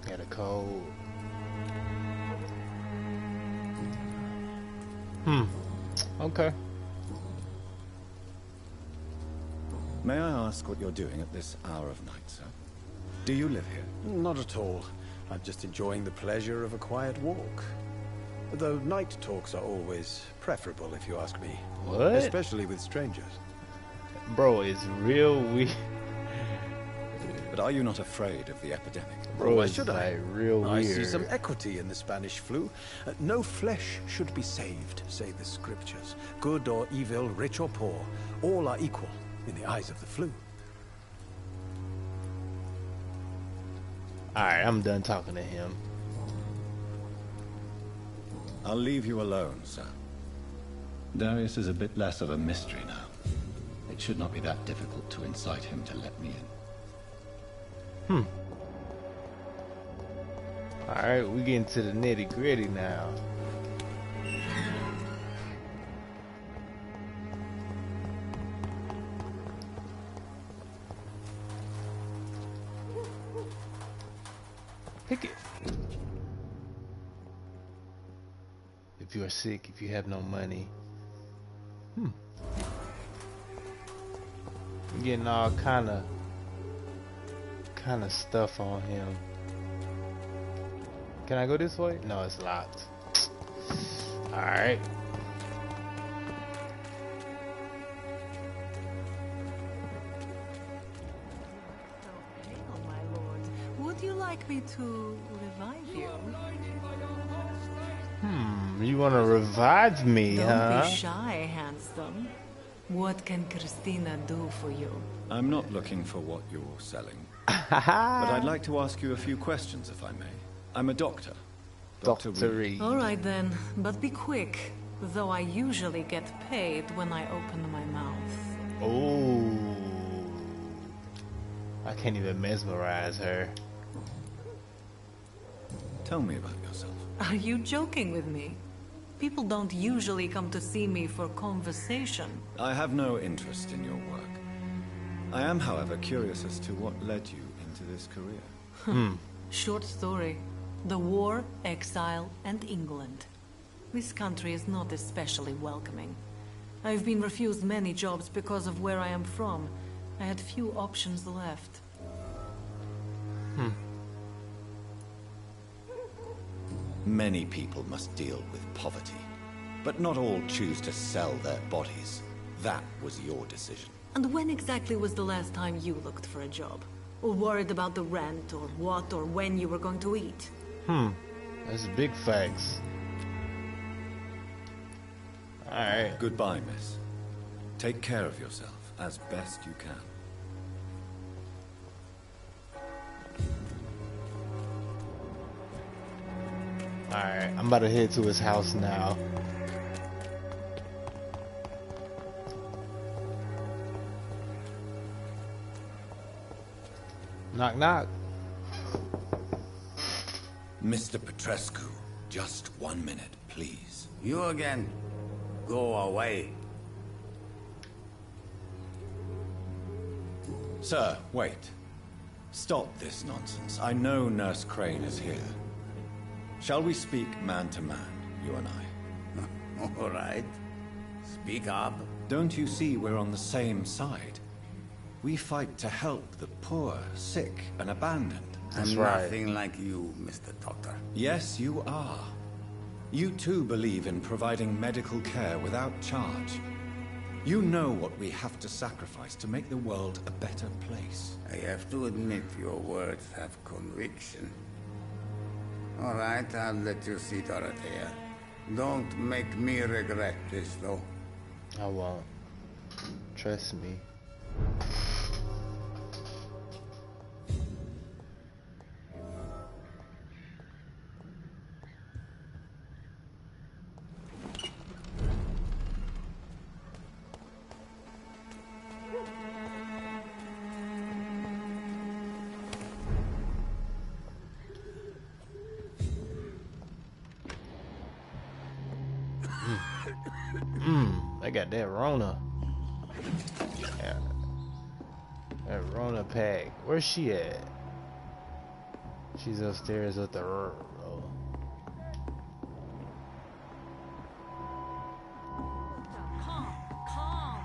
Got a code. Okay. May I ask what you're doing at this hour of night, sir? Do you live here? Not at all. I'm just enjoying the pleasure of a quiet walk. Though night talks are always preferable, if you ask me. What? Especially with strangers. Bro, it's real weird. But are you not afraid of the epidemic? Bro, Why it's should I? like real I weird. see some equity in the Spanish flu. No flesh should be saved, say the scriptures. Good or evil, rich or poor, all are equal in the eyes of the flu. Alright, I'm done talking to him. I'll leave you alone, sir. Darius is a bit less of a mystery now. It should not be that difficult to incite him to let me in. Alright, we getting to the nitty gritty now. Pick it. If you are sick, if you have no money. Getting all kind of stuff on him. Can I go this way? No, it's locked. Alright. Oh, my lord. Would you like me to revive you? You want to revive me, Don't huh? be shy, handsome. What can Christina do for you? I'm not looking for what you're selling. But I'd like to ask you a few questions, if I may. I'm a doctor. Dr. Reed. All right then, but be quick. Though I usually get paid when I open my mouth. Oh, I can't even mesmerize her. Tell me about yourself. Are you joking with me? People don't usually come to see me for conversation. I have no interest in your work. I am, however, curious as to what led you into this career. Short story. The war, exile, and England. This country is not especially welcoming. I've been refused many jobs because of where I am from. I had few options left. Many people must deal with poverty, but not all choose to sell their bodies. That was your decision. And when exactly was the last time you looked for a job? Or worried about the rent, or what or when you were going to eat? That's big facts. Alright. Goodbye, miss. Take care of yourself as best you can. Alright, I'm about to head to his house now. Knock, knock. Mr. Petrescu, just 1 minute, please. You again. Go away. Sir, wait. Stop this nonsense. I know Nurse Crane is here. Shall we speak man to man, you and I? All right. Speak up. Don't you see we're on the same side? We fight to help the poor, sick, and abandoned. I'm nothing like you, Mr. Doctor. Yes, you are. You too believe in providing medical care without charge. You know what we have to sacrifice to make the world a better place. I have to admit your words have conviction. All right, I'll let you see Dorothea. Don't make me regret this, though. I won't. Trust me. I got that Rona. Yeah. That Rona pack. Where's she at? She's upstairs with the. Calm.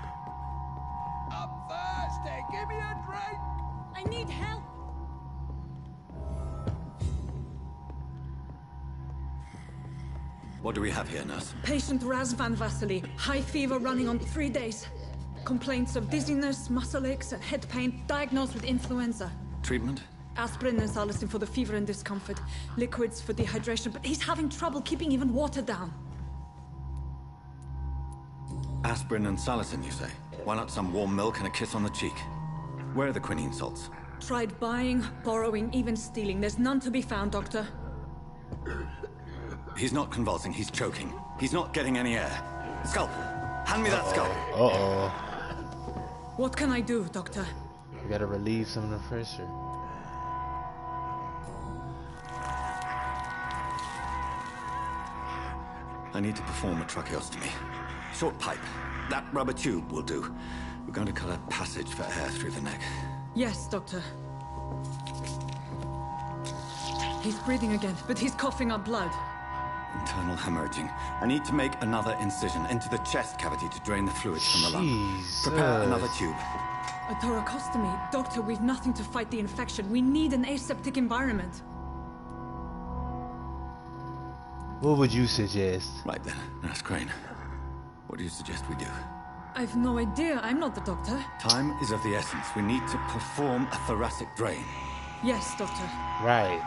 I'm thirsty. Give me a drink. I need help. What do we have here, nurse? Patient Raz Van Vasily. High fever running on 3 days. Complaints of dizziness, muscle aches, and head pain. Diagnosed with influenza. Treatment? Aspirin and salicin for the fever and discomfort. Liquids for dehydration, but he's having trouble keeping even water down. Aspirin and salicin, you say? Why not some warm milk and a kiss on the cheek? Where are the quinine salts? Tried buying, borrowing, even stealing. There's none to be found, Doctor. He's not convulsing, he's choking. He's not getting any air. Scalp! Hand me that scalp! Uh-oh. What can I do, Doctor? We gotta relieve some of the pressure. I need to perform a tracheostomy. Short pipe. That rubber tube will do. We're going to cut a passage for air through the neck. Yes, Doctor. He's breathing again, but he's coughing up blood. Internal hemorrhaging. I need to make another incision into the chest cavity to drain the fluids from the lung. Prepare another tube. A thoracostomy? Doctor, we've nothing to fight the infection. We need an aseptic environment. What would you suggest? Right then, Nurse Crane. What do you suggest we do? I've no idea. I'm not the doctor. Time is of the essence. We need to perform a thoracic drain. Yes, Doctor. Right.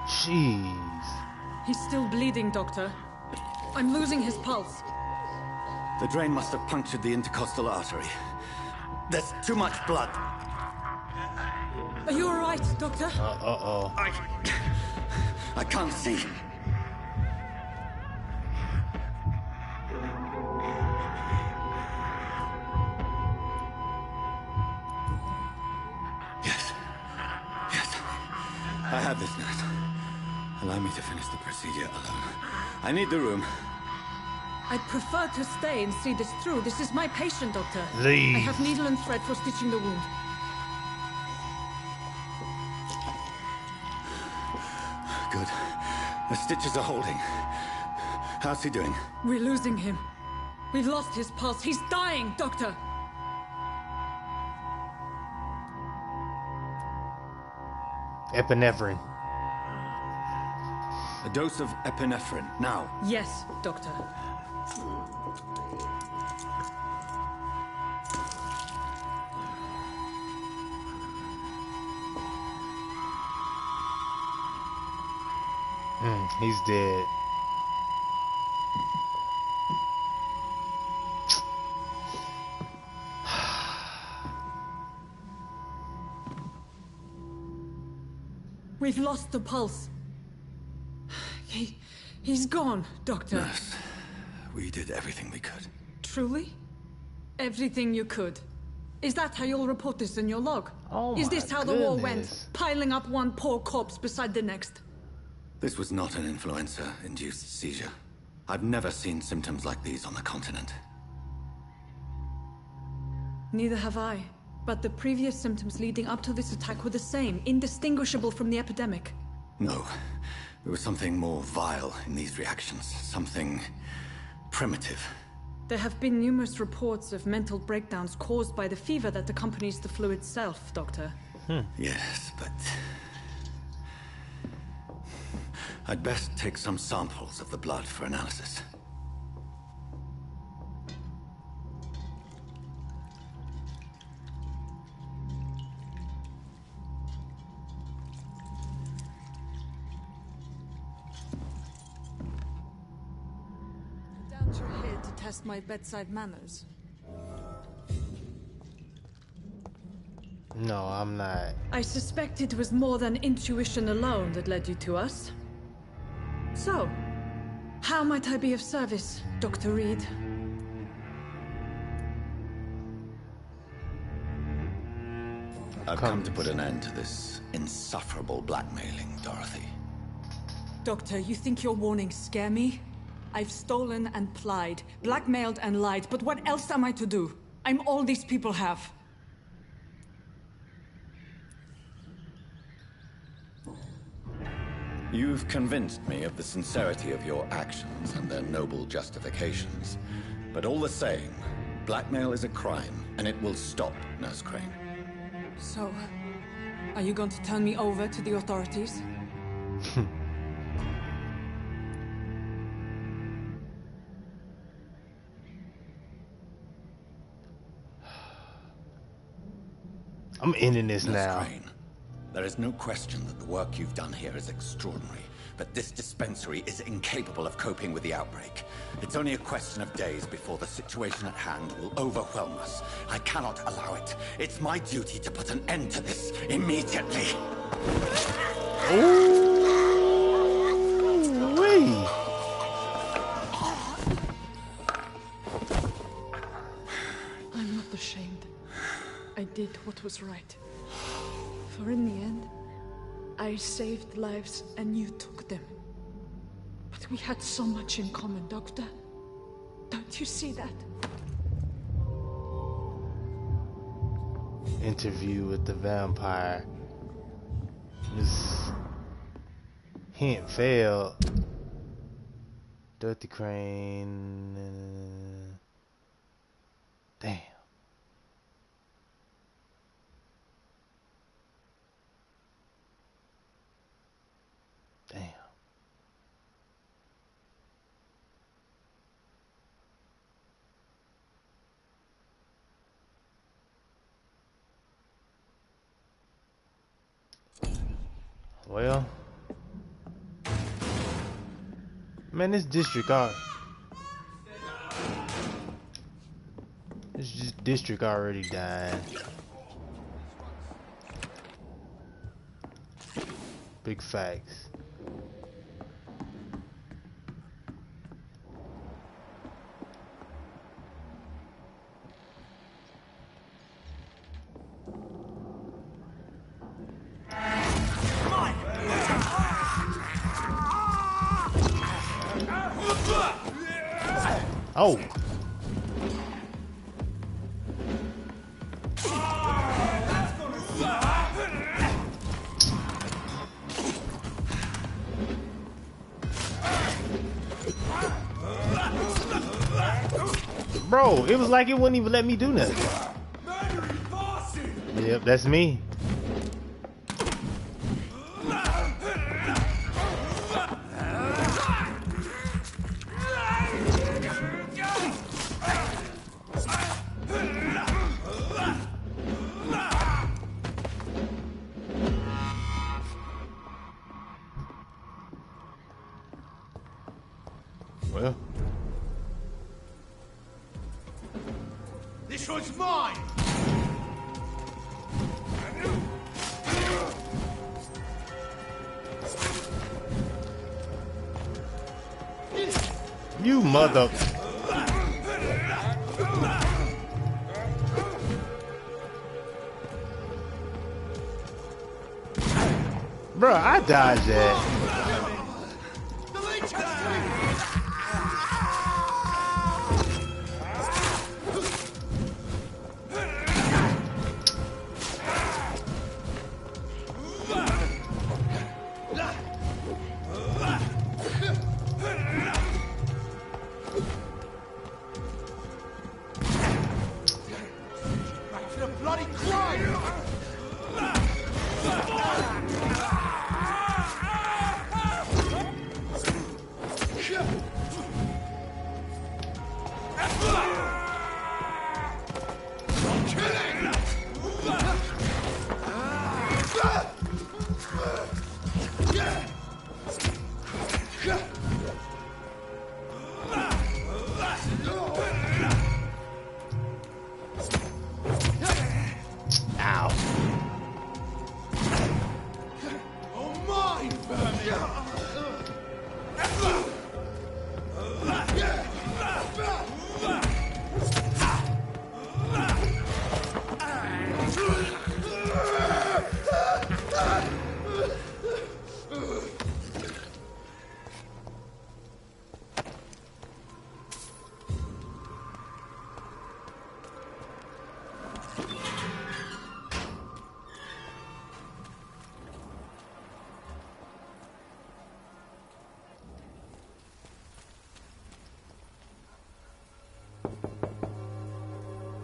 Jeez. He's still bleeding, Doctor. I'm losing his pulse. The drain must have punctured the intercostal artery. There's too much blood. Are you all right, Doctor? Uh-oh. I can't see. Yes. I have this, nurse. Allow me to finish the procedure alone. I need the room. I'd prefer to stay and see this through. This is my patient, Doctor. Leave. I have needle and thread for stitching the wound. Good. The stitches are holding. How's he doing? We're losing him. We've lost his pulse. He's dying, Doctor. Epinephrine. A dose of epinephrine, now. Yes, Doctor. He's dead. We've lost the pulse. He's gone, Doctor. Nurse, we did everything we could. Truly? Everything you could? Is that how you'll report this in your log? Oh Is this how the war went? goodness. Piling up one poor corpse beside the next? This was not an influenza-induced seizure. I've never seen symptoms like these on the continent. Neither have I. But the previous symptoms leading up to this attack were the same, indistinguishable from the epidemic. No. There was something more vile in these reactions. Something primitive. There have been numerous reports of mental breakdowns caused by the fever that accompanies the flu itself, Doctor. Yes, but... I'd best take some samples of the blood for analysis. Down your head to test my bedside manners. No, I'm not. I suspect it was more than intuition alone that led you to us. So, how might I be of service, Dr. Reed? I've come to put an end to this insufferable blackmailing, Dorothy. Doctor, you think your warnings scare me? I've stolen and plied, blackmailed and lied, but what else am I to do? I'm all these people have. You've convinced me of the sincerity of your actions and their noble justifications. But all the same, blackmail is a crime, and it will stop, Nurse Crane. So, are you going to turn me over to the authorities? I'm ending this Miss now. Crane, there is no question that the work you've done here is extraordinary, but this dispensary is incapable of coping with the outbreak. It's only a question of days before the situation at hand will overwhelm us. I cannot allow it. It's my duty to put an end to this immediately. Ooh-wee. I'm not ashamed. I did what was right. For in the end, I saved lives and you took them. But we had so much in common, Doctor. Don't you see that? Interview with the vampire. This hint failed. Dorothy Crane. Damn. Damn. Well, man, this district already died. Big facts. Oh. Bro, it was like it wouldn't even let me do nothing. Yep, that's me. Well, this one's mine. you mother. Bro, I dodged that.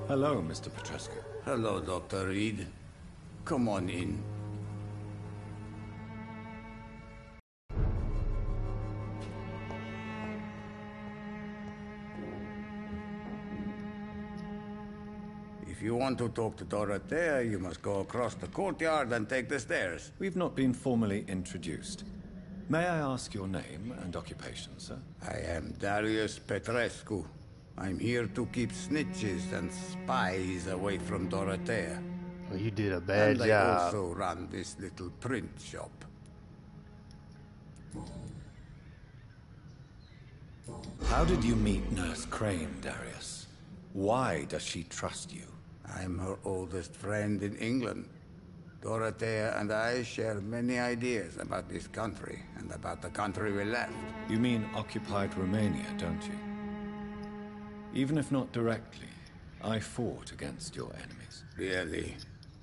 Hello, Mr. Petrescu. Hello, Dr. Reed. Come on in. If you want to talk to Dorothea, you must go across the courtyard and take the stairs. We've not been formally introduced. May I ask your name and occupation, sir? I am Darius Petrescu. I'm here to keep snitches and spies away from Dorothea. Well, you did a bad job. job. I also run this little print shop. How did you meet Nurse Crane, Darius? Why does she trust you? I'm her oldest friend in England. Dorothea and I share many ideas about this country and about the country we left. You mean occupied Romania, don't you? Even if not directly, I fought against your enemies. Really?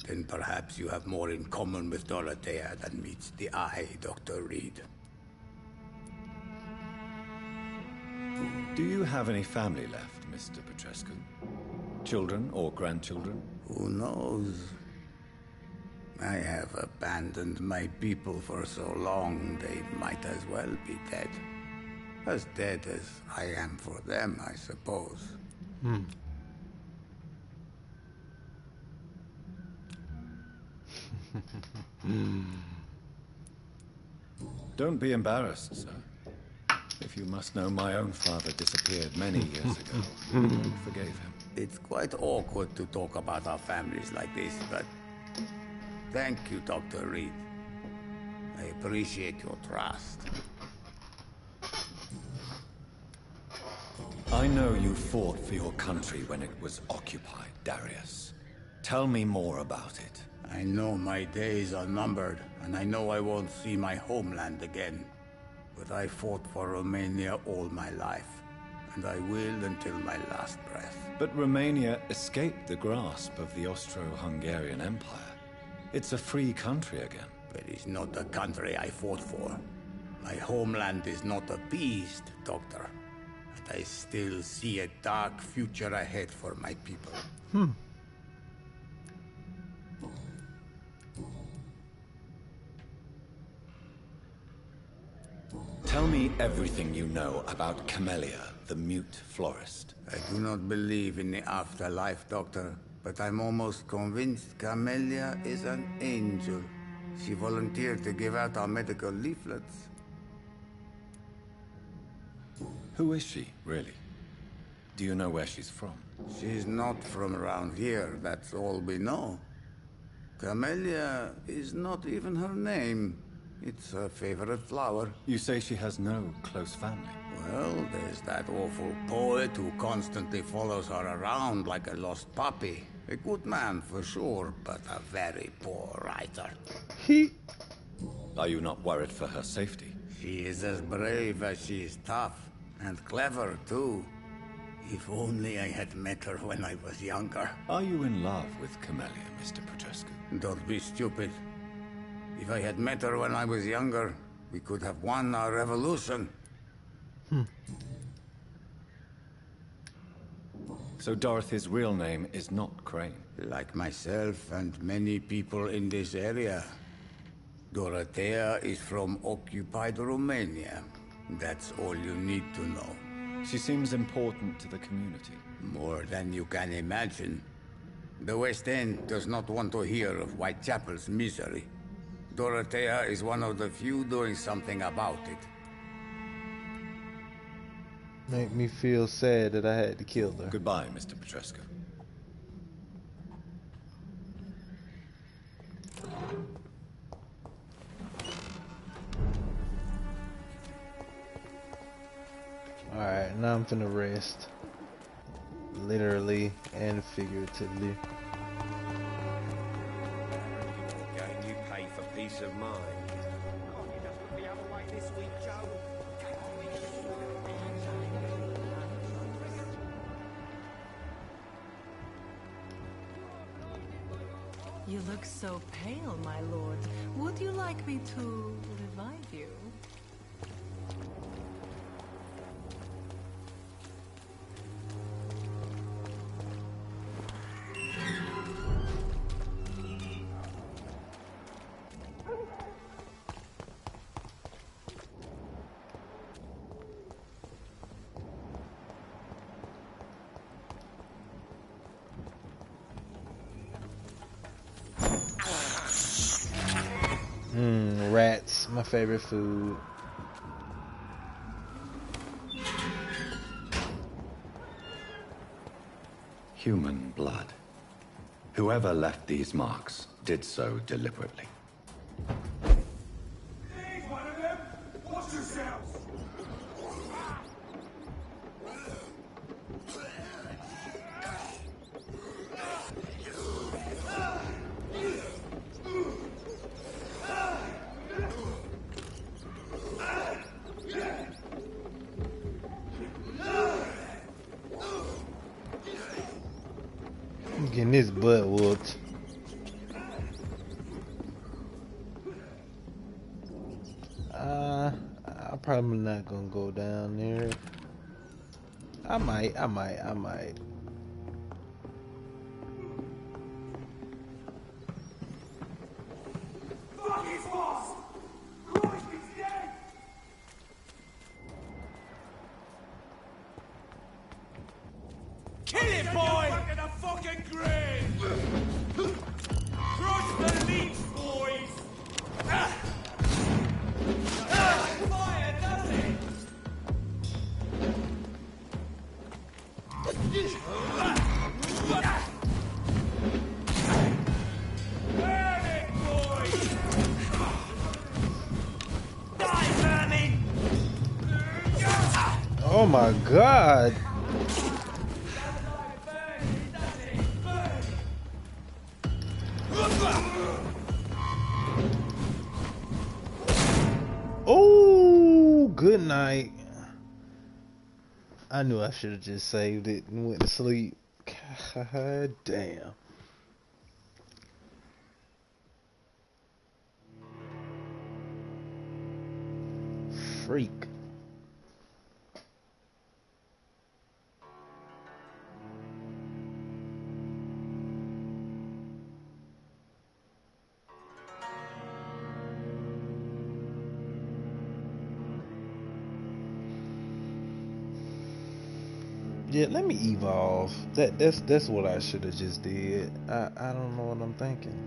Then perhaps you have more in common with Dorothea than meets the eye, Dr. Reed. Do you have any family left, Mr. Petrescu? Children or grandchildren? Who knows? I have abandoned my people for so long, they might as well be dead. As dead as I am for them, I suppose. Don't be embarrassed, sir. If you must know, my own father disappeared many years ago. I forgave him. It's quite awkward to talk about our families like this, but thank you, Dr. Reed. I appreciate your trust. I know you fought for your country when it was occupied, Darius. Tell me more about it. I know my days are numbered, and I know I won't see my homeland again. But I fought for Romania all my life, and I will until my last breath. But Romania escaped the grasp of the Austro-Hungarian Empire. It's a free country again. But it's not the country I fought for. My homeland is not appeased, Doctor. And I still see a dark future ahead for my people. Tell me everything you know about Camellia, the mute florist. I do not believe in the afterlife, Doctor, but I'm almost convinced Camellia is an angel. She volunteered to give out our medical leaflets. Who is she, really? Do you know where she's from? She's not from around here, that's all we know. Camellia is not even her name. It's her favorite flower. You say she has no close family? Well, there's that awful poet who constantly follows her around like a lost puppy. A good man, for sure, but a very poor writer. Are you not worried for her safety? She is as brave as she is tough. And clever, too. If only I had met her when I was younger. Are you in love with Camellia, Mr. Petrescu? Don't be stupid. If I had met her when I was younger, we could have won our revolution. So Dorothy's real name is not Crane? Like myself and many people in this area. Dorothea is from occupied Romania. That's all you need to know. She seems important to the community. More than you can imagine. The West End does not want to hear of Whitechapel's misery. Dorothea is one of the few doing something about it. Make me feel sad that I had to kill her. Goodbye, Mr. Petrescu. Alright, now I'm finna rest. Literally and figuratively. Game you pay for peace of mind. You look so pale, my lord. Would you like me to revive you? favorite food. Human blood. Whoever left these marks did so deliberately. He's one of them! Watch yourselves! I'm getting his butt whooped. I'm probably not gonna go down there. I might. Fuck his boss! Christ, he's dead! Kill him, boy! Back in the fucking grave! Crush the leech, boys! Fire, does it? Burn it, boys! Die, vermin! Oh my god! Oh, good night. I knew I should have just saved it and went to sleep. God damn. Freak. Yeah, let me evolve. That's what I should have just did. I don't know what I'm thinking.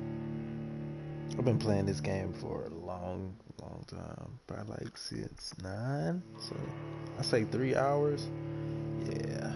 I've been playing this game for a long time. Probably like since 9. So I say 3 hours. Yeah.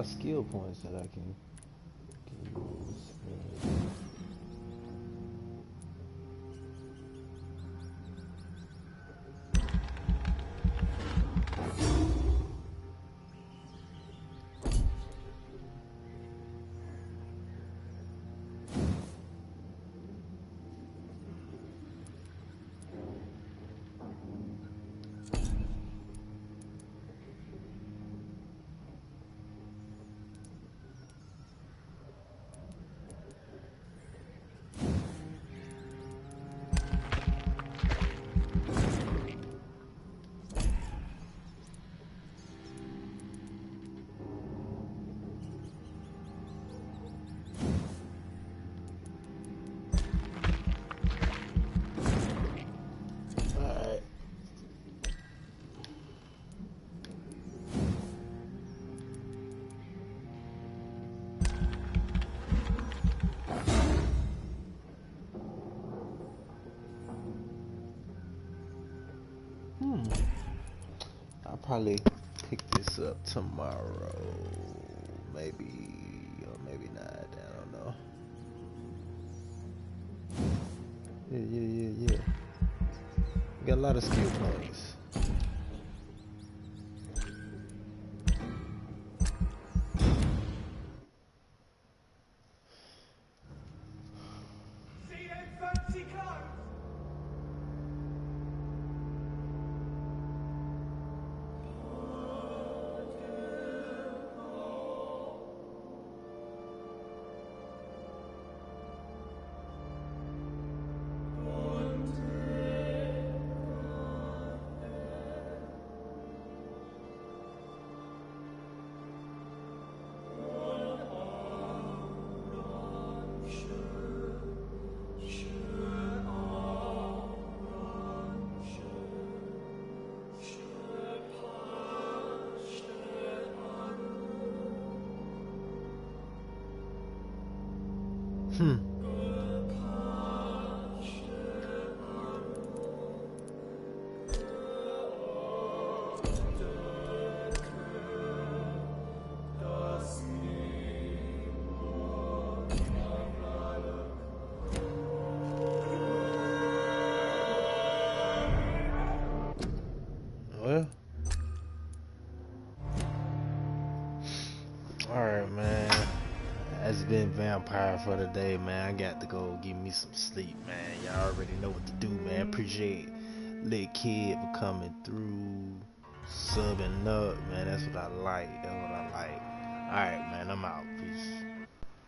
of skill points that I can use. I'll probably pick this up tomorrow, maybe, or maybe not. I don't know. Yeah. Got a lot of skill points. Well, alright, man. That's been Vampire for the day, man. I got to go get me some sleep, man. Y'all already know what to do, man. Appreciate Little Kid for coming through, subbing up, man. That's what I like. Alright, man. I'm out.